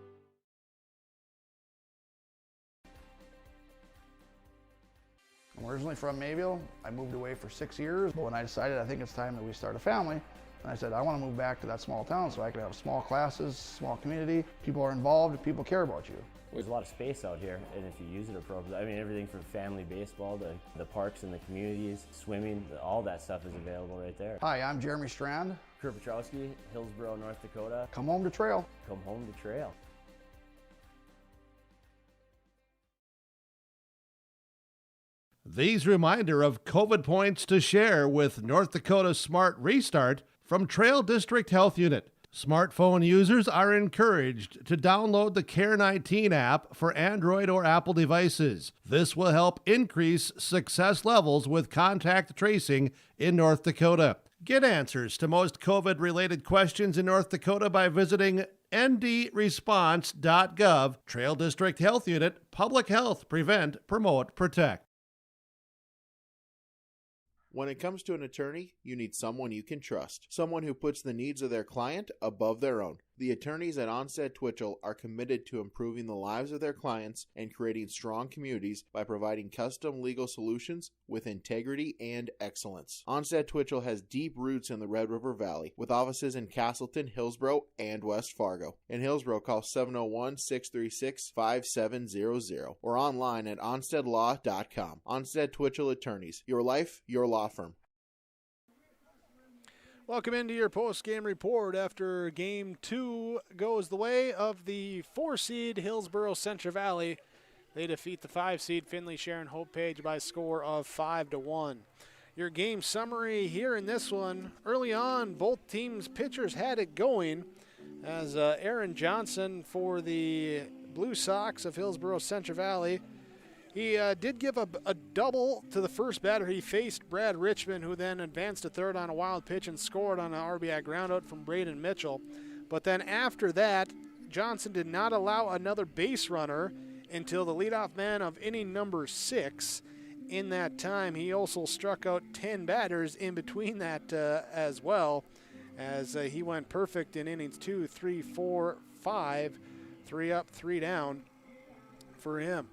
Speaker 20: I'm originally from Mayville. I moved away for 6 years, but when I decided I think it's time that we start a family, and I said I want to move back to that small town so I could have small classes, small community, people are involved, people care about you.
Speaker 21: There's a lot of space out here, and if you use it appropriately, I mean, everything from family baseball to the parks and the communities, swimming, all that stuff is available right there.
Speaker 20: Hi, I'm Jeremy Strand.
Speaker 21: Kurt Petrowski, Hillsboro, North Dakota.
Speaker 20: Come home to trail.
Speaker 21: Come home to trail.
Speaker 4: These reminder of COVID points to share with North Dakota Smart Restart from Trail District Health Unit. Smartphone users are encouraged to download the Care19 app for Android or Apple devices. This will help increase success levels with contact tracing in North Dakota. Get answers to most COVID-related questions in North Dakota by visiting ndresponse.gov. Trail District Health Unit, Public Health, Prevent, Promote, Protect.
Speaker 2: When it comes to an attorney, you need someone you can trust. Someone who puts the needs of their client above their own. The attorneys at Onstead Twitchell are committed to improving the lives of their clients and creating strong communities by providing custom legal solutions with integrity and excellence. Onstead Twitchell has deep roots in the Red River Valley, with offices in Castleton, Hillsboro, and West Fargo. In Hillsboro, call 701-636-5700 or online at onsteadlaw.com. Onstead Twitchell Attorneys. Your life, your law firm.
Speaker 1: Welcome into your post-game report after Game 2 goes the way of the 4-seed Hillsboro-Central Valley. They defeat the 5-seed Findlay Sharon Hope Page by a score of 5-1. Your game summary here in this one. Early on, both teams' pitchers had it going as Aaron Johnson for the Blue Sox of Hillsboro-Central Valley. He did give a double to the first batter he faced, Brad Richmond, who then advanced to third on a wild pitch and scored on an RBI groundout from Braden Mitchell. But then after that, Johnson did not allow another base runner until the leadoff man of inning number 6. In that time, he also struck out 10 batters in between that as well, as he went perfect in innings 2, 3, 4, 5, 3 up, 3 down for him.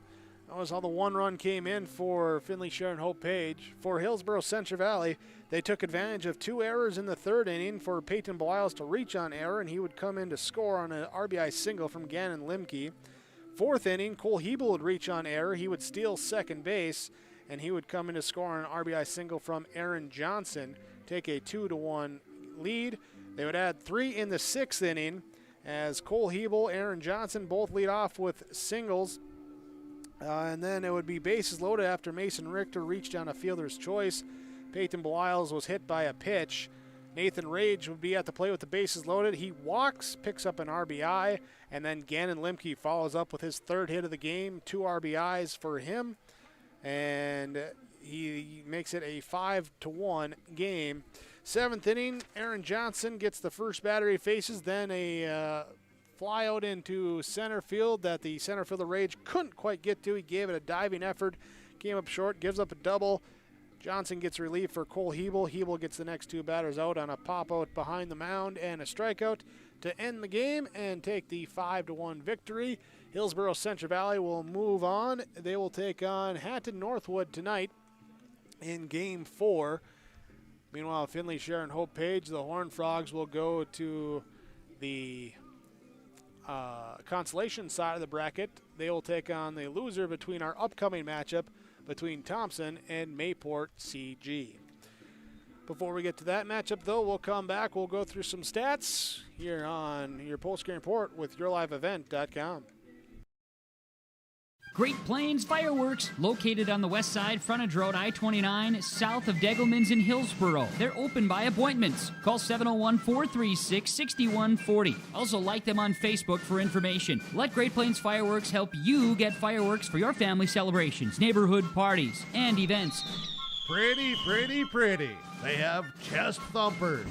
Speaker 1: That was how the one run came in for Findlay Sharon Hope Page. For Hillsboro-Central Valley, they took advantage of 2 errors in the third inning for Peyton Beliles to reach on error, and he would come in to score on an RBI single from Gannon Limke. Fourth inning, Cole Hebel would reach on error. He would steal second base, and he would come in to score on an RBI single from Aaron Johnson, take a 2-1 lead. They would add 3 in the 6th inning as Cole Hebel, Aaron Johnson both lead off with singles. And then it would be bases loaded after Mason Richter reached on a fielder's choice. Peyton Beliles was hit by a pitch. Nathan Rage would be at the plate with the bases loaded. He walks, picks up an RBI, and then Gannon Limke follows up with his third hit of the game, 2 RBIs for him. And he makes it a 5-1 game. 7th inning, Aaron Johnson gets the first batter he faces, then a fly out into center field that the center fielder Rage couldn't quite get to. He gave it a diving effort, came up short, gives up a double. Johnson gets relief for Cole Hebel. Hebel gets the next 2 batters out on a pop out behind the mound and a strikeout to end the game and take the 5-1 victory. Hillsboro-Central Valley will move on. They will take on Hatton Northwood tonight in Game 4. Meanwhile, Findlay Sharon Hope Page, the Horned Frogs, will go to the consolation side of the bracket. They will take on the loser between our upcoming matchup between Thompson and Mayport CG. Before we get to that matchup, though, we'll come back. We'll go through some stats here on your post-game report with YourLiveEvent.com.
Speaker 3: Great Plains Fireworks, located on the west side, frontage road I-29, south of Degelman's in Hillsboro. They're open by appointments. Call 701-436-6140. Also like them on Facebook for information. Let Great Plains Fireworks help you get fireworks for your family celebrations, neighborhood parties, and events.
Speaker 4: Pretty, pretty, pretty. They have chest thumpers.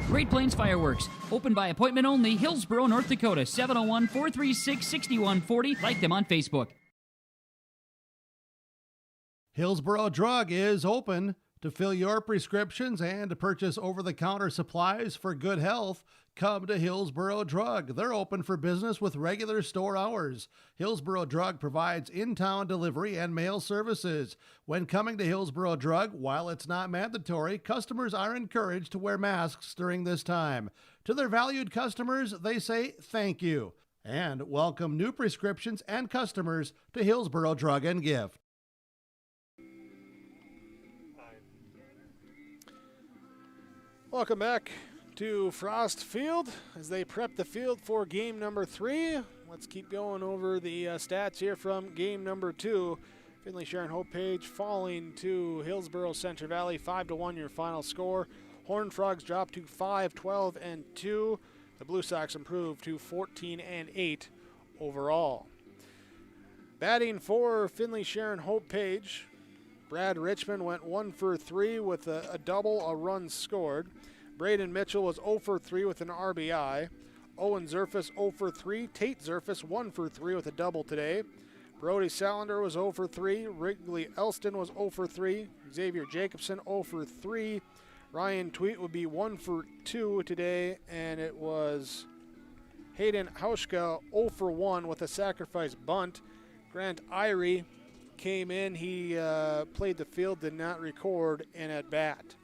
Speaker 3: Great Plains Fireworks, open by appointment only, Hillsboro, North Dakota, 701-436-6140. Like them on Facebook.
Speaker 4: Hillsboro Drug is open to fill your prescriptions and to purchase over-the-counter supplies for good health. Come to Hillsboro Drug. They're open for business with regular store hours. Hillsboro Drug provides in-town delivery and mail services. When coming to Hillsboro Drug, while it's not mandatory, customers are encouraged to wear masks during this time. To their valued customers, they say thank you and welcome new prescriptions and customers to Hillsboro Drug and Gift.
Speaker 1: Welcome back to Frost Field as they prep the field for game number 3. Let's keep going over the stats here from game number 2. Finley Sharon Hope Page falling to Hillsboro-Central Valley 5-1 your final score. Horned Frogs dropped to 5-12-2. The Blue Sox improved to 14-8 overall. Batting for Finley Sharon Hope Page, Brad Richmond went 1 for 3 with a double, a run scored. Braden Mitchell was 0 for 3 with an RBI. Owen Zerfus 0 for 3. Tate Zerfus 1 for 3 with a double today. Brody Salander was 0 for 3. Wrigley Elston was 0 for 3. Xavier Jacobson 0 for 3. Ryan Tweet would be 1 for 2 today, and it was Hayden Hauschka 0 for 1 with a sacrifice bunt. Grant Irie came in, he played the field, did not record an at bat.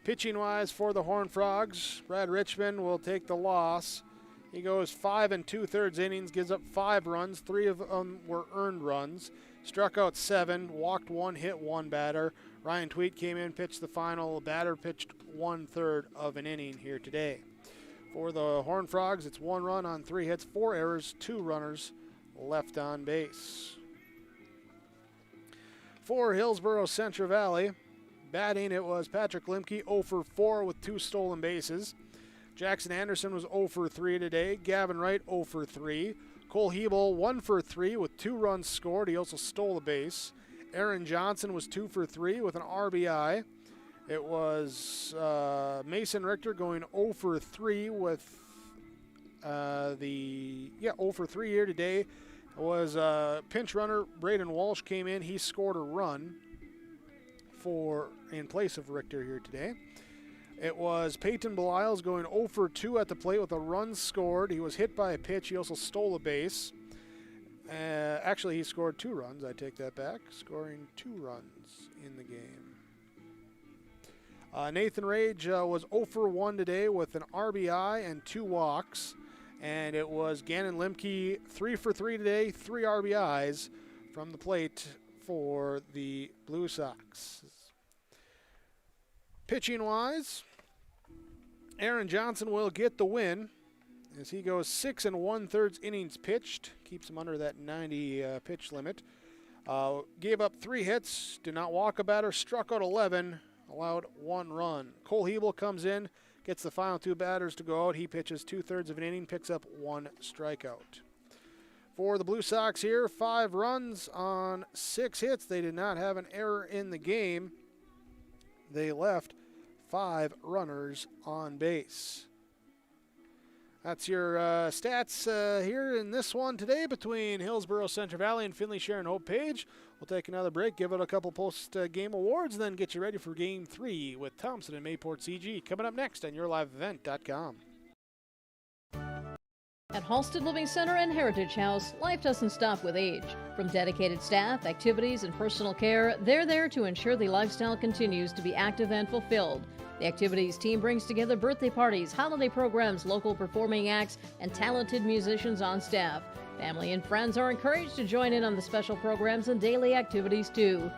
Speaker 1: Pitching wise for the Horned Frogs, Brad Richmond will take the loss. He goes 5 2/3 innings, gives up 5 runs, 3 of them were earned runs. Struck out 7, walked 1, hit 1 batter. Ryan Tweet came in, pitched the final batter, pitched 1/3 of an inning here today. For the Horned Frogs, it's 1 run on 3 hits, 4 errors, 2 runners left on base. For Hillsboro-Central Valley, batting it was Patrick Limke 0 for 4 with 2 stolen bases. Jackson Anderson was 0 for 3 today. Gavin Wright 0 for 3. Cole Hebel 1 for 3 with 2 runs scored. He also stole a base. Aaron Johnson was 2 for 3 with an RBI. It was Mason Richter going 0 for 3 with 0 for 3 here today. It was pinch runner Braden Walsh came in. He scored a run in place of Richter here today. It was Peyton Beliles going 0 for 2 at the plate with a run scored. He was hit by a pitch. He also stole a base. Actually, he scored 2 runs. I take that back. Scoring 2 runs in the game. Nathan Rage was 0 for 1 today with an RBI and 2 walks. And it was Gannon Limke 3 for 3 today, 3 RBIs from the plate for the Blue Sox. Pitching-wise, Aaron Johnson will get the win as he goes 6 1/3 innings pitched, keeps him under that 90 pitch limit. Gave up 3 hits, did not walk a batter, struck out 11, allowed 1 run. Cole Hebel comes in, gets the final 2 batters to go out. He pitches 2/3 of an inning, picks up 1 strikeout. For the Blue Sox here, 5 runs on 6 hits. They did not have an error in the game. They left 5 runners on base. That's your stats here in this one today between Hillsboro-Central Valley and Finley Sharon Hope Page. We'll take another break, give it a couple post-game awards, and then get you ready for Game 3 with Thompson and Mayport CG. Coming up next on YourLiveEvent.com.
Speaker 7: At Halsted Living Center and Heritage House, life doesn't stop with age. From dedicated staff, activities, and personal care, they're there to ensure the lifestyle continues to be active and fulfilled. The activities team brings together birthday parties, holiday programs, local performing acts, and talented musicians on staff. Family and friends are encouraged to join in on the special programs and daily activities too.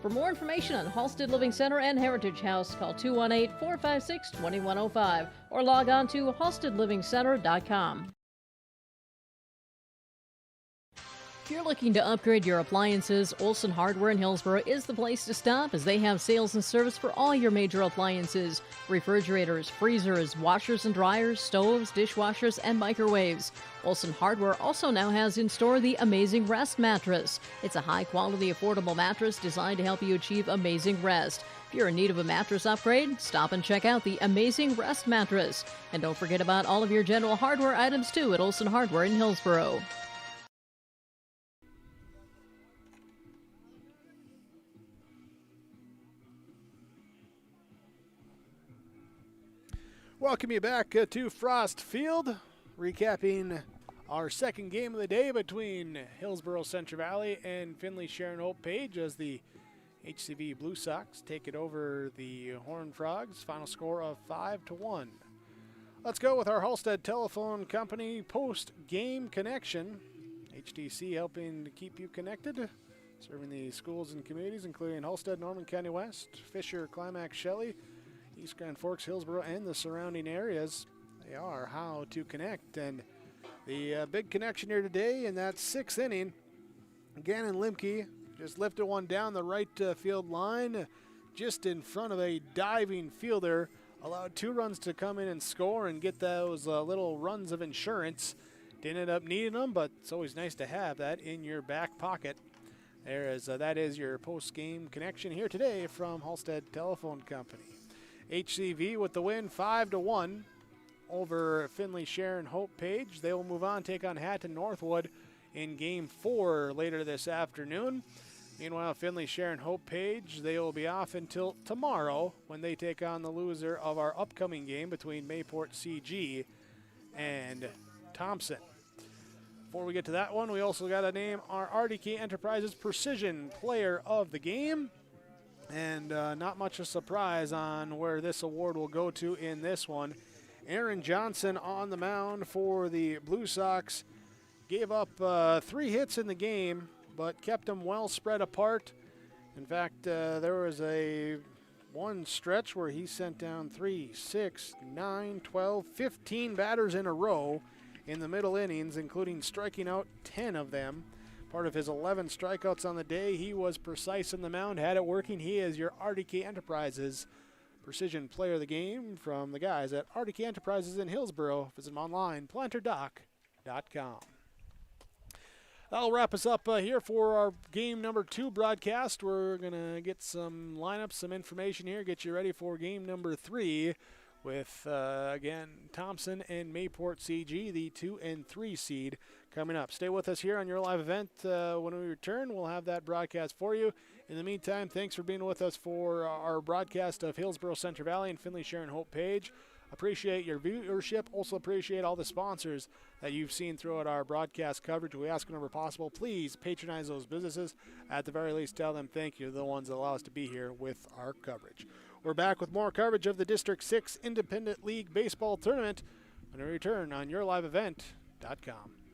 Speaker 7: For more information on Halsted Living Center and Heritage House, call 218-456-2105 or log on to halstedlivingcenter.com. If you're looking to upgrade your appliances, Olson Hardware in Hillsboro is the place to stop, as they have sales and service for all your major appliances: refrigerators, freezers, washers and dryers, stoves, dishwashers, and microwaves. Olson Hardware also now has in store the Amazing Rest mattress. It's a high-quality, affordable mattress designed to help you achieve amazing rest. If you're in need of a mattress upgrade, stop and check out the Amazing Rest mattress. And don't forget about all of your general hardware items, too, at Olson Hardware in Hillsboro.
Speaker 1: Welcome you back to Frost Field, recapping our second game of the day between Hillsboro-Central Valley and Findlay Sharon Hope Page, as the HCV Blue Sox take it over the Horned Frogs. Final score of 5-1. Let's go with our Halstead Telephone Company post-game connection. HTC helping to keep you connected, serving the schools and communities including Halstead, Norman County West, Fisher, Climax, Shelley, East Grand Forks, Hillsboro, and the surrounding areas. They are how to connect. And the big connection here today in that sixth inning, Gannon Limke just lifted one down the right field line, just in front of a diving fielder. Allowed 2 runs to come in and score and get those little runs of insurance. Didn't end up needing them, but it's always nice to have that in your back pocket. That is your post-game connection here today from Halstead Telephone Company. HCV with the win, 5-1 over Findlay Sharon Hope Page. They will move on, take on Hatton Northwood in Game 4 later this afternoon. Meanwhile, Findlay Sharon Hope Page, they will be off until tomorrow when they take on the loser of our upcoming game between Mayport CG and Thompson. Before we get to that one, we also got to name our RDK Enterprises Precision Player of the Game. And not much of a surprise on where this award will go to in this one. Aaron Johnson on the mound for the Blue Sox. Gave up 3 hits in the game, but kept them well spread apart. In fact, there was one stretch where he sent down 3, 6, 9, 12, 15 batters in a row in the middle innings, including striking out 10 of them. Part of his 11 strikeouts on the day, he was precise in the mound, had it working. He is your RDK Enterprises Precision Player of the Game from the guys at RDK Enterprises in Hillsboro. Visit them online, planterdoc.com. That'll wrap us up here for our game number 2 broadcast. We're going to get some lineups, some information here, get you ready for game number 3 with, again, Thompson and Mayport CG, the 2 and 3 seed, coming up. Stay with us here on your live event. When we return, we'll have that broadcast for you. In the meantime, thanks for being with us for our broadcast of Hillsboro-Central Valley and Findlay Sharon Hope Page. Appreciate your viewership. Also appreciate all the sponsors that you've seen throughout our broadcast coverage. We ask whenever possible, please patronize those businesses. At the very least, tell them thank you. They're the ones that allow us to be here with our coverage. We're back with more coverage of the District 6 Independent League Baseball Tournament when we return on yourliveevent.com.